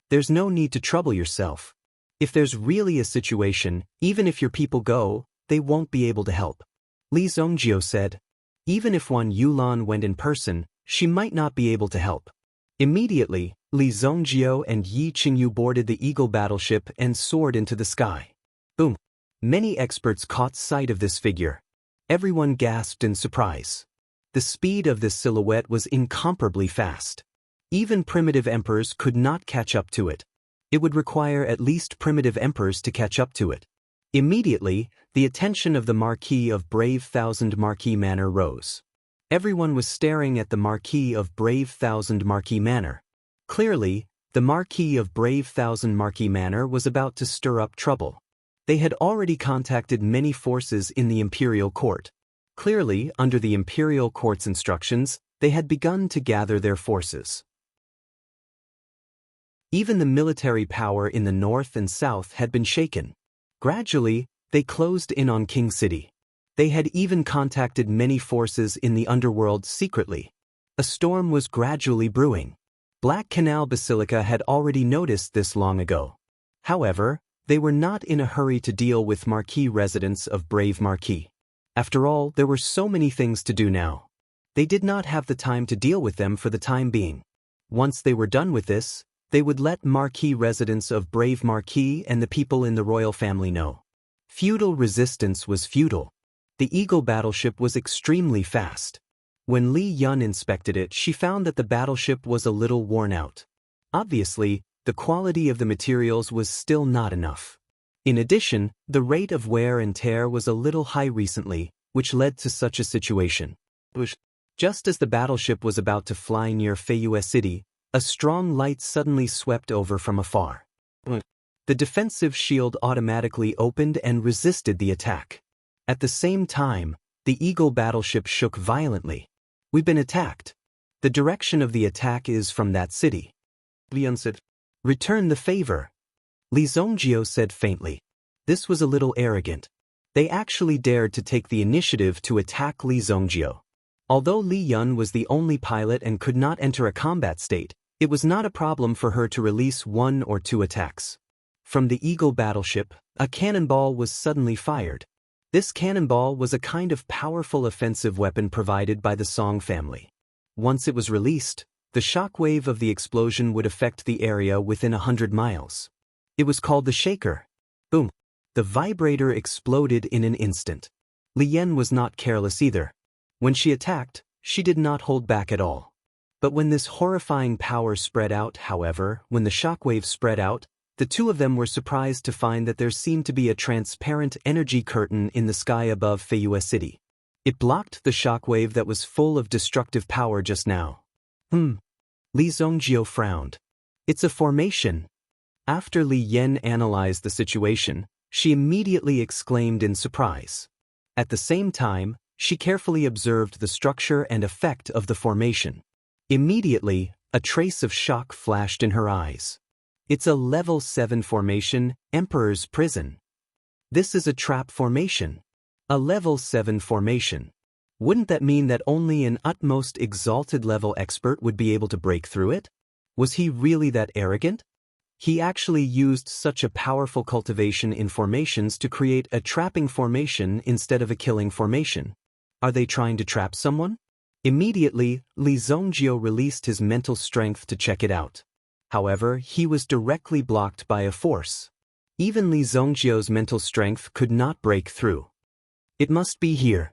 There's no need to trouble yourself. If there's really a situation, even if your people go, they won't be able to help. Li Zongjio said. Even if Wan Yulan went in person, she might not be able to help. Immediately, Li Zongjio and Yi Qingyu boarded the Eagle battleship and soared into the sky. Boom! Many experts caught sight of this figure. Everyone gasped in surprise. The speed of this silhouette was incomparably fast. Even primitive emperors could not catch up to it. It would require at least primitive emperors to catch up to it. Immediately, the attention of the Marquis of Brave Thousand Marquis Manor rose. Everyone was staring at the Marquis of Brave Thousand Marquis Manor. Clearly, the Marquis of Brave Thousand Marquis Manor was about to stir up trouble. They had already contacted many forces in the imperial court. Clearly, under the imperial court's instructions, they had begun to gather their forces. Even the military power in the north and south had been shaken. Gradually, they closed in on King City. They had even contacted many forces in the underworld secretly. A storm was gradually brewing. Black Canal Basilica had already noticed this long ago. However, they were not in a hurry to deal with Marquis residents of Brave Marquis. After all, there were so many things to do now. They did not have the time to deal with them for the time being. Once they were done with this, they would let Marquis residents of Brave Marquis and the people in the royal family know. Feudal resistance was futile. The Eagle battleship was extremely fast. When Li Yun inspected it, she found that the battleship was a little worn out. Obviously, the quality of the materials was still not enough. In addition, the rate of wear and tear was a little high recently, which led to such a situation. Just as the battleship was about to fly near Feiyue City, a strong light suddenly swept over from afar. The defensive shield automatically opened and resisted the attack. At the same time, the Eagle battleship shook violently. We've been attacked. The direction of the attack is from that city. Li Yun said. Return the favor. Li Zongjio said faintly. This was a little arrogant. They actually dared to take the initiative to attack Li Zongjio. Although Li Yun was the only pilot and could not enter a combat state, it was not a problem for her to release 1 or 2 attacks. From the Eagle battleship, a cannonball was suddenly fired. This cannonball was a kind of powerful offensive weapon provided by the Song family. Once it was released, the shockwave of the explosion would affect the area within 100 miles. It was called the shaker. Boom! The vibrator exploded in an instant. Li Yan was not careless either. When she attacked, she did not hold back at all. But when this horrifying power spread out, however, when the shockwave spread out, the two of them were surprised to find that there seemed to be a transparent energy curtain in the sky above Feiyue City. It blocked the shockwave that was full of destructive power just now. Li Zongjio frowned. It's a formation. After Li Yan analyzed the situation, she immediately exclaimed in surprise. At the same time, she carefully observed the structure and effect of the formation. Immediately, a trace of shock flashed in her eyes. It's a level 7 formation, Emperor's Prison. This is a trap formation. A level 7 formation. Wouldn't that mean that only an utmost exalted level expert would be able to break through it? Was he really that arrogant? He actually used such a powerful cultivation in formations to create a trapping formation instead of a killing formation. Are they trying to trap someone? Immediately, Li Zongjio released his mental strength to check it out. However, he was directly blocked by a force. Even Li Zongjio's mental strength could not break through. It must be here.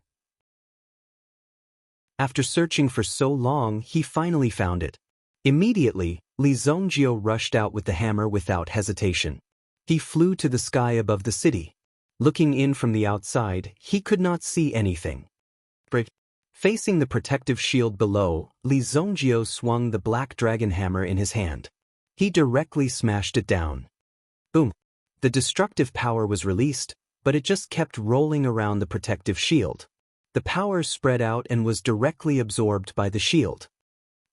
After searching for so long, he finally found it. Immediately, Li Zongjio rushed out with the hammer without hesitation. He flew to the sky above the city. Looking in from the outside, he could not see anything. Facing the protective shield below, Li Zongjio swung the black dragon hammer in his hand. He directly smashed it down. Boom! The destructive power was released, but it just kept rolling around the protective shield. The power spread out and was directly absorbed by the shield.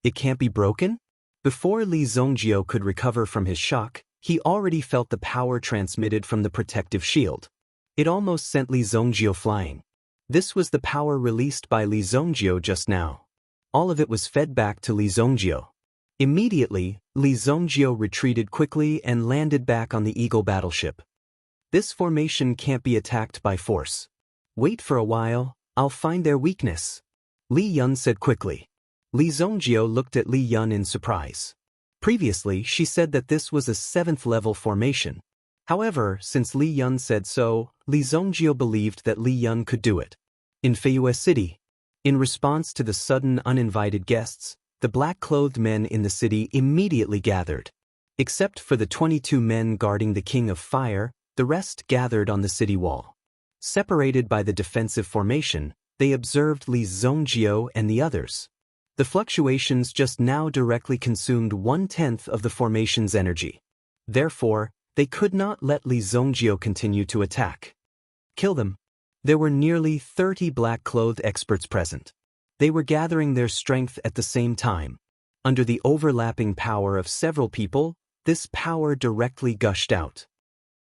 It can't be broken? Before Li Zongjio could recover from his shock, he already felt the power transmitted from the protective shield. It almost sent Li Zongjio flying. This was the power released by Li Zongjio just now. All of it was fed back to Li Zongjio. Immediately, Li Zongjio retreated quickly and landed back on the Eagle battleship. This formation can't be attacked by force. Wait for a while, I'll find their weakness. Li Yun said quickly. Li Zongjio looked at Li Yun in surprise. Previously, she said that this was a 7th level formation. However, since Li Yun said so, Li Zongjio believed that Li Yun could do it. In Feiyue City, in response to the sudden uninvited guests, the black-clothed men in the city immediately gathered. Except for the 22 men guarding the King of Fire, the rest gathered on the city wall. Separated by the defensive formation, they observed Li Zongjio and the others. The fluctuations just now directly consumed 1/10 of the formation's energy. Therefore, they could not let Li Zongjio continue to attack. Kill them. There were nearly 30 black-clothed experts present. They were gathering their strength at the same time. Under the overlapping power of several people, this power directly gushed out.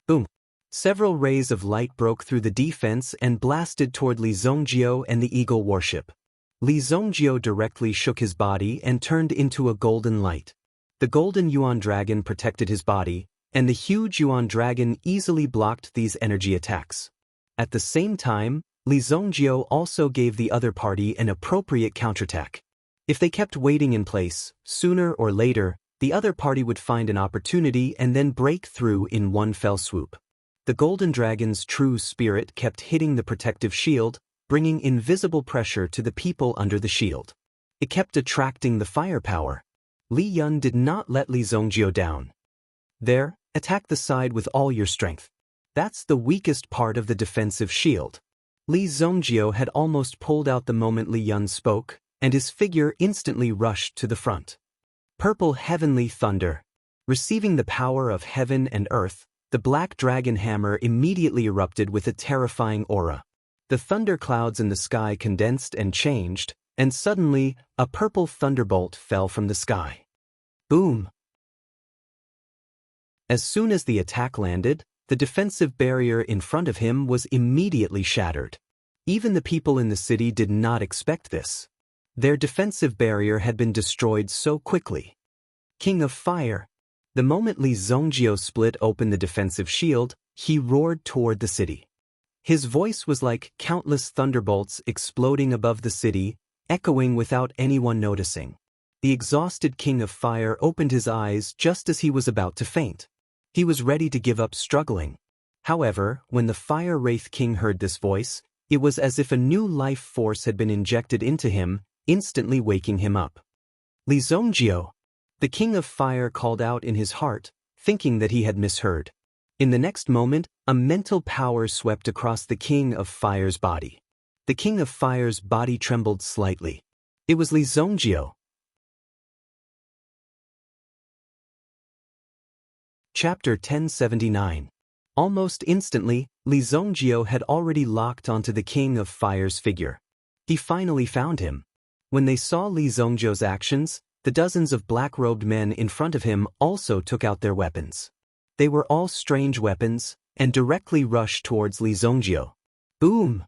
Boom! Several rays of light broke through the defense and blasted toward Li Zongjio and the Eagle warship. Li Zongjio directly shook his body and turned into a golden light. The golden Yuan dragon protected his body, and the huge Yuan dragon easily blocked these energy attacks. At the same time, Li Zongjio also gave the other party an appropriate counterattack. If they kept waiting in place, sooner or later, the other party would find an opportunity and then break through in one fell swoop. The golden dragon's true spirit kept hitting the protective shield, bringing invisible pressure to the people under the shield. It kept attracting the firepower. Li Yun did not let Li Zongjio down. There, attack the side with all your strength. That's the weakest part of the defensive shield. Li Zongjio had almost pulled out the moment Li Yun spoke, and his figure instantly rushed to the front. Purple heavenly thunder. Receiving the power of heaven and earth, the black dragon hammer immediately erupted with a terrifying aura. The thunder clouds in the sky condensed and changed, and suddenly, a purple thunderbolt fell from the sky. Boom! As soon as the attack landed, the defensive barrier in front of him was immediately shattered. Even the people in the city did not expect this. Their defensive barrier had been destroyed so quickly. King of Fire. The moment Li Zongjio split open the defensive shield, he roared toward the city. His voice was like countless thunderbolts exploding above the city, echoing without anyone noticing. The exhausted King of Fire opened his eyes just as he was about to faint. He was ready to give up struggling. However, when the Fire Wraith King heard this voice, it was as if a new life force had been injected into him, instantly waking him up. Li Zongjio. The King of Fire called out in his heart, thinking that he had misheard. In the next moment, a mental power swept across the King of Fire's body. The King of Fire's body trembled slightly. It was Li Zongjio. Chapter 1079. Almost instantly, Li Zongjio had already locked onto the King of Fire's figure. He finally found him. When they saw Li Zongjio's actions, the dozens of black-robed men in front of him also took out their weapons. They were all strange weapons, and directly rushed towards Li Zongjio. Boom!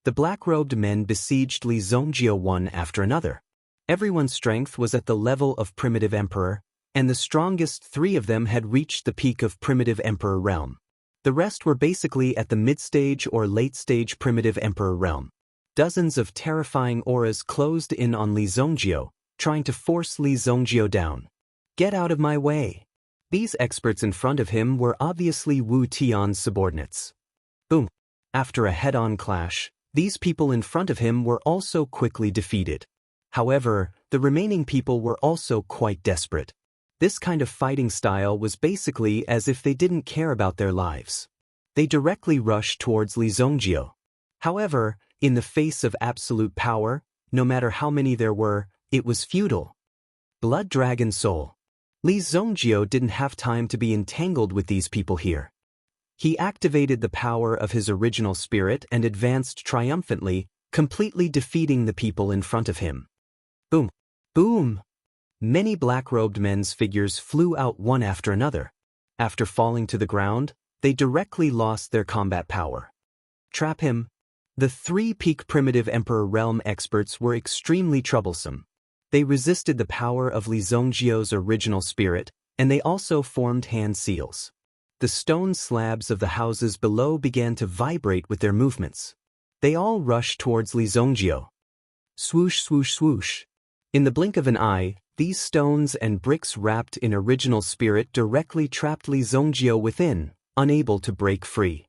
The black-robed men besieged Li Zongjio one after another. Everyone's strength was at the level of Primitive Emperor, and the strongest 3 of them had reached the peak of Primitive Emperor realm. The rest were basically at the mid-stage or late-stage Primitive Emperor realm. Dozens of terrifying auras closed in on Li Zongjio, trying to force Li Zongjio down. Get out of my way! These experts in front of him were obviously Wu Tian's subordinates. Boom! After a head-on clash, these people in front of him were also quickly defeated. However, the remaining people were also quite desperate. This kind of fighting style was basically as if they didn't care about their lives. They directly rushed towards Li Zongjio. However, in the face of absolute power, no matter how many there were, it was futile. Blood Dragon Soul. Li Zongjio didn't have time to be entangled with these people here. He activated the power of his original spirit and advanced triumphantly, completely defeating the people in front of him. Boom! Boom! Many black-robed men's figures flew out one after another. After falling to the ground, they directly lost their combat power. Trap him. The 3 peak Primitive Emperor realm experts were extremely troublesome. They resisted the power of Li Zongjio's original spirit, and they also formed hand seals. The stone slabs of the houses below began to vibrate with their movements. They all rushed towards Li Zongjio. Swoosh, swoosh, swoosh. In the blink of an eye, these stones and bricks wrapped in original spirit directly trapped Li Zongjio within, unable to break free.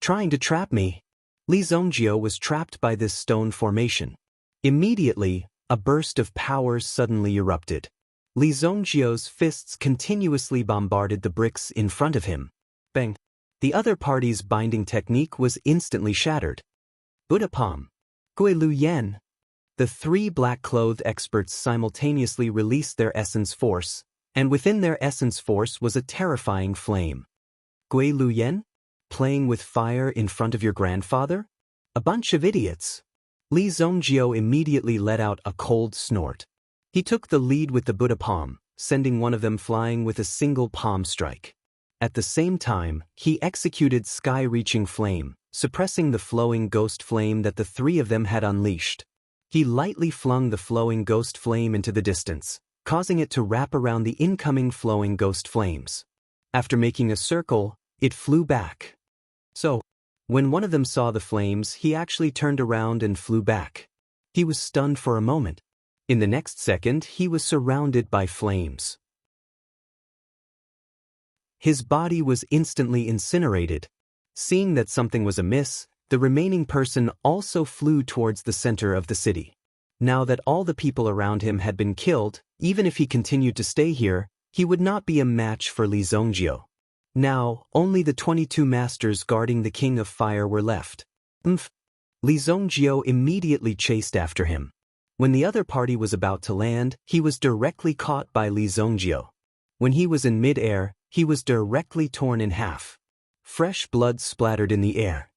Trying to trap me. Li Zongjio was trapped by this stone formation. Immediately, a burst of power suddenly erupted. Li Zongjio's fists continuously bombarded the bricks in front of him. Bang! The other party's binding technique was instantly shattered. Buddha Palm. Gui Lu Yan. The 3 black-clothed experts simultaneously released their essence force, and within their essence force was a terrifying flame. Gui Lu Yan? Playing with fire in front of your grandfather? A bunch of idiots. Li Zongjio immediately let out a cold snort. He took the lead with the Buddha palm, sending one of them flying with a single palm strike. At the same time, he executed sky-reaching flame, suppressing the flowing ghost flame that the 3 of them had unleashed. He lightly flung the flowing ghost flame into the distance, causing it to wrap around the incoming flowing ghost flames. After making a circle, it flew back. So, when one of them saw the flames, he actually turned around and flew back. He was stunned for a moment. In the next second, he was surrounded by flames. His body was instantly incinerated. Seeing that something was amiss, the remaining person also flew towards the center of the city. Now that all the people around him had been killed, even if he continued to stay here, he would not be a match for Li Zongjio. Now, only the 22 masters guarding the King of Fire were left. Li Zongjio immediately chased after him. When the other party was about to land, he was directly caught by Li Zongjio. When he was in mid-air, he was directly torn in half. Fresh blood splattered in the air.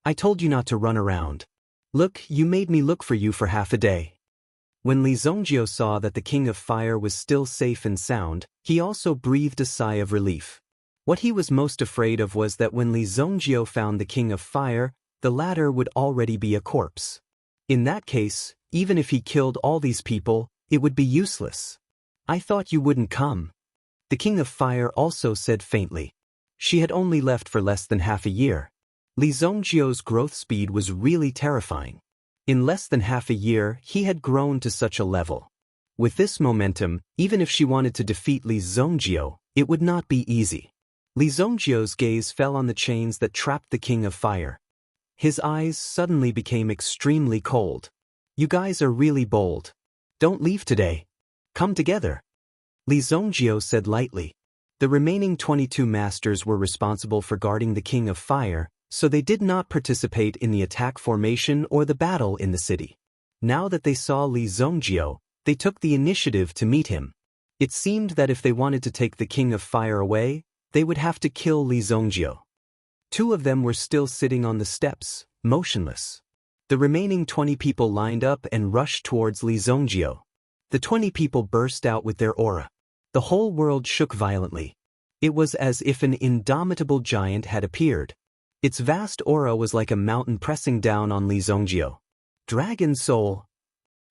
I told you not to run around. Look, you made me look for you for half a day. When Li Zongjio saw that the King of Fire was still safe and sound, he also breathed a sigh of relief. What he was most afraid of was that when Li Zongjio found the King of Fire, the latter would already be a corpse. In that case, Even if he killed all these people, it would be useless. I thought you wouldn't come. The King of Fire also said faintly. She had only left for less than half a year. Li Zongjio's growth speed was really terrifying. In less than half a year, he had grown to such a level. With this momentum, even if she wanted to defeat Li Zongjio, it would not be easy. Li Zongjio's gaze fell on the chains that trapped the King of Fire. His eyes suddenly became extremely cold. You guys are really bold. Don't leave today. Come together. Li Zongjio said lightly. The remaining 22 masters were responsible for guarding the King of Fire, so they did not participate in the attack formation or the battle in the city. Now that they saw Li Zongjio, they took the initiative to meet him. It seemed that if they wanted to take the King of Fire away, they would have to kill Li Zongjio. 2 of them were still sitting on the steps, motionless. The remaining 20 people lined up and rushed towards Li Zongjio. The 20 people burst out with their aura. The whole world shook violently. It was as if an indomitable giant had appeared. Its vast aura was like a mountain pressing down on Li Zongjio. Dragon Soul.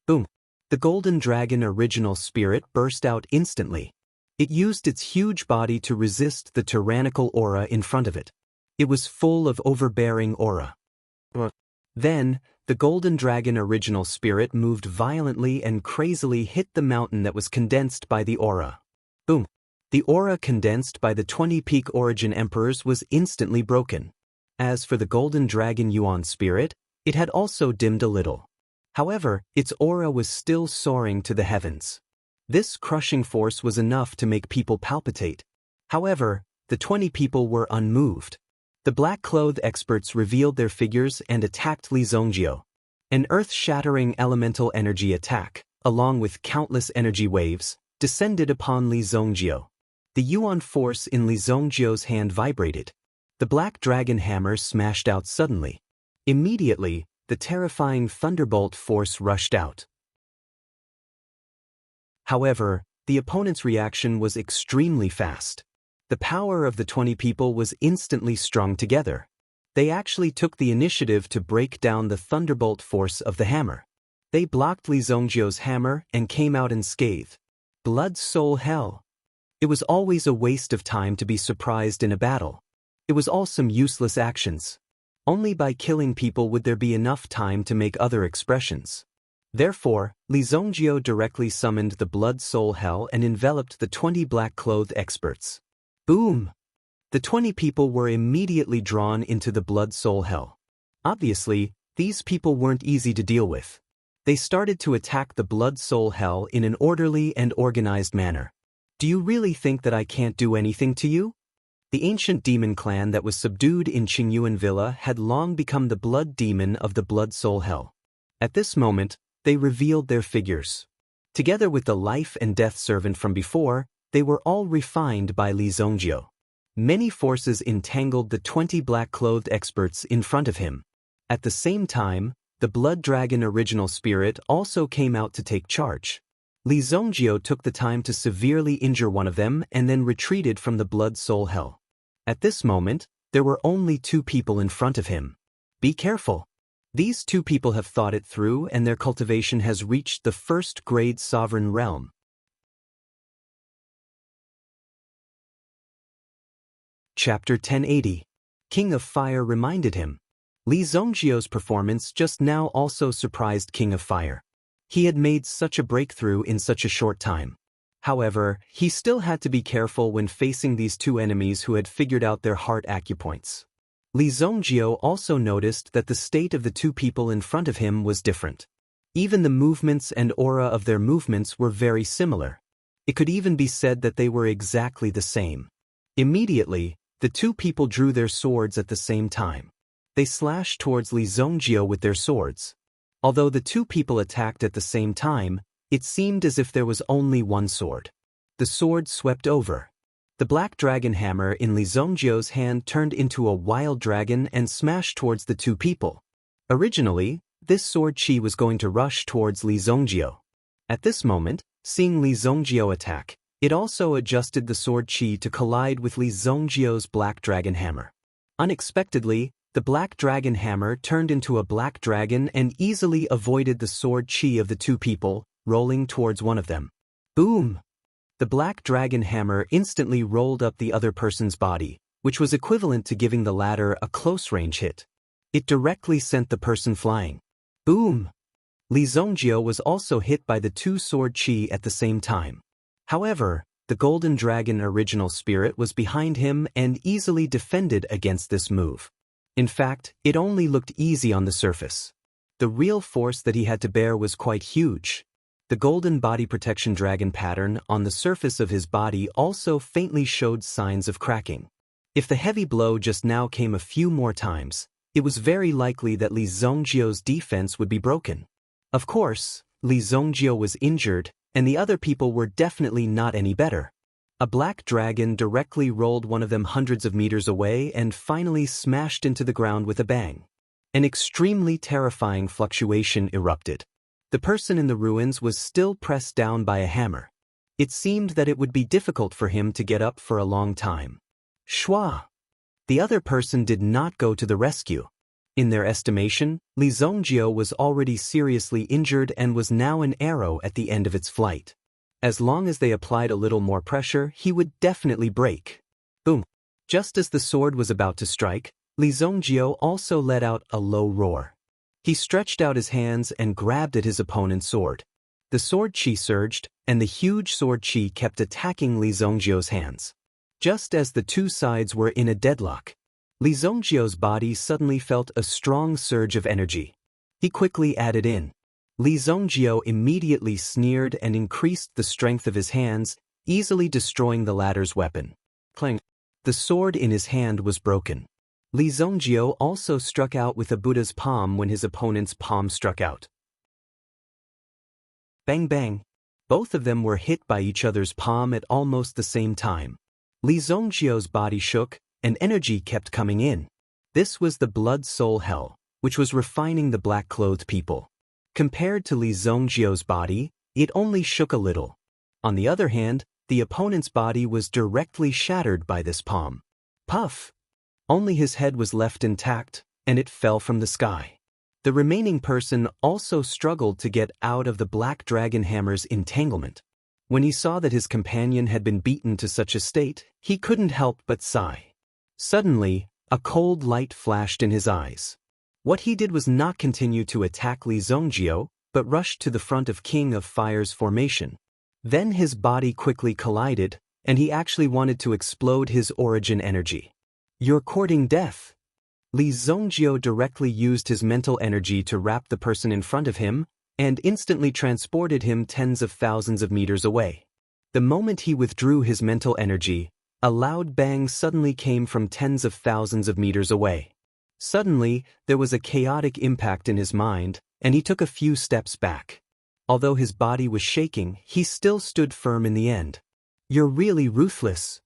Boom. The golden dragon original spirit burst out instantly. It used its huge body to resist the tyrannical aura in front of it. It was full of overbearing aura. Then, the golden dragon original spirit moved violently and crazily hit the mountain that was condensed by the aura. Boom. The aura condensed by the 20 peak origin emperors was instantly broken. As for the golden dragon Yuan spirit, it had also dimmed a little. However, its aura was still soaring to the heavens. This crushing force was enough to make people palpitate. However, the 20 people were unmoved. The black-clothed experts revealed their figures and attacked Li Zongjio. An earth-shattering elemental energy attack, along with countless energy waves, descended upon Li Zongjio. The Yuan force in Li Zongjio's hand vibrated. The black dragon hammer smashed out suddenly. Immediately, the terrifying thunderbolt force rushed out. However, the opponent's reaction was extremely fast. The power of the 20 people was instantly strung together. They actually took the initiative to break down the thunderbolt force of the hammer. They blocked Li Zongjio's hammer and came out unscathed. Blood Soul Hell. It was always a waste of time to be surprised in a battle. It was all some useless actions. Only by killing people would there be enough time to make other expressions. Therefore, Li Zongjio directly summoned the Blood Soul Hell and enveloped the 20 black-clothed experts. Boom! The 20 people were immediately drawn into the Blood Soul Hell. Obviously, these people weren't easy to deal with. They started to attack the Blood Soul Hell in an orderly and organized manner. Do you really think that I can't do anything to you? The ancient demon clan that was subdued in Qingyuan Villa had long become the blood demon of the Blood Soul Hell. At this moment, they revealed their figures. Together with the life and death servant from before, they were all refined by Li Zongjio. Many forces entangled the 20 black-clothed experts in front of him. At the same time, the Blood Dragon original spirit also came out to take charge. Li Zongjio took the time to severely injure one of them and then retreated from the Blood Soul Hell. At this moment, there were only 2 people in front of him. Be careful. These 2 people have thought it through and their cultivation has reached the 1st grade sovereign realm. Chapter 1080. King of Fire reminded him. Li Zongjio's performance just now also surprised King of Fire. He had made such a breakthrough in such a short time. However, he still had to be careful when facing these 2 enemies who had figured out their heart acupoints. Li Zongjio also noticed that the state of the 2 people in front of him was different. Even the movements and aura of their movements were very similar. It could even be said that they were exactly the same. Immediately, the 2 people drew their swords at the same time. They slashed towards Li Zongjio with their swords. Although the 2 people attacked at the same time, it seemed as if there was only one sword. The sword swept over. The black dragon hammer in Li Zongjio's hand turned into a wild dragon and smashed towards the 2 people. Originally, this sword chi was going to rush towards Li Zongjio. At this moment, seeing Li Zongjio attack, it also adjusted the sword chi to collide with Li Zongjio's black dragon hammer. Unexpectedly, The black dragon hammer turned into a black dragon and easily avoided the sword chi of the two people, rolling towards one of them. Boom! The black dragon hammer instantly rolled up the other person's body, which was equivalent to giving the latter a close-range hit. It directly sent the person flying. Boom! Li Zongjio was also hit by the two sword chi at the same time. However, the golden dragon original spirit was behind him and easily defended against this move. In fact, it only looked easy on the surface. The real force that he had to bear was quite huge. The golden body protection dragon pattern on the surface of his body also faintly showed signs of cracking. If the heavy blow just now came a few more times, it was very likely that Li Zongjio's defense would be broken. Of course, Li Zongjio was injured, and the other people were definitely not any better. A black dragon directly rolled one of them hundreds of meters away and finally smashed into the ground with a bang. An extremely terrifying fluctuation erupted. The person in the ruins was still pressed down by a hammer. It seemed that it would be difficult for him to get up for a long time. Shwa! The other person did not go to the rescue. In their estimation, Li Zongjio was already seriously injured and was now an arrow at the end of its flight. As long as they applied a little more pressure, he would definitely break. Boom! Just as the sword was about to strike, Li Zongjio also let out a low roar. He stretched out his hands and grabbed at his opponent's sword. The sword chi surged, and the huge sword chi kept attacking Li Zongjio's hands. Just as the two sides were in a deadlock, Li Zongjio's body suddenly felt a strong surge of energy. He quickly added in. Li Zongjio immediately sneered and increased the strength of his hands, easily destroying the latter's weapon. Clang! The sword in his hand was broken. Li Zongjio also struck out with a Buddha's palm when his opponent's palm struck out. Bang bang! Both of them were hit by each other's palm at almost the same time. Li Zongjio's body shook, and energy kept coming in. This was the blood soul hell, which was refining the black-clothed people. Compared to Li Zongjio's body, it only shook a little. On the other hand, the opponent's body was directly shattered by this palm. Puff! Only his head was left intact, and it fell from the sky. The remaining person also struggled to get out of the black dragon hammer's entanglement. When he saw that his companion had been beaten to such a state, he couldn't help but sigh. Suddenly, a cold light flashed in his eyes. What he did was not continue to attack Li Zongjio, but rushed to the front of King of Fire's formation. Then his body quickly collided, and he actually wanted to explode his origin energy. You're courting death. Li Zongjio directly used his mental energy to wrap the person in front of him, and instantly transported him tens of thousands of meters away. The moment he withdrew his mental energy, a loud bang suddenly came from tens of thousands of meters away. Suddenly, there was a chaotic impact in his mind, and he took a few steps back. Although his body was shaking, he still stood firm in the end. You're really ruthless.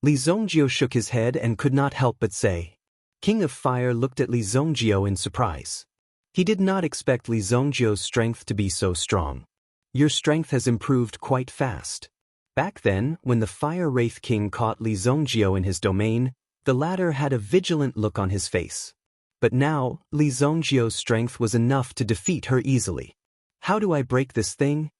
Li Zongjio shook his head and could not help but say. King of Fire looked at Li Zongjio in surprise. He did not expect Li Zongjio's strength to be so strong. Your strength has improved quite fast. Back then, when the Fire Wraith King caught Li Zongjio in his domain, the latter had a vigilant look on his face. But now, Li Zongjio's strength was enough to defeat her easily. How do I break this thing?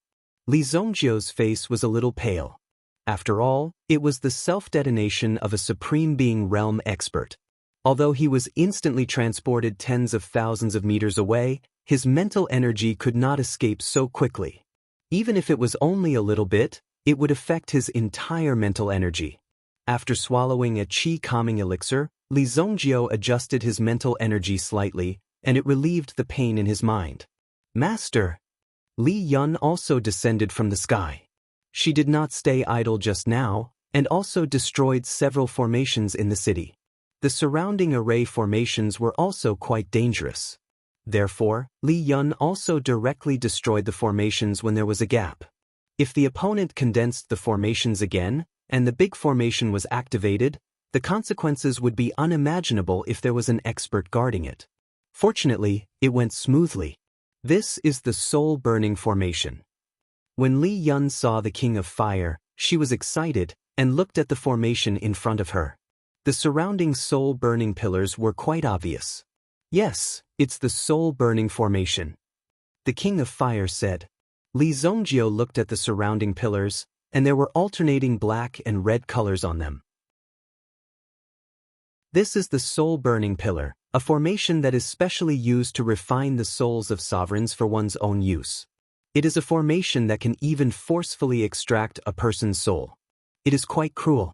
Li Zongjio's face was a little pale. After all, it was the self-detonation of a Supreme Being realm expert. Although he was instantly transported tens of thousands of meters away, his mental energy could not escape so quickly. Even if it was only a little bit, it would affect his entire mental energy. After swallowing a chi calming elixir, Li Zongjio adjusted his mental energy slightly, and it relieved the pain in his mind. Master! Li Yun also descended from the sky. She did not stay idle just now, and also destroyed several formations in the city. The surrounding array formations were also quite dangerous. Therefore, Li Yun also directly destroyed the formations when there was a gap. If the opponent condensed the formations again, and the big formation was activated, the consequences would be unimaginable if there was an expert guarding it. Fortunately, it went smoothly. This is the soul-burning formation. When Li Yun saw the King of Fire, she was excited, and looked at the formation in front of her. The surrounding soul-burning pillars were quite obvious. Yes, it's the soul-burning formation. The King of Fire said. Li Zongjio looked at the surrounding pillars, and there were alternating black and red colors on them. This is the soul-burning pillar, a formation that is specially used to refine the souls of sovereigns for one's own use. It is a formation that can even forcefully extract a person's soul. It is quite cruel.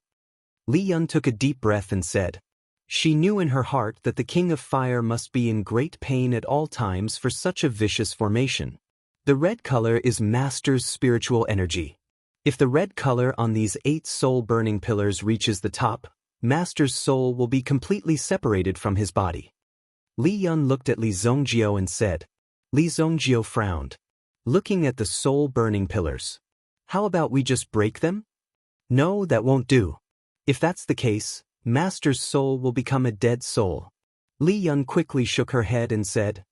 Li Yun took a deep breath and said. She knew in her heart that the King of Fire must be in great pain at all times for such a vicious formation. The red color is Master's spiritual energy. If the red color on these 8 soul-burning pillars reaches the top, Master's soul will be completely separated from his body. Li Yun looked at Li Zongjio and said. Li Zongjio frowned, looking at the soul-burning pillars. How about we just break them? No, that won't do. If that's the case, Master's soul will become a dead soul. Li Yun quickly shook her head and said.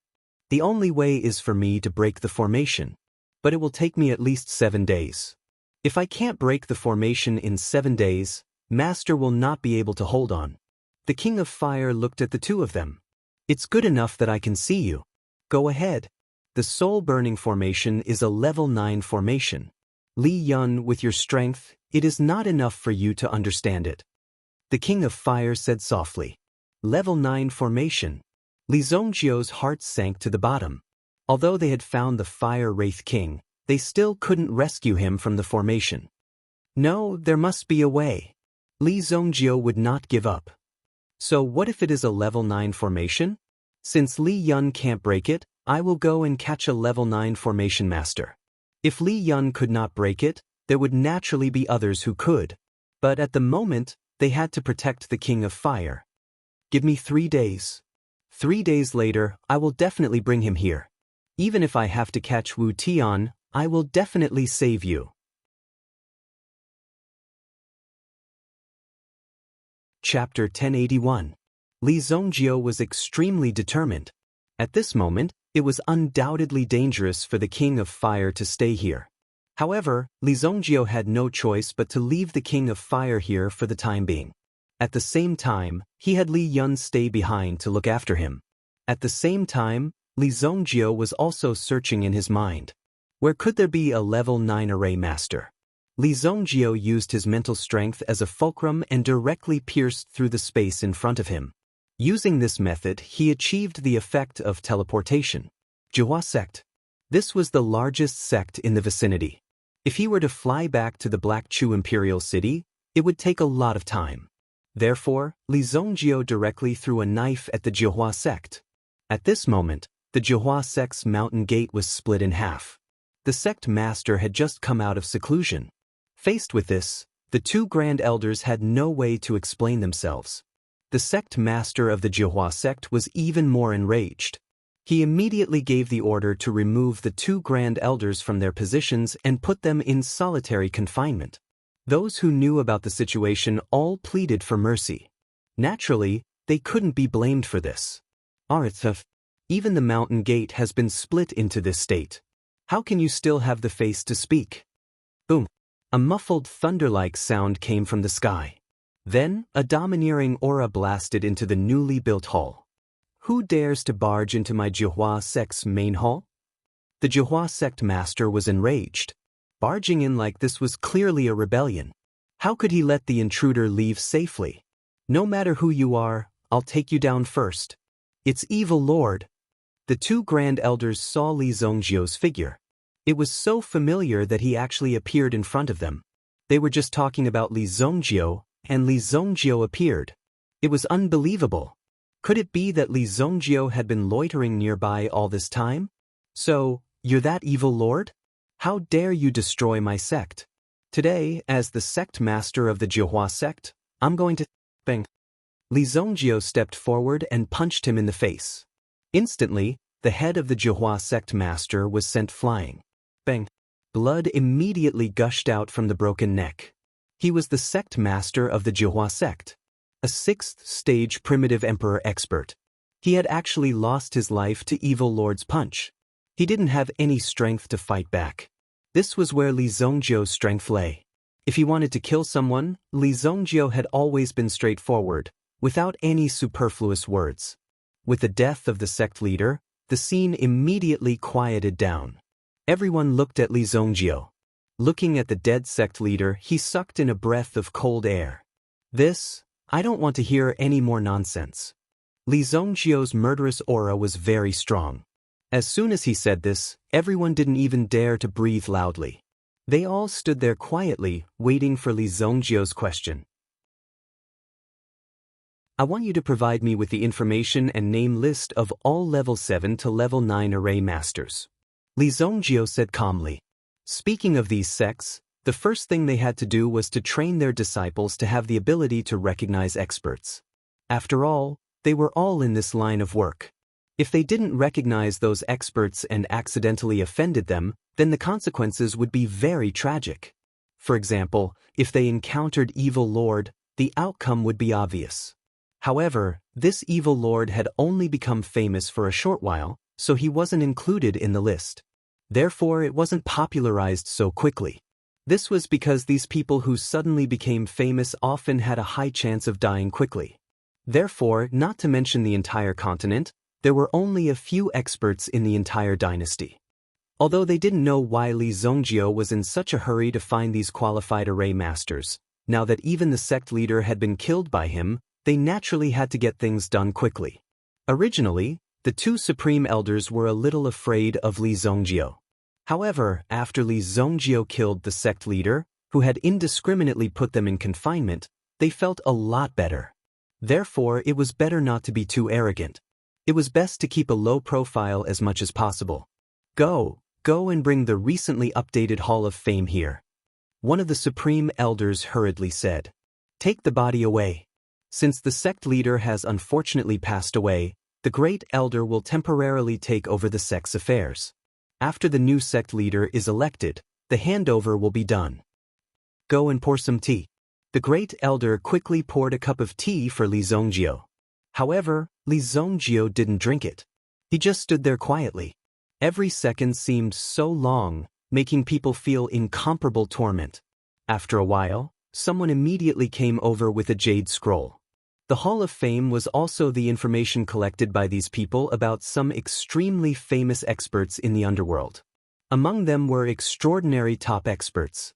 The only way is for me to break the formation, but it will take me at least 7 days. If I can't break the formation in 7 days, Master will not be able to hold on. The King of Fire looked at the two of them. It's good enough that I can see you. Go ahead. The soul-burning formation is a level 9 formation. Li Yun, with your strength, it is not enough for you to understand it. The King of Fire said softly. Level 9 formation. Li Zongjio's heart sank to the bottom. Although they had found the Fire Wraith King, they still couldn't rescue him from the formation. No, there must be a way. Li Zongjio would not give up. So what if it is a level 9 formation? Since Li Yun can't break it, I will go and catch a level 9 formation master. If Li Yun could not break it, there would naturally be others who could. But at the moment, they had to protect the King of Fire. Give me 3 days. 3 days later, I will definitely bring him here. Even if I have to catch Wu Tian, I will definitely save you. Chapter 1081. Li Zongjio was extremely determined. At this moment, it was undoubtedly dangerous for the King of Fire to stay here. However, Li Zongjio had no choice but to leave the King of Fire here for the time being. At the same time, he had Li Yun stay behind to look after him. At the same time, Li Zongjio was also searching in his mind. Where could there be a level 9 array master? Li Zongjio used his mental strength as a fulcrum and directly pierced through the space in front of him. Using this method, he achieved the effect of teleportation. Jihua sect. This was the largest sect in the vicinity. If he were to fly back to the Black Chu Imperial City, it would take a lot of time. Therefore, Li Zongjio directly threw a knife at the Jihua sect. At this moment, the Jihua sect's mountain gate was split in half. The sect master had just come out of seclusion. Faced with this, the 2 Grand Elders had no way to explain themselves. The sect master of the Jihua sect was even more enraged. He immediately gave the order to remove the 2 Grand Elders from their positions and put them in solitary confinement. Those who knew about the situation all pleaded for mercy. Naturally, they couldn't be blamed for this. Arithaf, even the mountain gate has been split into this state. How can you still have the face to speak? Boom. A muffled thunder-like sound came from the sky. Then, a domineering aura blasted into the newly built hall. Who dares to barge into my Jihua sect's main hall? The Jihua sect master was enraged. Barging in like this was clearly a rebellion. How could he let the intruder leave safely? No matter who you are, I'll take you down first. It's evil lord. The 2 Grand Elders saw Li Zongjio's figure. It was so familiar that he actually appeared in front of them. They were just talking about Li Zongjio, and Li Zongjio appeared. It was unbelievable. Could it be that Li Zongjio had been loitering nearby all this time? So, you're that evil lord? How dare you destroy my sect? Today, as the sect master of the Jihua sect, I'm going to... Bang. Li Zongjio stepped forward and punched him in the face. Instantly, the head of the Jihua sect master was sent flying. Bang. Blood immediately gushed out from the broken neck. He was the sect master of the Jihua sect, a 6th stage primitive emperor expert. He had actually lost his life to Evil Lord's punch. He didn't have any strength to fight back. This was where Li Zongjio's strength lay. If he wanted to kill someone, Li Zongjio had always been straightforward, without any superfluous words. With the death of the sect leader, the scene immediately quieted down. Everyone looked at Li Zongjio. Looking at the dead sect leader, he sucked in a breath of cold air. I don't want to hear any more nonsense. Li Zongjio's murderous aura was very strong. As soon as he said this, everyone didn't even dare to breathe loudly. They all stood there quietly, waiting for Li Zongjio's question. I want you to provide me with the information and name list of all level 7 to level 9 array masters. Li Zongjio said calmly. Speaking of these sects, the first thing they had to do was to train their disciples to have the ability to recognize experts. After all, they were all in this line of work. If they didn't recognize those experts and accidentally offended them, then the consequences would be very tragic. For example, if they encountered Evil Lord, the outcome would be obvious. However, this Evil Lord had only become famous for a short while, so he wasn't included in the list. Therefore, it wasn't popularized so quickly. This was because these people who suddenly became famous often had a high chance of dying quickly. Therefore, not to mention the entire continent, there were only a few experts in the entire dynasty. Although they didn't know why Li Zongjio was in such a hurry to find these qualified array masters, now that even the sect leader had been killed by him, they naturally had to get things done quickly. Originally, the two supreme elders were a little afraid of Li Zongjio. However, after Li Zongjio killed the sect leader, who had indiscriminately put them in confinement, they felt a lot better. Therefore, it was better not to be too arrogant. It was best to keep a low profile as much as possible. Go and bring the recently updated Hall of Fame here. One of the supreme elders hurriedly said. Take the body away. Since the sect leader has unfortunately passed away, the great elder will temporarily take over the sect's affairs. After the new sect leader is elected, the handover will be done. Go and pour some tea. The great elder quickly poured a cup of tea for Li Zongjio. However, Li Zongjio didn't drink it. He just stood there quietly. Every second seemed so long, making people feel incomparable torment. After a while, someone immediately came over with a jade scroll. The Hall of Fame was also the information collected by these people about some extremely famous experts in the underworld. Among them were extraordinary top experts.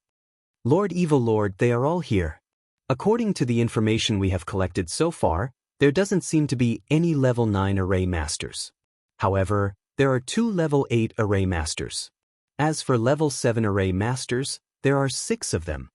Lord Evil Lord, they are all here. According to the information we have collected so far, there doesn't seem to be any level 9 array masters. However, there are 2 level 8 array masters. As for level 7 array masters, there are 6 of them.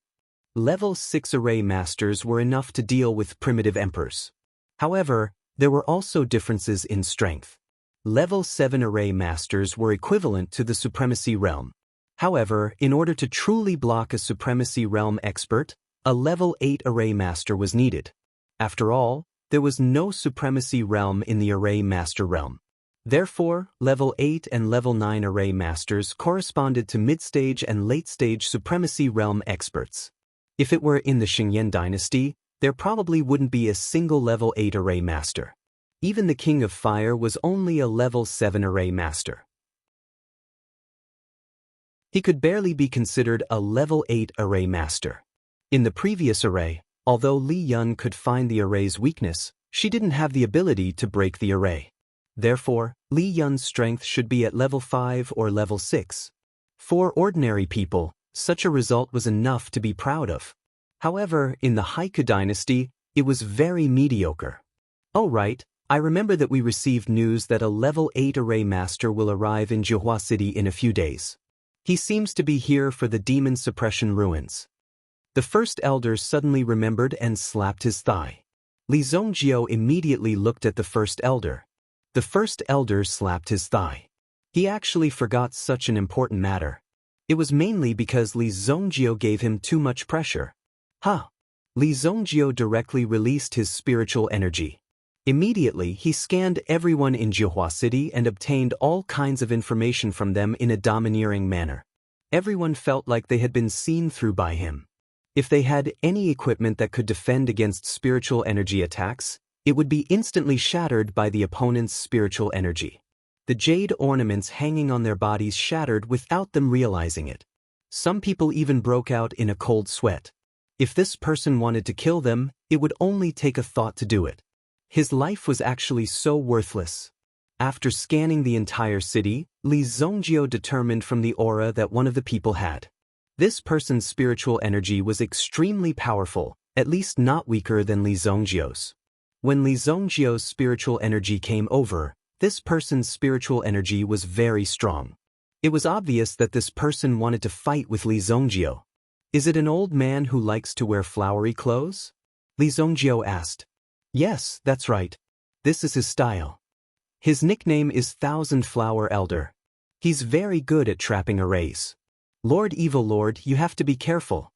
Level 6 array masters were enough to deal with primitive emperors. However, there were also differences in strength. Level 7 array masters were equivalent to the Supremacy Realm. However, in order to truly block a Supremacy Realm expert, a level 8 array master was needed. After all, there was no Supremacy Realm in the Array Master realm. Therefore, level 8 and level 9 array masters corresponded to mid-stage and late-stage Supremacy Realm experts. If it were in the Xingyan dynasty, there probably wouldn't be a single level 8 array master. Even the King of Fire was only a level 7 array master. He could barely be considered a level 8 array master. In the previous array, although Li Yun could find the array's weakness, she didn't have the ability to break the array. Therefore, Li Yun's strength should be at level 5 or level 6. For ordinary people, such a result was enough to be proud of. However, in the Haiku dynasty, it was very mediocre. Oh right, I remember that we received news that a level 8 array master will arrive in Jihua City in a few days. He seems to be here for the demon suppression ruins. The first elder suddenly remembered and slapped his thigh. Li Zongjio immediately looked at the first elder. The first elder slapped his thigh. He actually forgot such an important matter. It was mainly because Li Zongjio gave him too much pressure. Li Zongjio directly released his spiritual energy. Immediately, he scanned everyone in Jihua City and obtained all kinds of information from them in a domineering manner. Everyone felt like they had been seen through by him. If they had any equipment that could defend against spiritual energy attacks, it would be instantly shattered by the opponent's spiritual energy. The jade ornaments hanging on their bodies shattered without them realizing it. Some people even broke out in a cold sweat. If this person wanted to kill them, it would only take a thought to do it. His life was actually so worthless. After scanning the entire city, Li Zongjio determined from the aura that one of the people had. This person's spiritual energy was extremely powerful, at least not weaker than Li Zongjio's. When Li Zongjio's spiritual energy came over, this person's spiritual energy was very strong. It was obvious that this person wanted to fight with Li Zongjio. Is it an old man who likes to wear flowery clothes? Li Zongjio asked. Yes, that's right. This is his style. His nickname is Thousand Flower Elder. He's very good at trapping arrays. Lord Evil Lord, you have to be careful.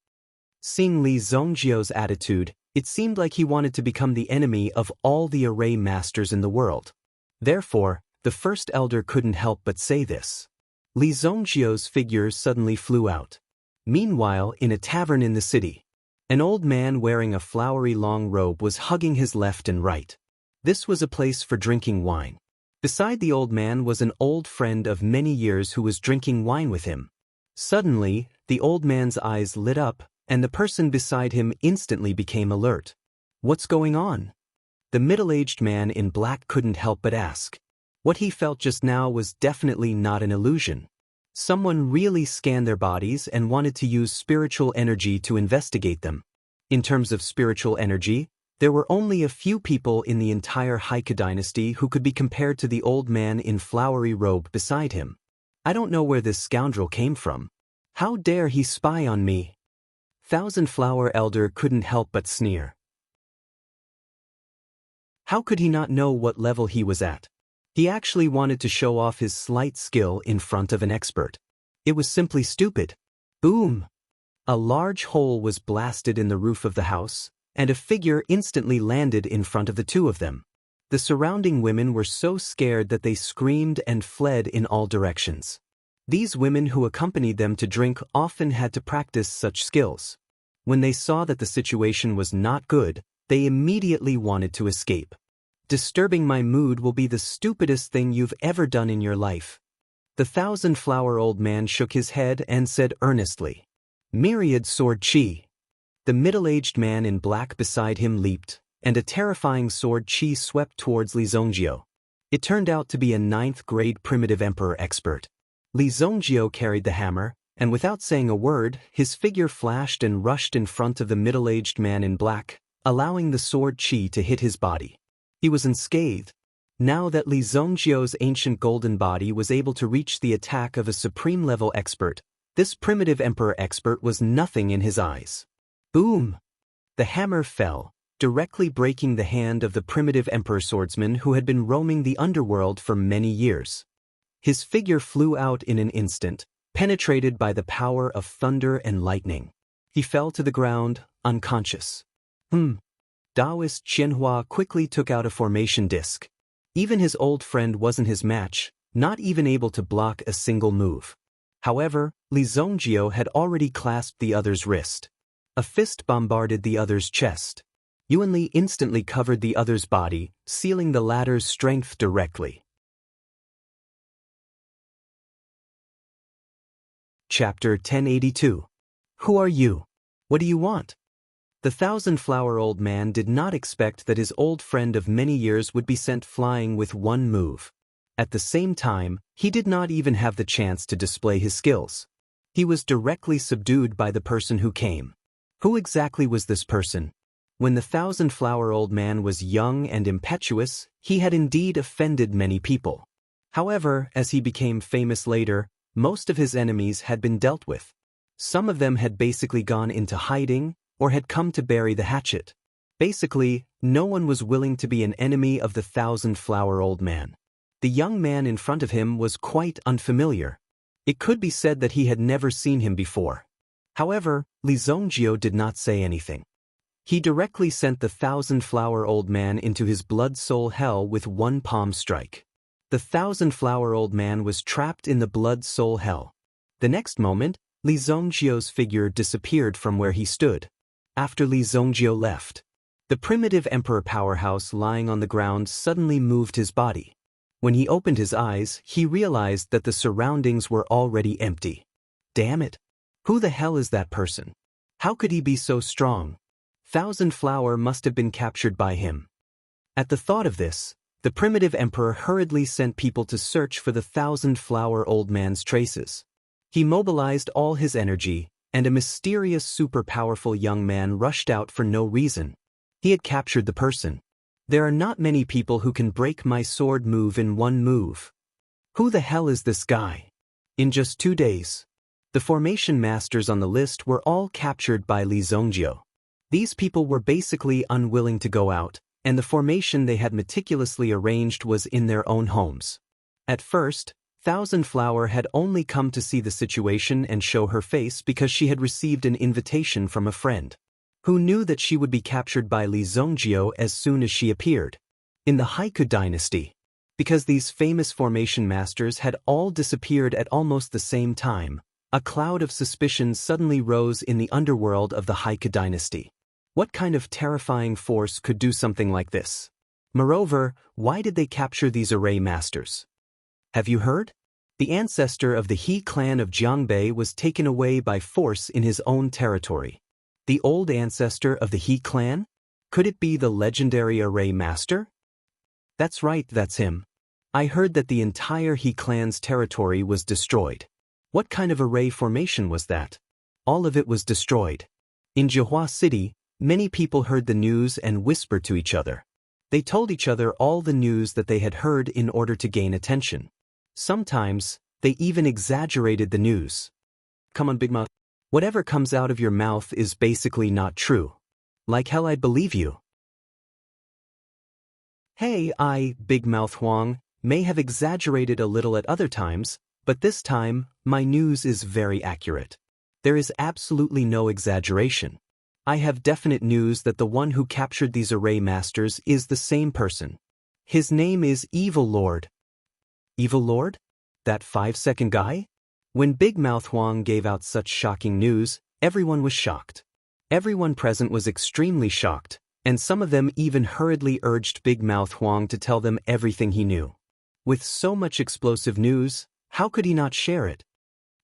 Seeing Li Zongjio's attitude, it seemed like he wanted to become the enemy of all the array masters in the world. Therefore, the first elder couldn't help but say this. Li Zongjio's figure suddenly flew out. Meanwhile, in a tavern in the city, an old man wearing a flowery long robe was hugging his left and right. This was a place for drinking wine. Beside the old man was an old friend of many years who was drinking wine with him. Suddenly, the old man's eyes lit up, and the person beside him instantly became alert. What's going on? The middle-aged man in black couldn't help but ask. What he felt just now was definitely not an illusion. Someone really scanned their bodies and wanted to use spiritual energy to investigate them. In terms of spiritual energy, there were only a few people in the entire Heike dynasty who could be compared to the old man in flowery robe beside him. I don't know where this scoundrel came from. How dare he spy on me? Thousand Flower Elder couldn't help but sneer. How could he not know what level he was at? He actually wanted to show off his slight skill in front of an expert. It was simply stupid. Boom! A large hole was blasted in the roof of the house, and a figure instantly landed in front of the two of them. The surrounding women were so scared that they screamed and fled in all directions. These women who accompanied them to drink often had to practice such skills. When they saw that the situation was not good, they immediately wanted to escape. Disturbing my mood will be the stupidest thing you've ever done in your life. The thousand-flower old man shook his head and said earnestly, Myriad sword chi. The middle-aged man in black beside him leaped, and a terrifying sword chi swept towards Li Zongjio. It turned out to be a 9th-grade primitive emperor expert. Li Zongjio carried the hammer, and without saying a word, his figure flashed and rushed in front of the middle-aged man in black, allowing the sword chi to hit his body. He was unscathed. Now that Li Zongjio's ancient golden body was able to reach the attack of a supreme-level expert, this primitive emperor expert was nothing in his eyes. Boom! The hammer fell, directly breaking the hand of the primitive emperor swordsman who had been roaming the underworld for many years. His figure flew out in an instant, penetrated by the power of thunder and lightning. He fell to the ground, unconscious. Taoist Qianhua quickly took out a formation disc. Even his old friend wasn't his match, not even able to block a single move. However, Li Zongjio had already clasped the other's wrist. A fist bombarded the other's chest. Yuan Li instantly covered the other's body, sealing the latter's strength directly. Chapter 1082. Who are you? What do you want? The thousand-flower old man did not expect that his old friend of many years would be sent flying with one move. At the same time, he did not even have the chance to display his skills. He was directly subdued by the person who came. Who exactly was this person? When the thousand-flower old man was young and impetuous, he had indeed offended many people. However, as he became famous later, most of his enemies had been dealt with. Some of them had basically gone into hiding, or had come to bury the hatchet. Basically, no one was willing to be an enemy of the thousand-flower old man. The young man in front of him was quite unfamiliar. It could be said that he had never seen him before. However, Li Zongjio did not say anything. He directly sent the thousand-flower old man into his blood-soul hell with one palm strike. The thousand-flower old man was trapped in the blood-soul hell. The next moment, Li Zongjio's figure disappeared from where he stood. After Li Zongjio left, the primitive emperor powerhouse lying on the ground suddenly moved his body. When he opened his eyes, he realized that the surroundings were already empty. Damn it! Who the hell is that person? How could he be so strong? Thousand Flower must have been captured by him. At the thought of this, the primitive emperor hurriedly sent people to search for the Thousand Flower old man's traces. He mobilized all his energy, and a mysterious super-powerful young man rushed out for no reason. He had captured the person. There are not many people who can break my sword move in one move. Who the hell is this guy? In just 2 days, the formation masters on the list were all captured by Li Zongjio. These people were basically unwilling to go out, and the formation they had meticulously arranged was in their own homes. At first, Thousand Flower had only come to see the situation and show her face because she had received an invitation from a friend, who knew that she would be captured by Li Zongjio as soon as she appeared. In the Haiku dynasty, because these famous formation masters had all disappeared at almost the same time, a cloud of suspicion suddenly rose in the underworld of the Haiku dynasty. What kind of terrifying force could do something like this? Moreover, why did they capture these array masters? Have you heard? The ancestor of the He clan of Jiangbei was taken away by force in his own territory. The old ancestor of the He clan? Could it be the legendary array master? That's right, that's him. I heard that the entire He clan's territory was destroyed. What kind of array formation was that? All of it was destroyed. In Jihua City, many people heard the news and whispered to each other. They told each other all the news that they had heard in order to gain attention. Sometimes, they even exaggerated the news. Come on, Big Mouth. Whatever comes out of your mouth is basically not true. Like hell I'd believe you. Hey, Big Mouth Huang, may have exaggerated a little at other times, but this time, my news is very accurate. There is absolutely no exaggeration. I have definite news that the one who captured these array masters is the same person. His name is Evil Lord. Evil Lord? That 5-second guy? When Big Mouth Huang gave out such shocking news, everyone was shocked. Everyone present was extremely shocked, and some of them even hurriedly urged Big Mouth Huang to tell them everything he knew. With so much explosive news, how could he not share it?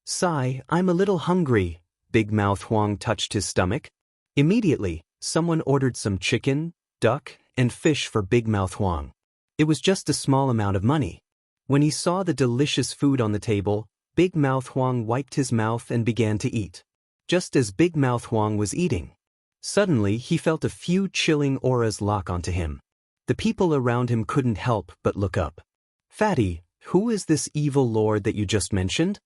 Sigh, I'm a little hungry. Big Mouth Huang touched his stomach. Immediately, someone ordered some chicken, duck, and fish for Big Mouth Huang. It was just a small amount of money. When he saw the delicious food on the table, Big Mouth Huang wiped his mouth and began to eat. Just as Big Mouth Huang was eating, suddenly he felt a few chilling auras lock onto him. The people around him couldn't help but look up. Fatty, who is this evil lord that you just mentioned?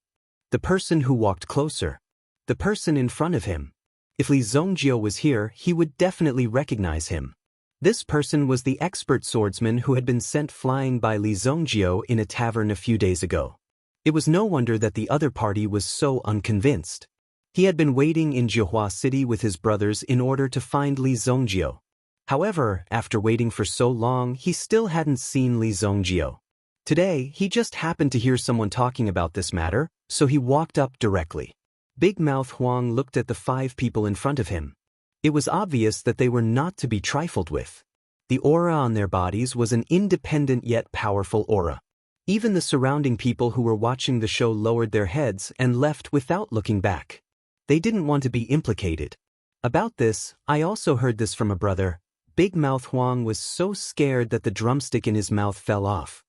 The person who walked closer. The person in front of him. If Li Zongjio was here, he would definitely recognize him. This person was the expert swordsman who had been sent flying by Li Zongjio in a tavern a few days ago. It was no wonder that the other party was so unconvinced. He had been waiting in Jihua City with his brothers in order to find Li Zongjio. However, after waiting for so long, he still hadn't seen Li Zongjio. Today, he just happened to hear someone talking about this matter, so he walked up directly. Big Mouth Huang looked at the 5 people in front of him. It was obvious that they were not to be trifled with. The aura on their bodies was an independent yet powerful aura. Even the surrounding people who were watching the show lowered their heads and left without looking back. They didn't want to be implicated. About this, I also heard this from a brother. Big Mouth Huang was so scared that the drumstick in his mouth fell off.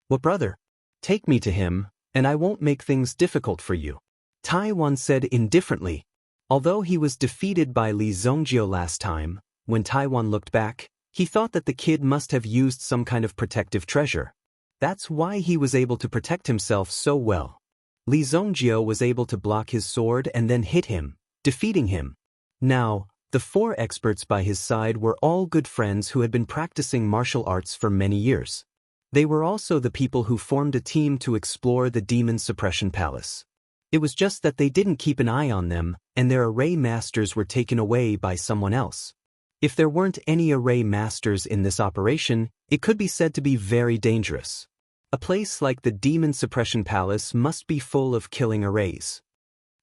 What brother? Take me to him, and I won't make things difficult for you. Taiwan said indifferently. Although he was defeated by Li Zongjio last time, when Taiwan looked back, he thought that the kid must have used some kind of protective treasure. That's why he was able to protect himself so well. Li Zongjio was able to block his sword and then hit him, defeating him. Now, the 4 experts by his side were all good friends who had been practicing martial arts for many years. They were also the people who formed a team to explore the Demon Suppression Palace. It was just that they didn't keep an eye on them, and their array masters were taken away by someone else. If there weren't any array masters in this operation, it could be said to be very dangerous. A place like the Demon Suppression Palace must be full of killing arrays.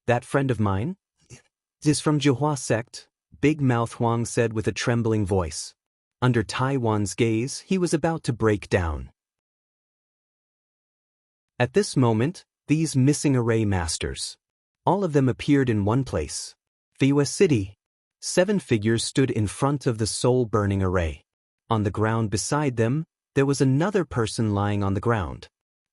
That friend of mine is from Jihua sect, Big Mouth Huang said with a trembling voice. Under Taiwan's gaze, he was about to break down. At this moment, these missing array masters. All of them appeared in one place. Thiwa City. 7 figures stood in front of the soul-burning array. On the ground beside them, there was another person lying on the ground.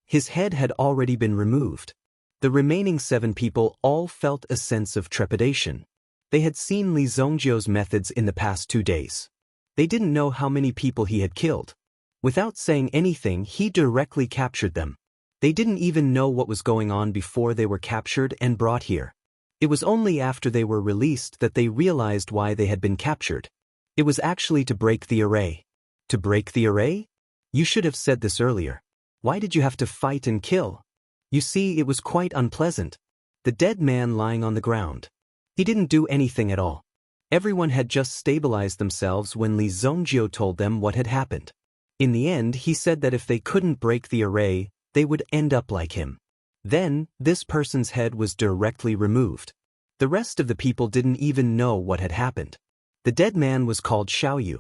His head had already been removed. The remaining 7 people all felt a sense of trepidation. They had seen Li Zongjio's methods in the past 2 days. They didn't know how many people he had killed. Without saying anything, he directly captured them. They didn't even know what was going on before they were captured and brought here. It was only after they were released that they realized why they had been captured. It was actually to break the array. To break the array? You should have said this earlier. Why did you have to fight and kill? You see, it was quite unpleasant. The dead man lying on the ground. He didn't do anything at all. Everyone had just stabilized themselves when Li Zongjio told them what had happened. In the end, he said that if they couldn't break the array, they would end up like him. Then, this person's head was directly removed. The rest of the people didn't even know what had happened. The dead man was called Xiaoyu.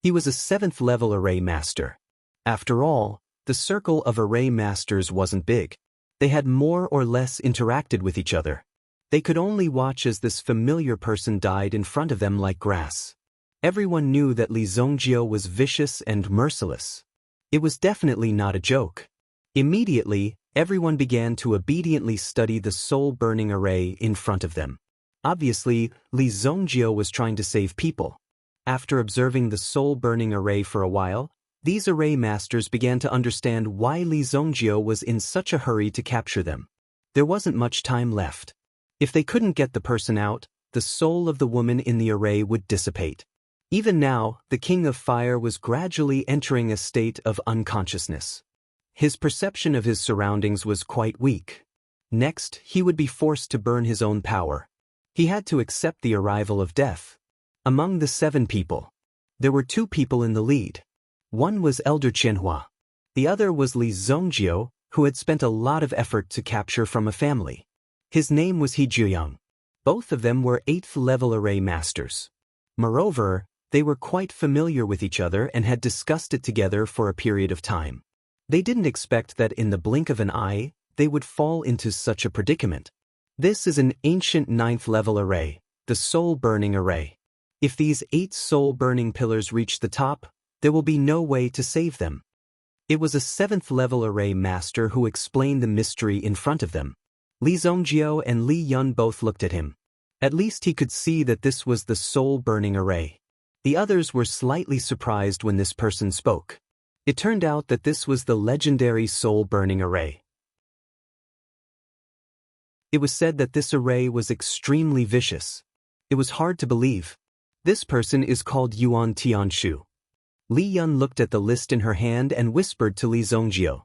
He was a 7th level array master. After all, the circle of array masters wasn't big. They had more or less interacted with each other. They could only watch as this familiar person died in front of them like grass. Everyone knew that Li Zongjio was vicious and merciless. It was definitely not a joke. Immediately, everyone began to obediently study the soul-burning array in front of them. Obviously, Li Zongjio was trying to save people. After observing the soul-burning array for a while, these array masters began to understand why Li Zongjio was in such a hurry to capture them. There wasn't much time left. If they couldn't get the person out, the soul of the woman in the array would dissipate. Even now, the King of Fire was gradually entering a state of unconsciousness. His perception of his surroundings was quite weak. Next, he would be forced to burn his own power. He had to accept the arrival of death. Among the 7 people, there were 2 people in the lead. One was Elder Qianhua. The other was Li Zongjio, who had spent a lot of effort to capture from a family. His name was He Jiuyang. Both of them were 8th level array masters. Moreover, they were quite familiar with each other and had discussed it together for a period of time. They didn't expect that in the blink of an eye, they would fall into such a predicament. This is an ancient 9th level array, the soul-burning array. If these 8 soul-burning pillars reach the top, there will be no way to save them. It was a 7th level array master who explained the mystery in front of them. Li Zongjio and Li Yun both looked at him. At least he could see that this was the soul-burning array. The others were slightly surprised when this person spoke. It turned out that this was the legendary soul-burning array. It was said that this array was extremely vicious. It was hard to believe. This person is called Yuan Tianshu. Li Yun looked at the list in her hand and whispered to Li Zongjio.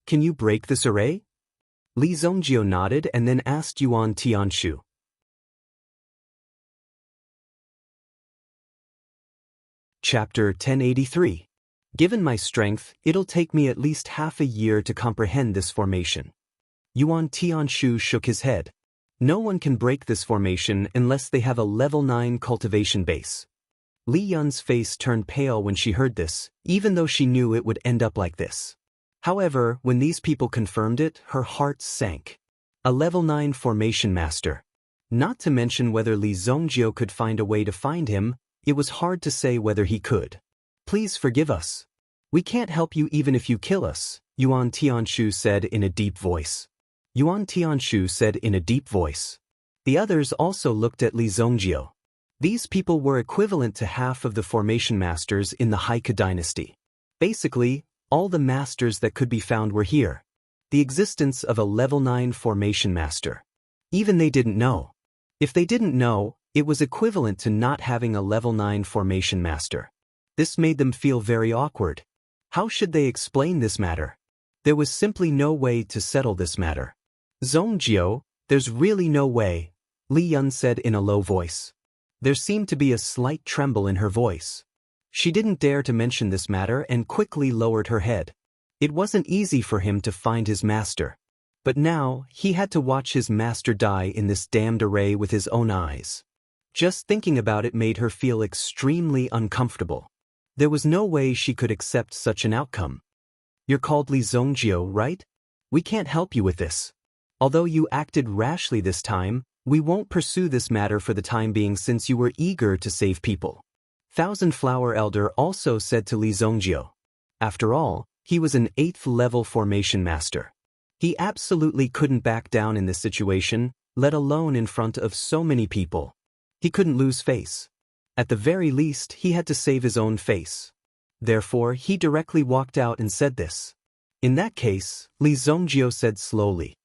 Can you break this array? Li Zongjio nodded and then asked Yuan Tianshu. Chapter 1083. Given my strength, it'll take me at least half a year to comprehend this formation. Yuan Tianshu shook his head. No one can break this formation unless they have a level 9 cultivation base. Li Yun's face turned pale when she heard this, even though she knew it would end up like this. However, when these people confirmed it, her heart sank. A level 9 formation master. Not to mention whether Li Zongjio could find a way to find him, it was hard to say whether he could. Please forgive us. We can't help you even if you kill us, Yuan Tianshu said in a deep voice. Yuan Tianshu said in a deep voice. The others also looked at Li Zongjio. These people were equivalent to half of the formation masters in the Haika dynasty. Basically, all the masters that could be found were here. The existence of a level 9 formation master. Even they didn't know. If they didn't know, it was equivalent to not having a level 9 formation master. This made them feel very awkward. How should they explain this matter? There was simply no way to settle this matter. Zongjio, there's really no way, Li Yun said in a low voice. There seemed to be a slight tremble in her voice. She didn't dare to mention this matter and quickly lowered her head. It wasn't easy for him to find his master. But now, he had to watch his master die in this damned array with his own eyes. Just thinking about it made her feel extremely uncomfortable. There was no way she could accept such an outcome. You're called Li Zongjio, right? We can't help you with this. Although you acted rashly this time, We won't pursue this matter for the time being since you were eager to save people. Thousand Flower Elder also said to Li Zongjio. After all, he was an 8th level formation master. He absolutely couldn't back down in this situation, let alone in front of so many people. He couldn't lose face. At the very least, he had to save his own face. Therefore, he directly walked out and said this. In that case, Li Zongjio said slowly.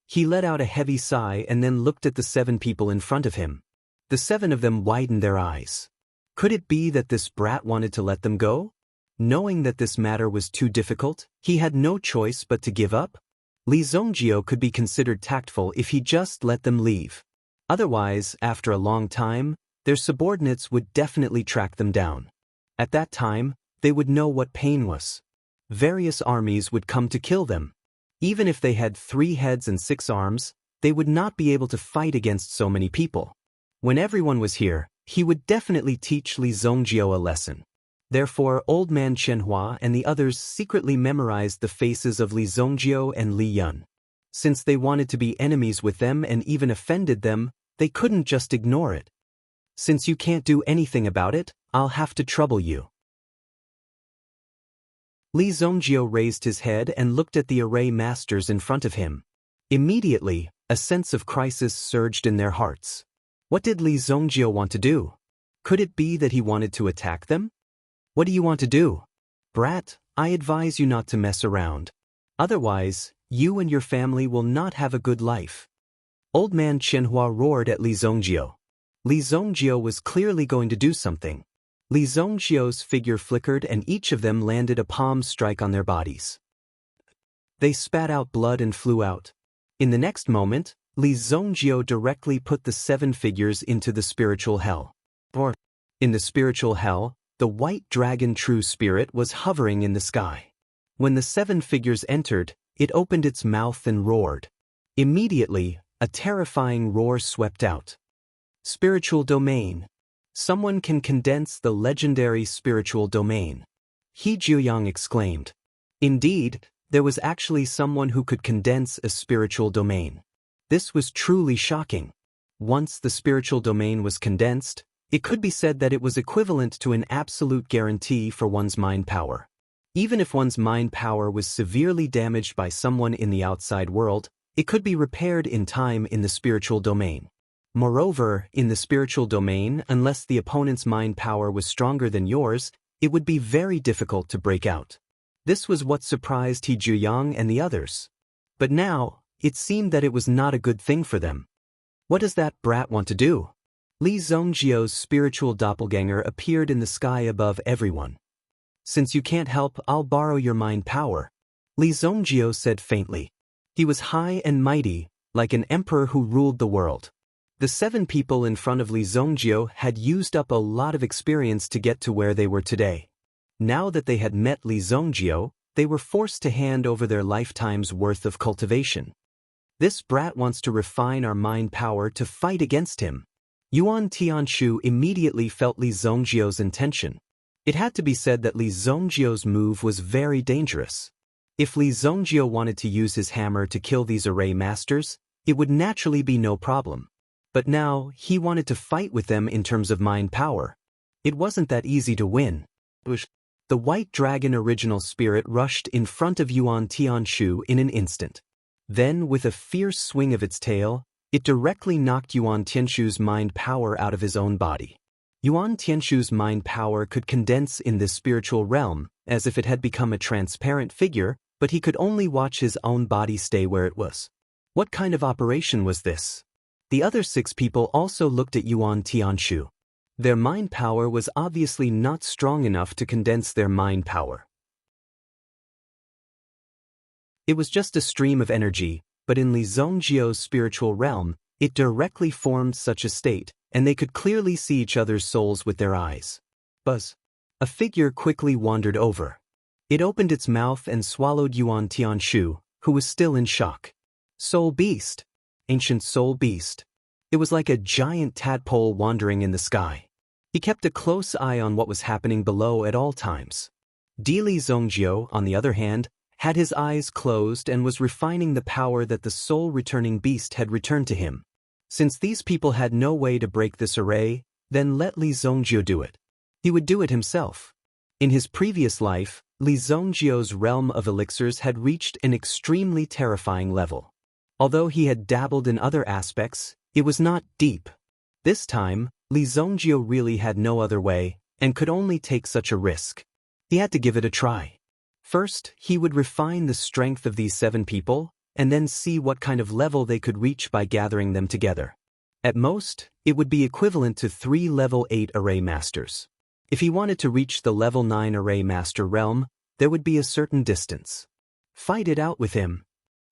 He let out a heavy sigh and then looked at the 7 people in front of him. The 7 of them widened their eyes. Could it be that this brat wanted to let them go? Knowing that this matter was too difficult, he had no choice but to give up? Li Zongjio could be considered tactful if he just let them leave. Otherwise, after a long time, their subordinates would definitely track them down. At that time, they would know what pain was. Various armies would come to kill them. Even if they had 3 heads and 6 arms, they would not be able to fight against so many people. When everyone was here, he would definitely teach Li Zongjio a lesson. Therefore, Old Man Chenhua and the others secretly memorized the faces of Li Zongjio and Li Yun. Since they wanted to be enemies with them and even offended them, they couldn't just ignore it. Since you can't do anything about it, I'll have to trouble you. Li Zongjio raised his head and looked at the array masters in front of him. Immediately, a sense of crisis surged in their hearts. What did Li Zongjio want to do? Could it be that he wanted to attack them? What do you want to do? Brat, I advise you not to mess around. Otherwise, you and your family will not have a good life. Old Man Chenhua roared at Li Zongjio. Li Zongjio was clearly going to do something. Li Zongjio's figure flickered and each of them landed a palm strike on their bodies. They spat out blood and flew out. In the next moment, Li Zongjio directly put the 7 figures into the spiritual hell. In the spiritual hell, the white dragon true spirit was hovering in the sky. When the 7 figures entered, it opened its mouth and roared. Immediately, a terrifying roar swept out. Spiritual domain. Someone can condense the legendary spiritual domain. He Jiuyang exclaimed. Indeed, there was actually someone who could condense a spiritual domain. This was truly shocking. Once the spiritual domain was condensed, it could be said that it was equivalent to an absolute guarantee for one's mind power. Even if one's mind power was severely damaged by someone in the outside world, it could be repaired in time in the spiritual domain. Moreover, in the spiritual domain, unless the opponent's mind power was stronger than yours, it would be very difficult to break out. This was what surprised He Juyang and the others. But now, it seemed that it was not a good thing for them. What does that brat want to do? Li Zongjio's spiritual doppelganger appeared in the sky above everyone. Since you can't help, I'll borrow your mind power, Li Zongjio said faintly. He was high and mighty, like an emperor who ruled the world. The 7 people in front of Li Zongjio had used up a lot of experience to get to where they were today. Now that they had met Li Zongjio, they were forced to hand over their lifetime's worth of cultivation. This brat wants to refine our mind power to fight against him. Yuan Tianshu immediately felt Li Zongjio's intention. It had to be said that Li Zongjio's move was very dangerous. If Li Zongjio wanted to use his hammer to kill these array masters, it would naturally be no problem. But now, he wanted to fight with them in terms of mind power. It wasn't that easy to win. The white dragon original spirit rushed in front of Yuan Tianshu in an instant. Then, with a fierce swing of its tail, it directly knocked Yuan Tianshu's mind power out of his own body. Yuan Tianshu's mind power could condense in this spiritual realm, as if it had become a transparent figure, but he could only watch his own body stay where it was. What kind of operation was this? The other 6 people also looked at Yuan Tianshu. Their mind power was obviously not strong enough to condense their mind power. It was just a stream of energy, but in Li Zongjio's spiritual realm, it directly formed such a state, and they could clearly see each other's souls with their eyes. Buzz. A figure quickly wandered over. It opened its mouth and swallowed Yuan Tianshu, who was still in shock. Soul Beast. Ancient Soul Beast. It was like a giant tadpole wandering in the sky. He kept a close eye on what was happening below at all times. Li Zongjio, on the other hand, had his eyes closed and was refining the power that the soul-returning beast had returned to him. Since these people had no way to break this array, then let Li Zongjio do it. He would do it himself. In his previous life, Li Zongjio's realm of elixirs had reached an extremely terrifying level. Although he had dabbled in other aspects, it was not deep. This time, Li Zongjio really had no other way, and could only take such a risk. He had to give it a try. First, he would refine the strength of these 7 people, and then see what kind of level they could reach by gathering them together. At most, it would be equivalent to 3 level 8 array masters. If he wanted to reach the level 9 array master realm, there would be a certain distance. Fight it out with him.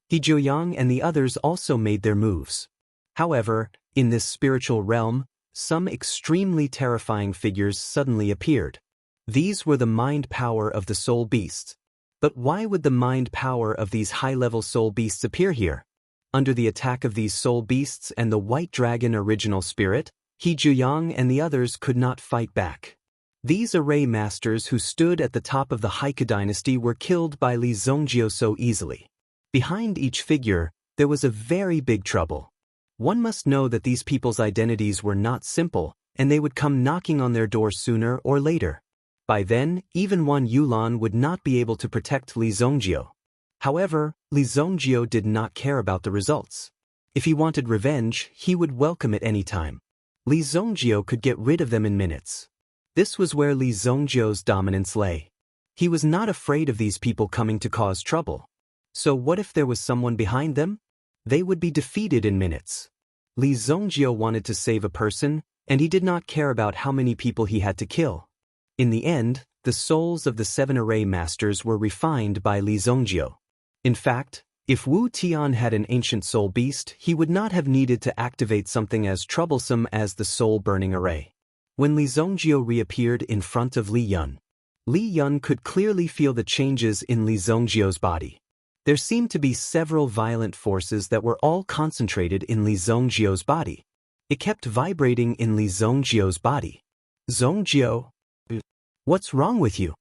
He Jiuyang and the others also made their moves. However, in this spiritual realm, some extremely terrifying figures suddenly appeared. These were the mind power of the soul beasts. But why would the mind power of these high-level soul beasts appear here? Under the attack of these soul beasts and the white dragon original spirit, He Jiuyang and the others could not fight back. These array masters who stood at the top of the Haiku dynasty were killed by Li Zongjio so easily. Behind each figure, there was a very big trouble. One must know that these people's identities were not simple, and they would come knocking on their door sooner or later. By then, even one Yulan would not be able to protect Li Zongjio. However, Li Zongjio did not care about the results. If he wanted revenge, he would welcome it any time. Li Zongjio could get rid of them in minutes. This was where Li Zongjio's dominance lay. He was not afraid of these people coming to cause trouble. So what if there was someone behind them? They would be defeated in minutes. Li Zongjio wanted to save a person, and he did not care about how many people he had to kill. In the end, the souls of the 7 array masters were refined by Li Zongjio. In fact, if Wu Tian had an ancient soul beast, he would not have needed to activate something as troublesome as the soul-burning array. When Li Zongjio reappeared in front of Li Yun could clearly feel the changes in Li Zongjio's body. There seemed to be several violent forces that were all concentrated in Li Zongjio's body. It kept vibrating in Li Zongjio's body. Zongjio, what's wrong with you?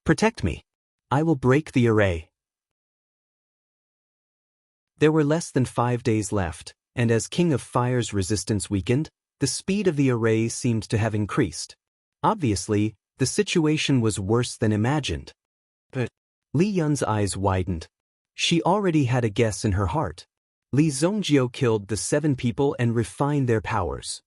Protect me. I will break the array. There were less than 5 days left, and as King of Fire's resistance weakened, the speed of the array seemed to have increased. Obviously, the situation was worse than imagined. But Li Yun's eyes widened. She already had a guess in her heart. Li Zongjio killed the 7 people and refined their powers.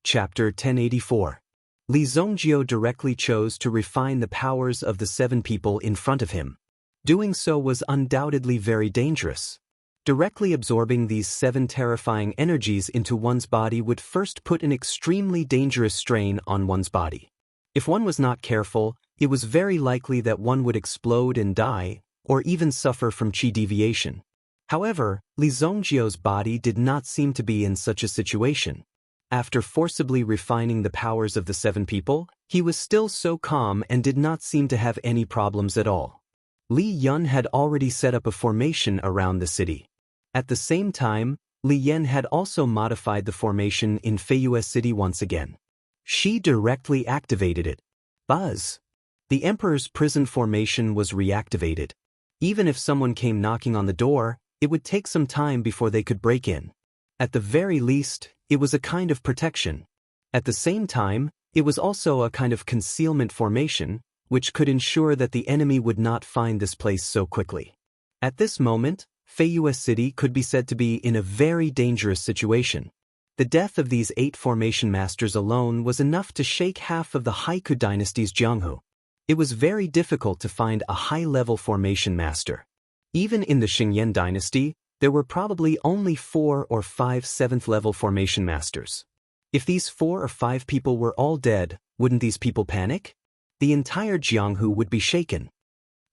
Chapter 1084. Li Zongjio directly chose to refine the powers of the 7 people in front of him. Doing so was undoubtedly very dangerous. Directly absorbing these 7 terrifying energies into one's body would first put an extremely dangerous strain on one's body. If one was not careful, it was very likely that one would explode and die, or even suffer from chi deviation. However, Li Zongjio's body did not seem to be in such a situation. After forcibly refining the powers of the 7 people, he was still so calm and did not seem to have any problems at all. Li Yun had already set up a formation around the city. At the same time, Li Yan had also modified the formation in Feiyue City once again. She directly activated it. Buzz! The Emperor's prison formation was reactivated. Even if someone came knocking on the door, it would take some time before they could break in. At the very least, it was a kind of protection. At the same time, it was also a kind of concealment formation, which could ensure that the enemy would not find this place so quickly. At this moment, Feiyue City could be said to be in a very dangerous situation. The death of these 8 formation masters alone was enough to shake half of the Haiku dynasty's Jianghu. It was very difficult to find a high-level formation master. Even in the Xingyan dynasty, there were probably only 4 or 5 7th-level formation masters. If these 4 or 5 people were all dead, wouldn't these people panic? The entire Jianghu would be shaken.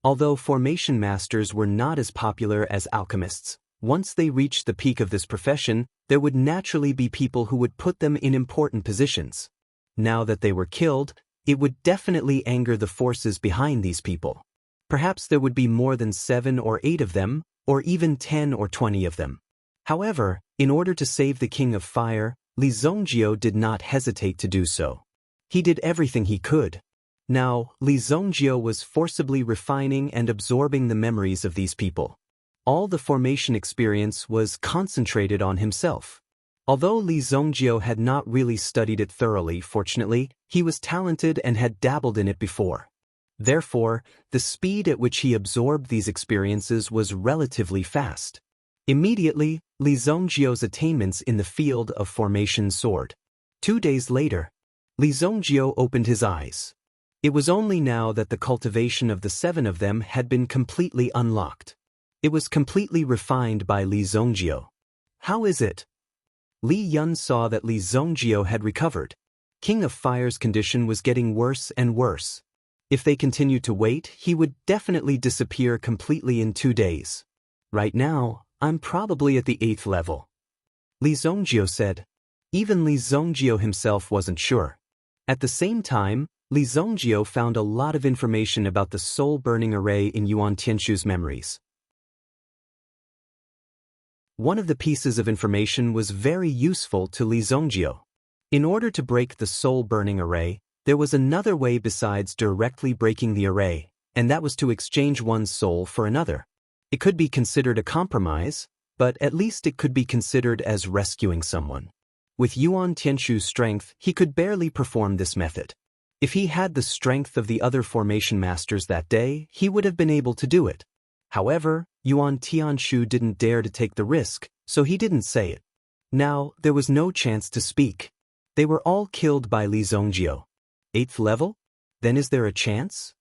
Although formation masters were not as popular as alchemists, once they reached the peak of this profession, there would naturally be people who would put them in important positions. Now that they were killed, it would definitely anger the forces behind these people. Perhaps there would be more than 7 or 8 of them, or even 10 or 20 of them. However, in order to save the King of Fire, Li Zongjio did not hesitate to do so. He did everything he could. Now, Li Zongjio was forcibly refining and absorbing the memories of these people. All the formation experience was concentrated on himself. Although Li Zongjio had not really studied it thoroughly, fortunately, he was talented and had dabbled in it before. Therefore, the speed at which he absorbed these experiences was relatively fast. Immediately, Li Zongjio's attainments in the field of formation soared. 2 days later, Li Zongjio opened his eyes. It was only now that the cultivation of the 7 of them had been completely unlocked. It was completely refined by Li Zongjio. How is it? Li Yun saw that Li Zongjio had recovered. King of Fire's condition was getting worse and worse. If they continued to wait, he would definitely disappear completely in 2 days. Right now, I'm probably at the 8th level. Li Zongjio said. Even Li Zongjio himself wasn't sure. At the same time, Li Zongjio found a lot of information about the soul-burning array in Yuan Tianshu's memories. One of the pieces of information was very useful to Li Zongjio. In order to break the soul-burning array, there was another way besides directly breaking the array, and that was to exchange one's soul for another. It could be considered a compromise, but at least it could be considered as rescuing someone. With Yuan Tianshu's strength, he could barely perform this method. If he had the strength of the other formation masters that day, he would have been able to do it. However, Yuan Tianshu didn't dare to take the risk, so he didn't say it. Now, there was no chance to speak. They were all killed by Li Zongjio. 8th level? Then is there a chance?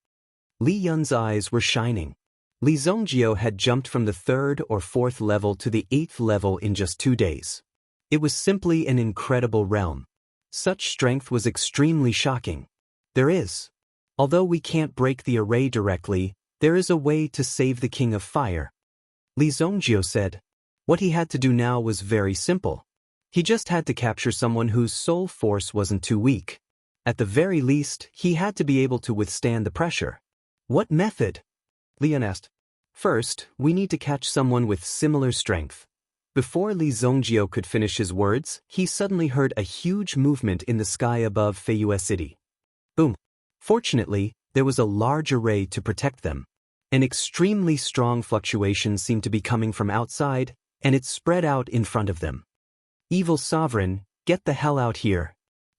Li Yun's eyes were shining. Li Zongjio had jumped from the 3rd or 4th level to the 8th level in just 2 days. It was simply an incredible realm. Such strength was extremely shocking. There is. Although we can't break the array directly, there is a way to save the King of Fire. Li Zongjio said. What he had to do now was very simple. He just had to capture someone whose soul force wasn't too weak. At the very least, he had to be able to withstand the pressure. What method? Li Yun asked. First, we need to catch someone with similar strength. Before Li Zongjio could finish his words, he suddenly heard a huge movement in the sky above Feiyue City. Boom. Fortunately, there was a large array to protect them. An extremely strong fluctuation seemed to be coming from outside, and it spread out in front of them. Evil Sovereign, get the hell out here.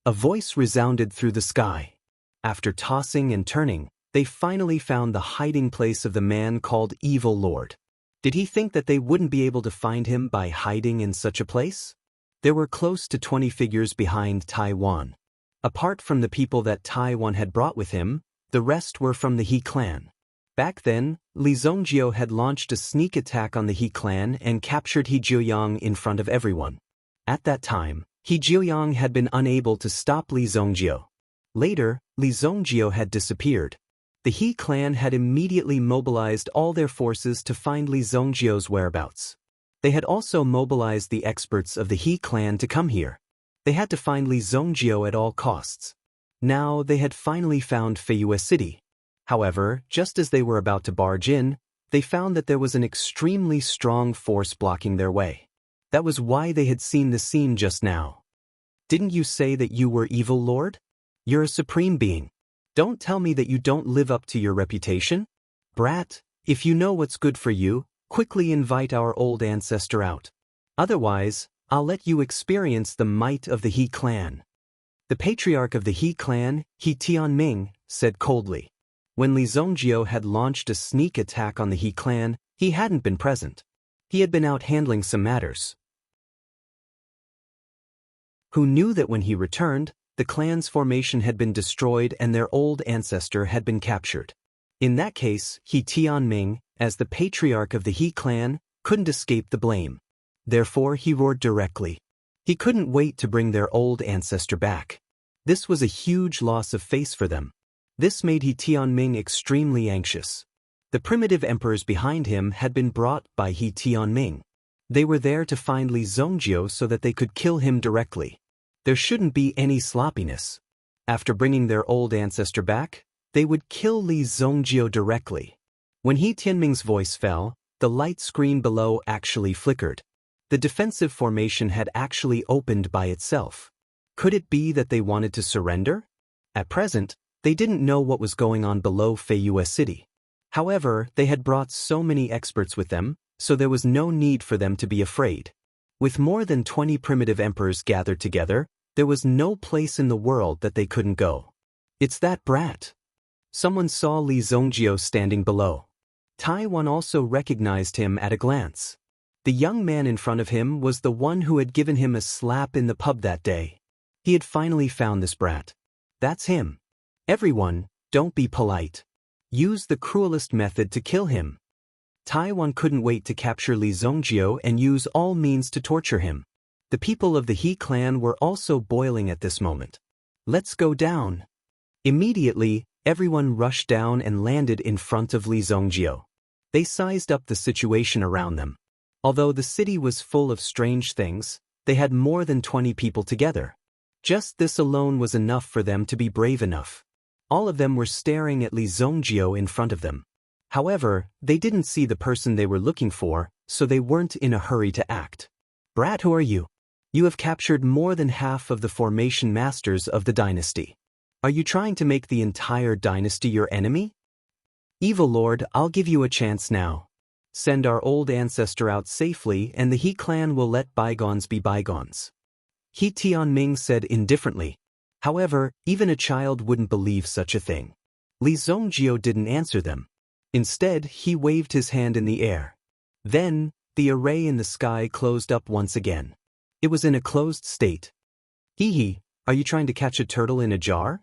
A voice resounded through the sky. After tossing and turning, they finally found the hiding place of the man called Evil Lord. Did he think that they wouldn't be able to find him by hiding in such a place? There were close to 20 figures behind Taiwan. Apart from the people that Taiwan had brought with him, the rest were from the He clan. Back then, Li Zongjio had launched a sneak attack on the He clan and captured He Jiuyang in front of everyone. At that time, He Jiuyang had been unable to stop Li Zongjio. Later, Li Zongjio had disappeared. The He clan had immediately mobilized all their forces to find Li Zongjio's whereabouts. They had also mobilized the experts of the He clan to come here. They had to find Li Zongjio at all costs. Now they had finally found Feiyue City. However, just as they were about to barge in, they found that there was an extremely strong force blocking their way. That was why they had seen the scene just now. Didn't you say that you were Evil Lord? You're a supreme being. Don't tell me that you don't live up to your reputation. Brat, if you know what's good for you, quickly invite our old ancestor out. Otherwise, I'll let you experience the might of the He clan. The patriarch of the He clan, He Tianming, said coldly. When Li Zongjio had launched a sneak attack on the He clan, he hadn't been present. He had been out handling some matters. Who knew that when he returned, the clan's formation had been destroyed and their old ancestor had been captured. In that case, He Tianming, as the patriarch of the He clan, couldn't escape the blame. Therefore, he roared directly. He couldn't wait to bring their old ancestor back. This was a huge loss of face for them. This made He Tianming extremely anxious. The primitive emperors behind him had been brought by He Tianming. They were there to find Li Zongjio so that they could kill him directly. There shouldn't be any sloppiness. After bringing their old ancestor back, they would kill Li Zongjio directly. When He Tianming's voice fell, the light screen below actually flickered. The defensive formation had actually opened by itself. Could it be that they wanted to surrender? At present, They didn't know what was going on below Feiyue City. However, they had brought so many experts with them, so there was no need for them to be afraid. With more than 20 primitive emperors gathered together, there was no place in the world that they couldn't go. It's that brat. Someone saw Li Zongjio standing below. Taiwan also recognized him at a glance. The young man in front of him was the one who had given him a slap in the pub that day. He had finally found this brat. That's him. Everyone, don't be polite. Use the cruelest method to kill him. Taiwan couldn't wait to capture Li Zongjio and use all means to torture him. The people of the He clan were also boiling at this moment. Let's go down. Immediately, everyone rushed down and landed in front of Li Zongjio. They sized up the situation around them. Although the city was full of strange things, they had more than 20 people together. Just this alone was enough for them to be brave enough. All of them were staring at Li Zongjio in front of them. However, they didn't see the person they were looking for, so they weren't in a hurry to act. Brat, who are you? You have captured more than half of the formation masters of the dynasty. Are you trying to make the entire dynasty your enemy? Evil Lord, I'll give you a chance now. Send our old ancestor out safely and the He clan will let bygones be bygones. He Tianming said indifferently. However, even a child wouldn't believe such a thing. Li Zongjio didn't answer them. Instead, he waved his hand in the air. Then, the array in the sky closed up once again. It was in a closed state. Hee, are you trying to catch a turtle in a jar?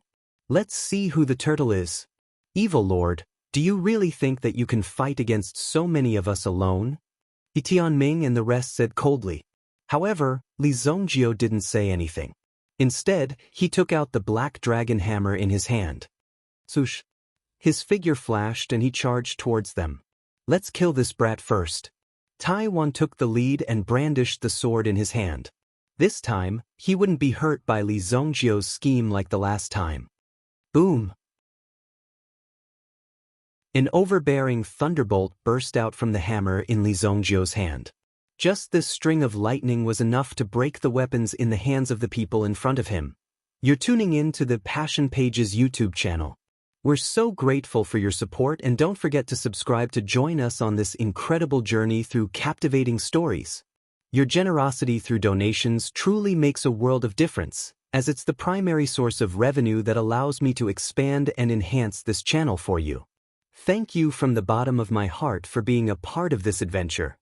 Let's see who the turtle is. Evil Lord, do you really think that you can fight against so many of us alone? He Tianming and the rest said coldly. However, Li Zongjio didn't say anything. Instead, he took out the black dragon hammer in his hand. Swoosh. His figure flashed and he charged towards them. Let's kill this brat first. Taiwan took the lead and brandished the sword in his hand. This time, he wouldn't be hurt by Li Zongjio's scheme like the last time. Boom! An overbearing thunderbolt burst out from the hammer in Li Zongjio's hand. Just this string of lightning was enough to break the weapons in the hands of the people in front of him. You're tuning in to the Passion Pages YouTube channel. We're so grateful for your support and don't forget to subscribe to join us on this incredible journey through captivating stories. Your generosity through donations truly makes a world of difference, as it's the primary source of revenue that allows me to expand and enhance this channel for you. Thank you from the bottom of my heart for being a part of this adventure.